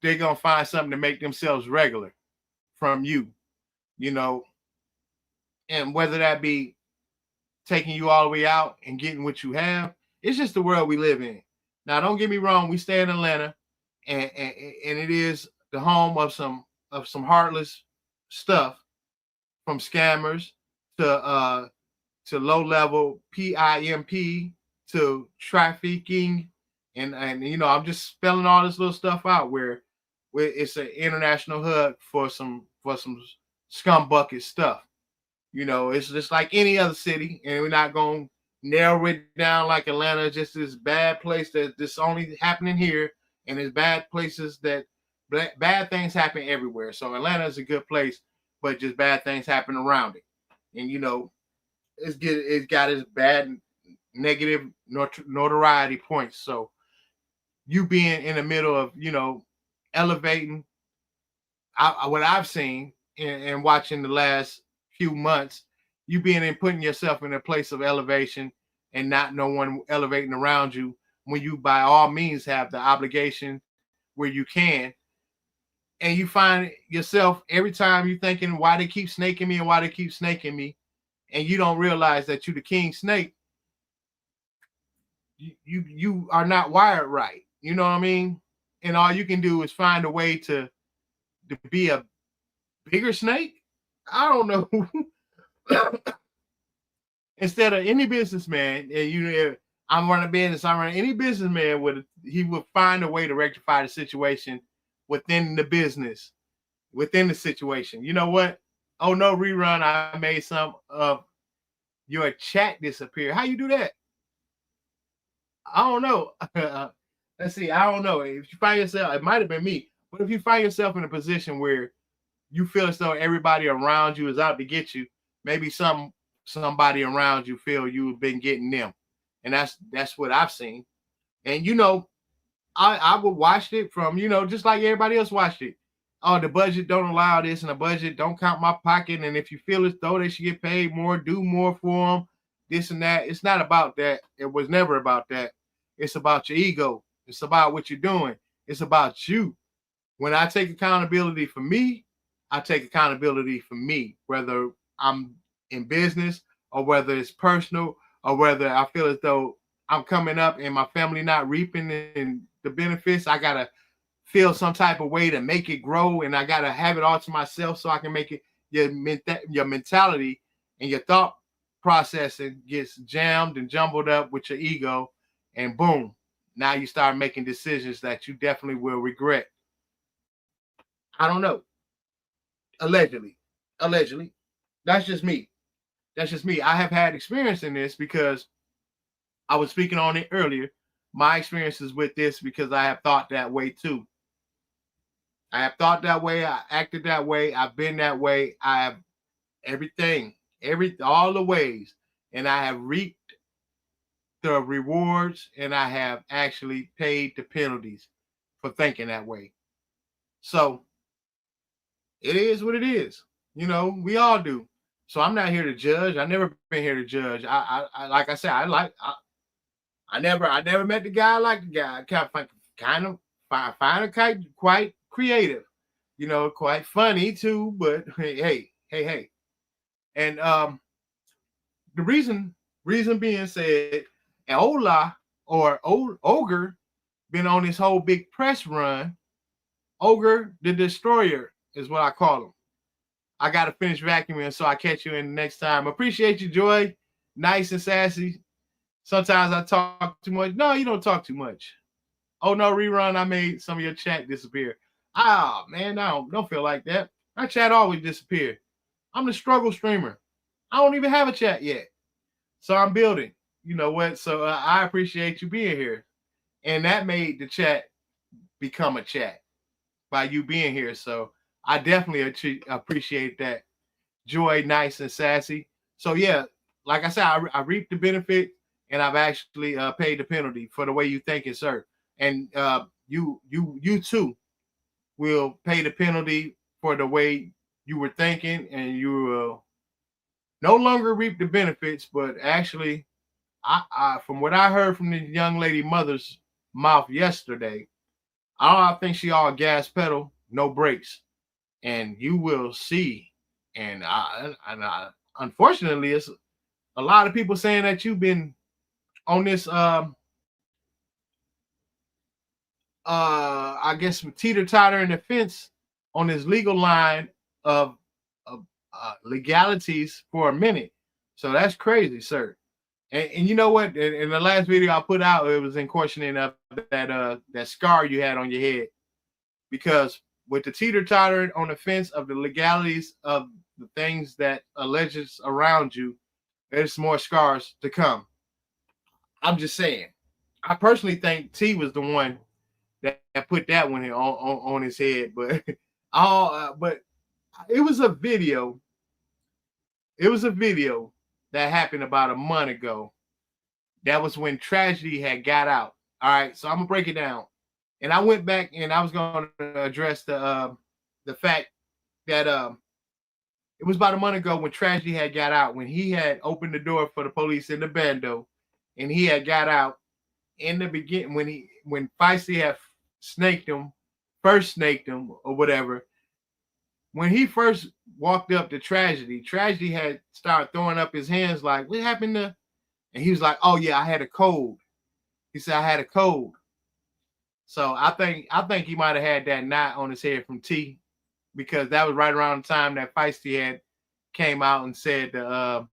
they're gonna find something to make themselves regular from you, and whether that be taking you all the way out and getting what you have, it's just the world we live in. Now, don't get me wrong, we stay in Atlanta, and it is the home of some heartless stuff, from scammers to low level PIMP to trafficking, and I'm just spelling all this little stuff out where it's an international hub for some scum bucket stuff. It's just like any other city, and we're not going to narrow it down like Atlanta, just this bad place that this only happening here, and there's bad places that bad things happen everywhere. So Atlanta is a good place, but just bad things happen around it. And it's got its bad negative notoriety points. So you being in the middle of elevating, what I've seen and watching the last few months, you being in putting yourself in a place of elevation, and not no one elevating around you when you by all means have the obligation where you can. And you find yourself every time you thinking why they keep snaking me and why they keep snaking me, and you don't realize that you the king snake. You are not wired right. You know what I mean? And all you can do is find a way to be a bigger snake. I don't know. Instead of any businessman, and I'm running a business, I'm running any businessman he would find a way to rectify the situation within the business, within the situation. You know what? Oh no, rerun. I made some of your chat disappear. How you do that? I don't know. Let's see. I don't know. If you find yourself, it might have been me, but if you find yourself in a position where you feel as though everybody around you is out to get you, maybe somebody around you feel you've been getting them, and that's what I've seen. And I would watch it from just like everybody else watched it. Oh, the budget don't allow this, and the budget don't count my pocket. And if you feel as though they should get paid more, do more for them, this and that. It's not about that. It was never about that. It's about your ego. It's about what you're doing. It's about you. When I take accountability for me, I take accountability for me, whether I'm in business or whether it's personal or whether I feel as though I'm coming up and my family not reaping and the benefits. I gotta feel some type of way to make it grow, and I gotta have it all to myself so I can make it. Your mentality and your thought processing gets jammed and jumbled up with your ego, and boom, now you start making decisions that you definitely will regret. I don't know. Allegedly, that's just me. That's just me. I have had experience in this because I was speaking on it earlier. My experiences with this because I have thought that way too. I have thought that way. I acted that way. I've been that way. I have everything, all the ways, and I have reaped the rewards, and I have actually paid the penalties for thinking that way. So it is what it is. We all do. So I'm not here to judge. I never been here to judge. I like I said, I never met the guy like the guy. Kind of find it quite creative, quite funny too. But hey. And the reason being said, Ola or Ogre been on this whole big press run. Ogre the Destroyer is what I call him. I got to finish vacuuming, so I catch you in the next time. Appreciate you, Joy. Nice and sassy. Sometimes I talk too much. No, you don't talk too much. Oh no, rerun. I made some of your chat disappear. Ah, man, I don't feel like that. My chat always disappear. I'm the struggle streamer. I don't even have a chat yet. So I'm building. You know what? So I appreciate you being here. And that made the chat become a chat by you being here. So I definitely appreciate that. Joy, nice and sassy. So yeah, like I said, I reaped the benefit, and I've actually paid the penalty for the way you think it, sir. And you too will pay the penalty for the way you were thinking, and you will no longer reap the benefits, but actually, I from what I heard from the young lady mother's mouth yesterday, I think she all gas pedal, no brakes, and you will see. And unfortunately, it's a lot of people saying that you've been on this I guess teeter-totter in the fence on this legal line of legalities for a minute. So that's crazy, sir. And you know what? In the last video I put out, it was in questioning of that scar you had on your head, because with the teeter-totter on the fence of the legalities of the things that alleges around you, there's more scars to come. I'm just saying. I personally think T was the one that put that one on his head, but but it was a video. It was a video that happened about a month ago. That was when tragedy had got out. All right, so I'm gonna break it down. And I went back and I was going to address the fact that it was about a month ago when tragedy had got out, when he had opened the door for the police in the bando, and he had got out in the beginning when Feisty had first snaked him or whatever. When he first walked up to Tragedy, Tragedy had started throwing up his hands like, "What happened to?" And he was like, "Oh yeah, I had a cold." He said, "I had a cold." So I think he might have had that knot on his head from T, because that was right around the time that Feisty had came out and said that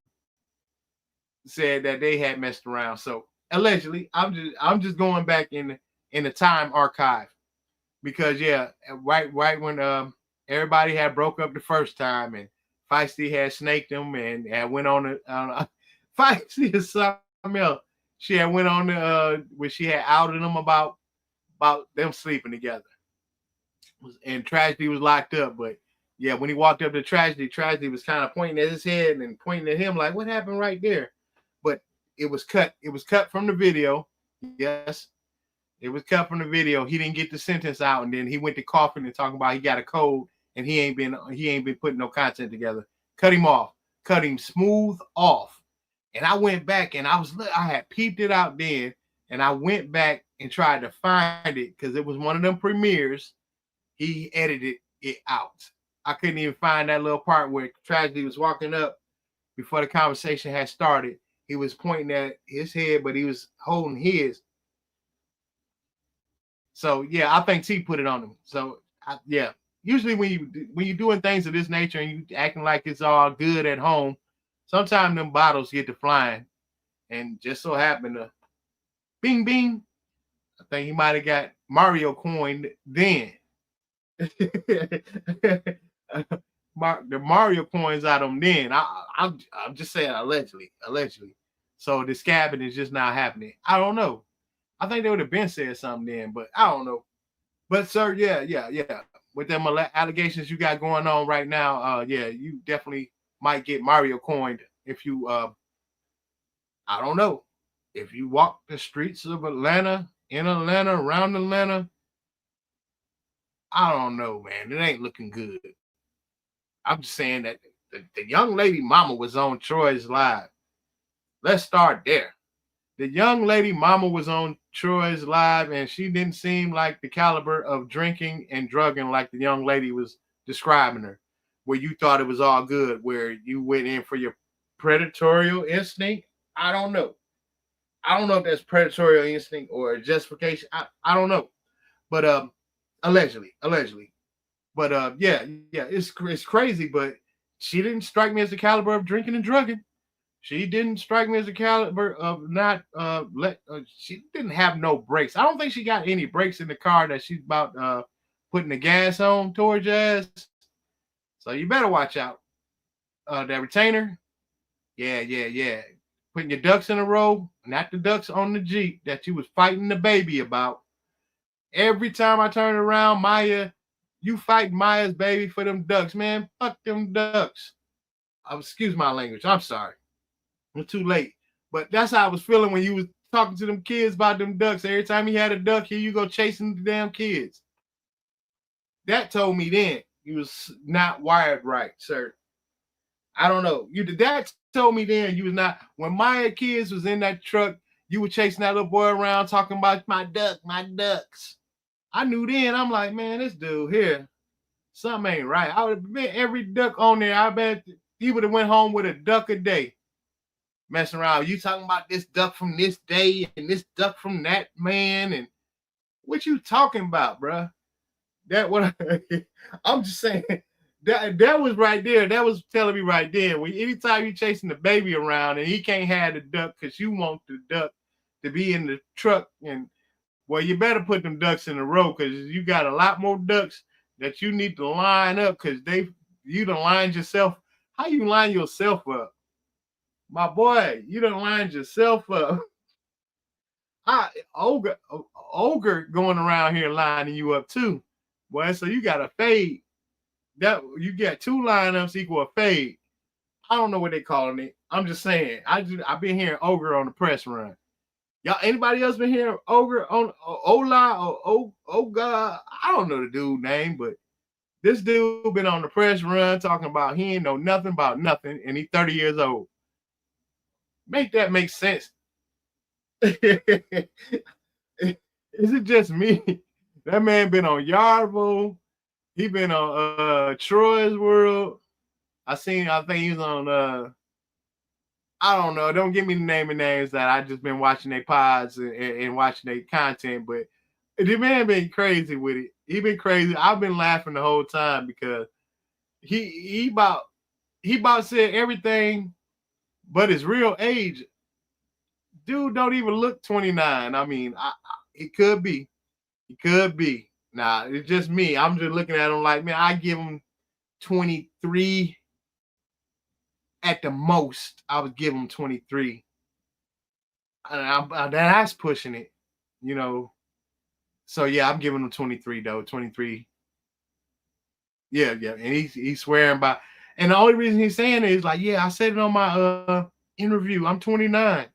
they had messed around. So allegedly, I'm just going back in the time archive, because yeah, right when everybody had broke up the first time and Feisty had snaked him and went on Feisty is something else. She had went on where she had outed him about them sleeping together, and Tragedy was locked up. But yeah, when he walked up to Tragedy was kind of pointing at his head and pointing at him like, "What happened right there?" But it was cut from the video. Yes, it was cut from the video. He didn't get the sentence out, and then he went to coughing and talking about he got a cold and he ain't been putting no content together. Cut him smooth off. And I went back and I had peeped it out then, and I went back and tried to find it because it was one of them premieres. He edited it out. I couldn't even find that little part where Tragedy was walking up before the conversation had started. He was pointing at his head, but he was holding his. So yeah, I think T put it on him. So yeah, usually when you're doing things of this nature and you acting like it's all good at home, sometimes them bottles get to flying, and just so happened to bing bing. I think he might have got Mario coined then. The Mario coins out of him then. I'm just saying allegedly. So the scabbing is just not happening. I don't know. I think they would have been said something then, but I don't know. But sir, yeah. With them allegations you got going on right now, yeah, you definitely might get Mario coined if you I don't know. If you walk the streets of Atlanta, in Atlanta, around Atlanta, I don't know, man. It ain't looking good. I'm just saying that the young lady mama was on Troy's Live. Let's start there. The young lady mama was on Troy's Live, and she didn't seem like the caliber of drinking and drugging like the young lady was describing her, where you thought it was all good, where you went in for your predatory instinct. I don't know. I don't know if that's predatory instinct or justification. I don't know. But allegedly. But yeah, it's crazy, but she didn't strike me as the caliber of drinking and drugging. She didn't strike me as a caliber of not she didn't have no brakes. I don't think she got any brakes in the car that she's about putting the gas on towards your ass. So you better watch out. That retainer, yeah. Putting your ducks in a row, not the ducks on the Jeep that you was fighting the baby about. Every time I turn around, Maya, you fight Maya's baby for them ducks, man. Fuck them ducks. Excuse my language. I'm sorry. I'm too late. But that's how I was feeling when you was talking to them kids about them ducks. Every time he had a duck, here you go chasing the damn kids. That told me then you was not wired right, sir. I don't know. That told me then you was not. When my kids was in that truck, you were chasing that little boy around talking about my ducks. I knew then. I'm like, man, this dude here, something ain't right. I would have been every duck on there. I bet he would have went home with a duck a day. Messing around. You talking about this duck from this day and this duck from that man, and what you talking about, bro? That what I'm just saying. That was right there. That was telling me right there. When anytime you chasing the baby around and he can't have the duck because you want the duck to be in the truck, and well, you better put them ducks in a row because you got a lot more ducks that you need to line up because you done lined yourself. How you line yourself up? My boy, you done lined yourself up. Ogre going around here lining you up too. Boy, so you got a fade. That you got two lineups equal a fade. I don't know what they calling it. I'm just saying. I've been hearing Ogre on the press run. Y'all, anybody else been hearing Ogre on Ola or Oga? I don't know the dude name, but this dude been on the press run talking about he ain't know nothing about nothing, and he's 30 years old. Make that make sense. Is it just me? That man been on Yardville. He been on Troy's World. I think he was on I don't know. Don't give me the name and names that I just been watching their pods and watching their content, but the man been crazy with it. He been crazy. I've been laughing the whole time because he about said everything but his real age. Dude don't even look 29. I mean, it could be. It could be. Nah, it's just me. I'm just looking at him like, man, I give him 23 at the most. I would give him 23. That's pushing it, you know. So yeah, I'm giving him 23 though. 23. Yeah, yeah. And he's swearing by, and the only reason he's saying it is like, yeah, I said it on my interview. I'm 29.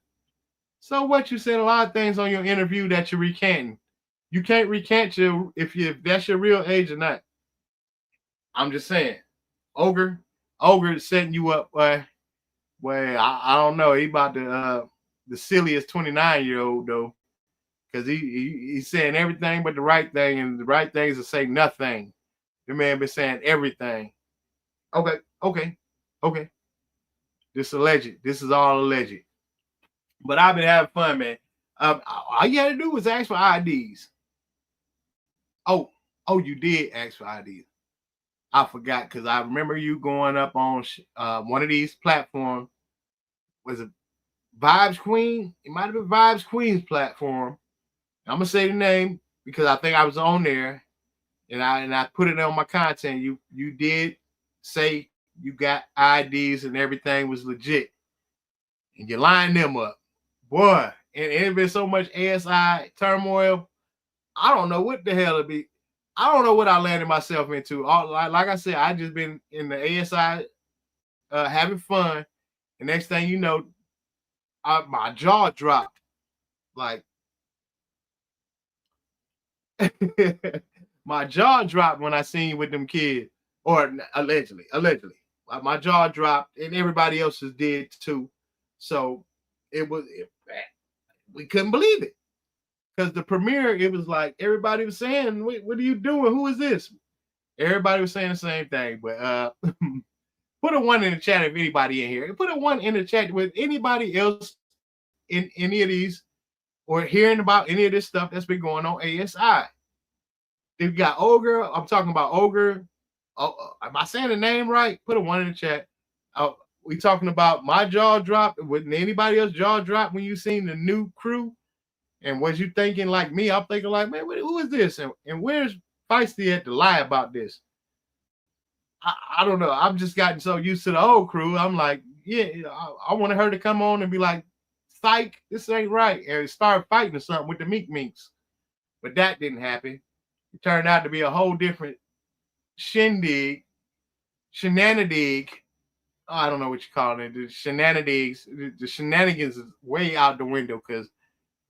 So what? You said a lot of things on your interview that you're recanting. You can't recant if that's your real age or not. I'm just saying. Ogre is setting you up. Well, I don't know. He about the silliest 29-year-old though, because he's saying everything but the right thing, and the right thing is to say nothing. The man been saying everything. Okay. This alleged. This is all alleged. But I've been having fun, man. All you had to do was ask for IDs. Oh, you did ask for IDs. I forgot because I remember you going up on one of these platforms. Was it Vibes Queen? It might have been Vibes Queen's platform. I'm gonna say the name because I think I was on there, and I put it on my content. You did say you got IDs and everything was legit, and you lined them up, boy. And it been so much ASI turmoil. I don't know what the hell it be. I don't know what I landed myself into. Like I said, I just been in the ASI having fun. The next thing you know, my jaw dropped. Like my jaw dropped when I seen you with them kids, or allegedly. My jaw dropped, and everybody else's did too. So we couldn't believe it. Because the premiere, it was like everybody was saying, what are you doing? Who is this? Everybody was saying the same thing. But put a one in the chat if anybody in here. Put a one in the chat with anybody else in any of these or hearing about any of this stuff that's been going on ASI. If you got Ogre, I'm talking about Ogre. Am I saying the name right? Put a one in the chat. We talking about my jaw dropped. Wouldn't anybody else jaw drop when you seen the new crew? And was you thinking like me? I'm thinking like, man, who is this? And where's Feisty at to lie about this? I don't know. I've just gotten so used to the old crew. I'm like, yeah, I wanted her to come on and be like, psych, this ain't right. And start fighting or something with the Meek Minks. But that didn't happen. It turned out to be a whole different shindig, shenanidig. Oh, I don't know what you call it. The shenanigans. The shenanigans is way out the window because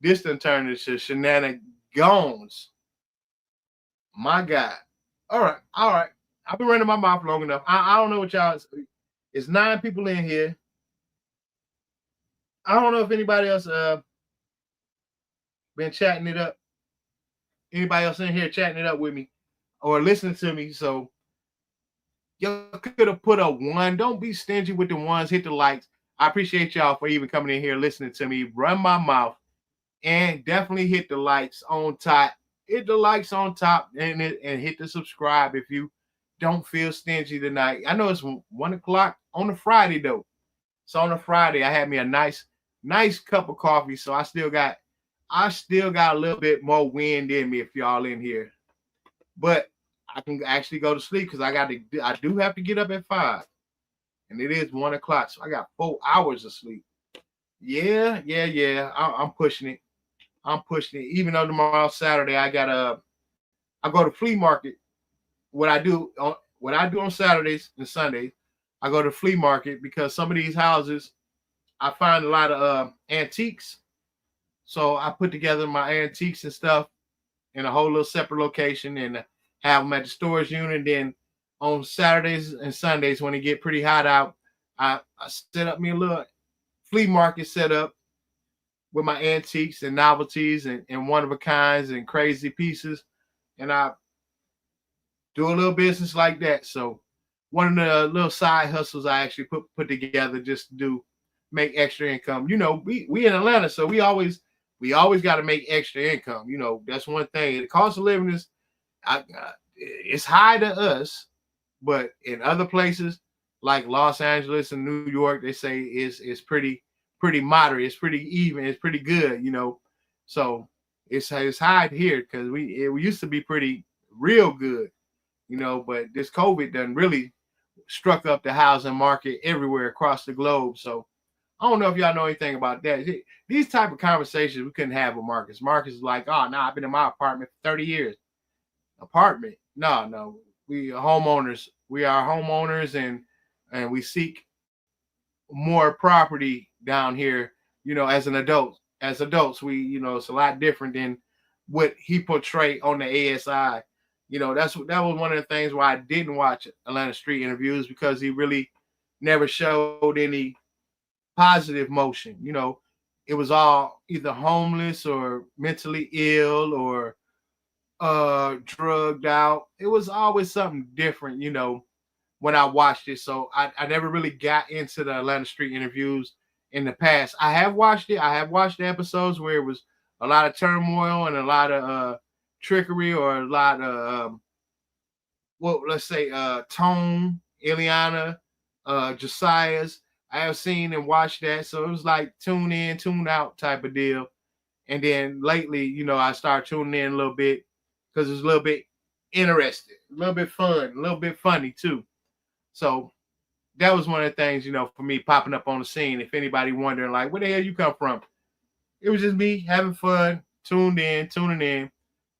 this done turned into shenanigans. My God. All right. I've been running my mouth long enough. I don't know what y'all. It's 9 people in here. I don't know if anybody else been chatting it up. Anybody else in here chatting it up with me or listening to me? So you could have put a 1. Don't be stingy with the ones. Hit the likes. I appreciate y'all for even coming in here listening to me run my mouth. And definitely hit the likes on top. Hit the likes on top and hit the subscribe if you don't feel stingy tonight. I know it's 1 o'clock on a Friday though. So on a Friday, I had me a nice cup of coffee. So I still got a little bit more wind in me if y'all in here. But I can actually go to sleep because I do have to get up at 5. And it is 1 o'clock. So I got 4 hours of sleep. Yeah. I'm pushing it. Even though tomorrow's Saturday, I go to flea market. What I do on Saturdays and Sundays, I go to flea market because some of these houses, I find a lot of antiques. So I put together my antiques and stuff in a whole little separate location and have them at the storage unit. And then on Saturdays and Sundays, when it get pretty hot out, I set up me a little flea market set up. with my antiques and novelties and one of a kinds and crazy pieces. And I do a little business like that. So one of the little side hustles I actually put together just to do make extra income. You know, we in Atlanta, so we always got to make extra income. You know, that's one thing. The cost of living is it's high to us, but in other places like Los Angeles and New York, they say it's pretty moderate. It's pretty even. It's pretty good. You know, so it's high here because we used to be pretty real good. You know, but this COVID done really struck up the housing market everywhere across the globe. So I don't know if y'all know anything about that. These type of conversations we couldn't have with Marcus. Marcus is like, oh, no, I've been in my apartment for 30 years. Apartment? No. We are homeowners. We are homeowners and we seek more property down here, you know, as an adult. As adults, it's a lot different than what he portrayed on the ASI. You know, that was one of the things why I didn't watch Atlanta Street Interviews, because he really never showed any positive motion. You know, it was all either homeless or mentally ill or drugged out. It was always something different, you know, when I watched it. So I never really got into the Atlanta Street Interviews in the past. I have watched it. I have watched the episodes where it was a lot of turmoil and a lot of trickery, or a lot of let's say Tone, Ileana, Josiah's. I have seen and watched that. So it was like tune in, tune out type of deal. And then lately, you know, I started tuning in a little bit because it's a little bit interesting, a little bit fun, a little bit funny too. So that was one of the things, you know, for me popping up on the scene. If anybody wondering, like, where the hell you come from? It was just me having fun, tuning in.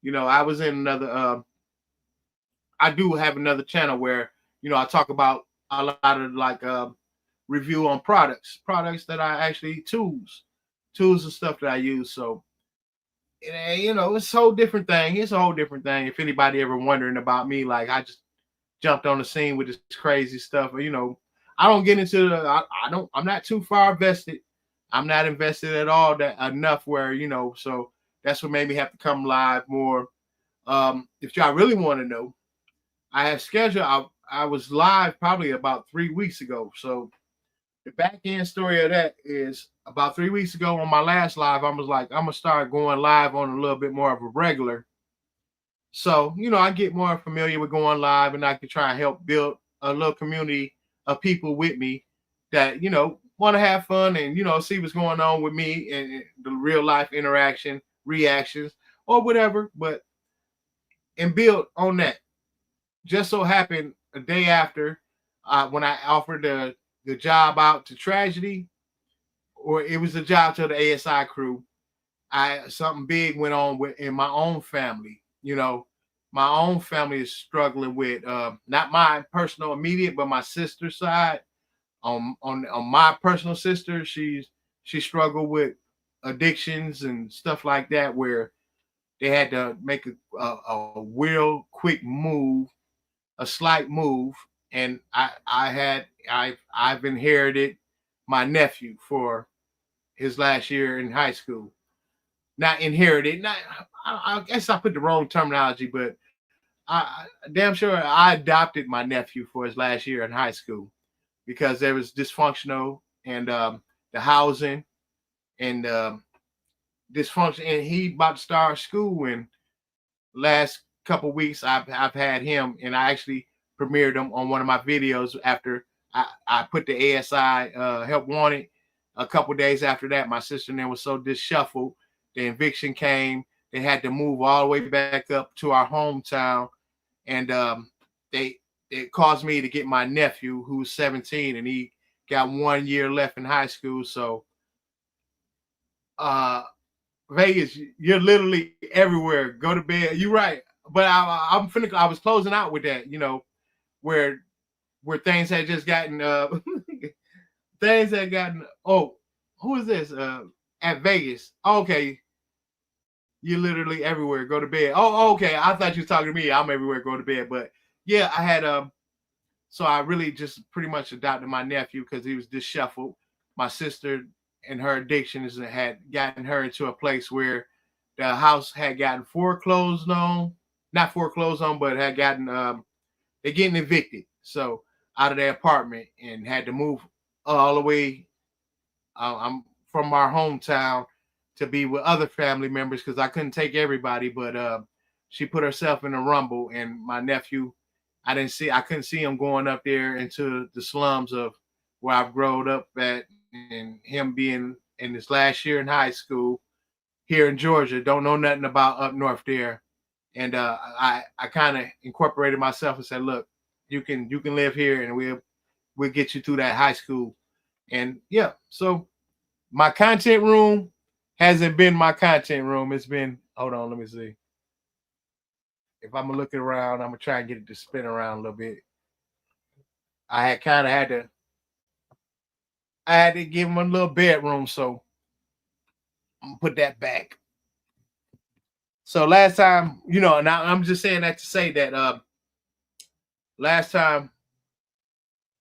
You know, I was in another. I do have another channel where, you know, I talk about a lot of like review on products that I actually tools and stuff that I use. So, you know, it's a whole different thing. It's a whole different thing. If anybody ever wondering about me, like I just jumped on the scene with this crazy stuff. You know, I don't get into the. I'm not too far vested. I'm not invested at all that enough where, you know. So that's what made me have to come live more. If y'all really want to know, I have scheduled. I was live probably about 3 weeks ago. So the back end story of that is about 3 weeks ago on my last live, I was like, I'm gonna start going live on a little bit more of a regular. So, you know, I get more familiar with going live and I can try and help build a little community of people with me that, you know, want to have fun and, you know, see what's going on with me and the real life interaction, reactions, or whatever. But and build on that. Just so happened a day after when I offered the job out to Tragedy, or it was a job to the ASI crew, something big went on in my own family. You know, my own family is struggling with not my personal immediate, but my sister's side. On my personal sister, she struggled with addictions and stuff like that, where they had to make a real quick move, a slight move, and I've inherited my nephew for his last year in high school. Not inherited, not I guess I put the wrong terminology, but I damn sure I adopted my nephew for his last year in high school because there was dysfunctional and the housing and dysfunction, and he about to start school. And last couple of weeks I've had him, and I actually premiered him on one of my videos after I put the ASI help wanted. A couple of days after that, my sister and them was so disshuffled. The eviction came. They had to move all the way back up to our hometown, and it caused me to get my nephew, who's 17, and he got 1 year left in high school. So, Vegas, you're literally everywhere. Go to bed. You're right, but I was closing out with that. You know, where things had just gotten things had gotten. Oh, who is this? At Vegas. Okay. You're literally everywhere. Go to bed. Oh, okay. I thought you were talking to me. I'm everywhere. Go to bed. But yeah, I had so I really just pretty much adopted my nephew because he was disshuffled. My sister and her addictions had gotten her into a place where the house had gotten foreclosed on, not foreclosed on, but had gotten they're getting evicted. So out of their apartment and had to move all the way. I'm from our hometown to be with other family members because I couldn't take everybody, but she put herself in a rumble, and my nephew, I couldn't see him going up there into the slums of where I've grown up at, and him being in his last year in high school here in Georgia, don't know nothing about up north there. And I kind of incorporated myself and said, look, you can live here, and we'll get you through that high school. And yeah, so my content room hasn't been my content room. It's been, hold on, let me see. If I'm looking around, I'm gonna try and get it to spin around a little bit. I had kind of had to, I had to give him a little bedroom, so I'm gonna put that back. So last time, now I'm just saying that to say that last time,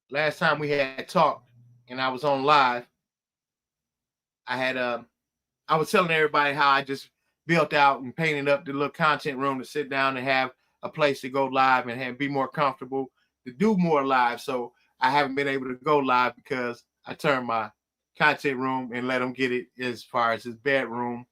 last time we had talked and I was on live, I had I was telling everybody how I just built out and painted up the little content room to sit down and have a place to go live and be more comfortable to do more live. So I haven't been able to go live because I turned my content room and let him get it as far as his bedroom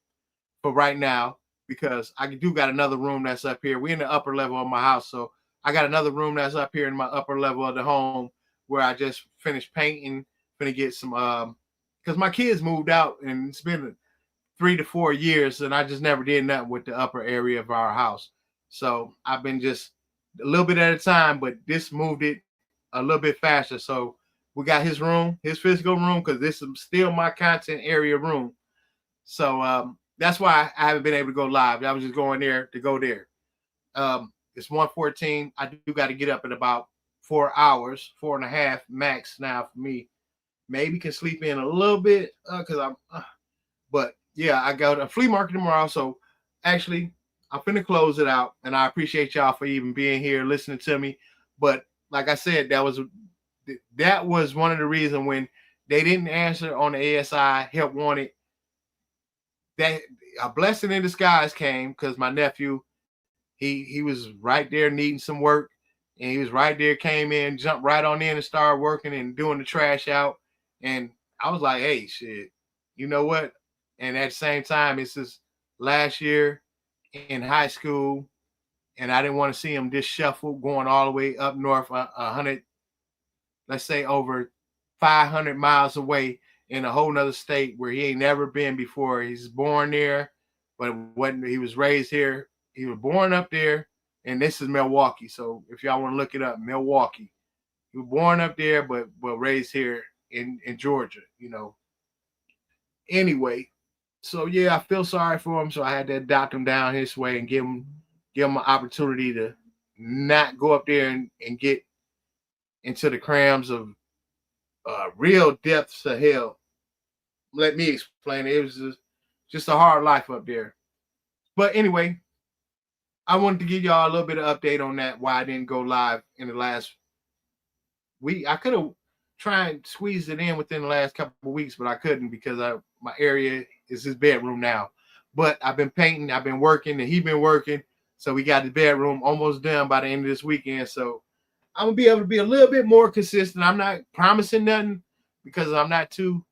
for right now, because I do got another room that's up here. We're in the upper level of my house, so I got another room that's up here in my upper level of the home where I just finished painting. Gonna get some because my kids moved out and it's been 3 to 4 years, and I just never did nothing with the upper area of our house. So I've been just a little bit at a time, but this moved it a little bit faster. So we got his room, his physical room, because this is still my content area room. So that's why I haven't been able to go live. I was just going there to go there. It's 1:14. I do got to get up in about 4 hours, 4.5 max now for me. Maybe can sleep in a little bit because but yeah, I got a flea market tomorrow. So actually, I'm finna close it out, and I appreciate y'all for even being here, listening to me. But like I said, that was one of the reasons when they didn't answer on the ASI help wanted, that a blessing in disguise came because my nephew, he was right there needing some work, and he was right there, came in, jumped right on in and started working and doing the trash out. And I was like, hey, shit, you know what? And at the same time, it's his last year in high school, and I didn't want to see him disheveled going all the way up north, 100, let's say over 500 miles away in a whole nother state where he ain't never been before. He's born there, but when he was raised here, he was born up there, and this is Milwaukee. So if y'all want to look it up, Milwaukee. He was born up there, but raised here in Georgia. Anyway, so yeah, I feel sorry for him. So I had to adopt him down his way and give him an opportunity to not go up there and get into the crams of real depths of hell. Let me explain it. It was just a hard life up there. But anyway, I wanted to give y'all a little bit of update on that, why I didn't go live in the last week. I could have tried and squeeze it in within the last couple of weeks, but I couldn't because my area is his bedroom now. But I've been painting, I've been working, and he's been working. So we got the bedroom almost done by the end of this weekend. So I'm gonna be able to be a little bit more consistent. I'm not promising nothing because I'm not too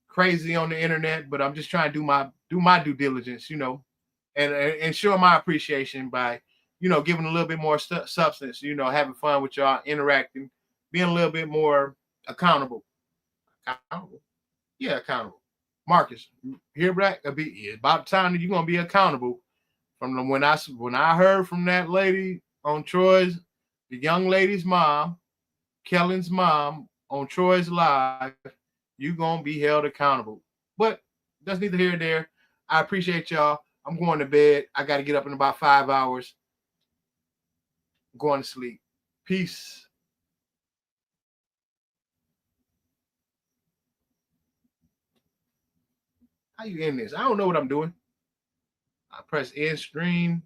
crazy on the internet, but I'm just trying to do my due diligence, and show my appreciation by, giving a little bit more substance, having fun with y'all, interacting, being a little bit more accountable. Accountable, yeah, accountable. Marcus, here back, about time that you're gonna be accountable. When I heard from that lady on Troy's, the young lady's mom, Kellen's mom on Troy's live, you gonna be held accountable. But that's neither here nor there. I appreciate y'all. I'm going to bed. I got to get up in about 5 hours. I'm going to sleep. Peace. How you end this? I don't know what I'm doing. I press end stream.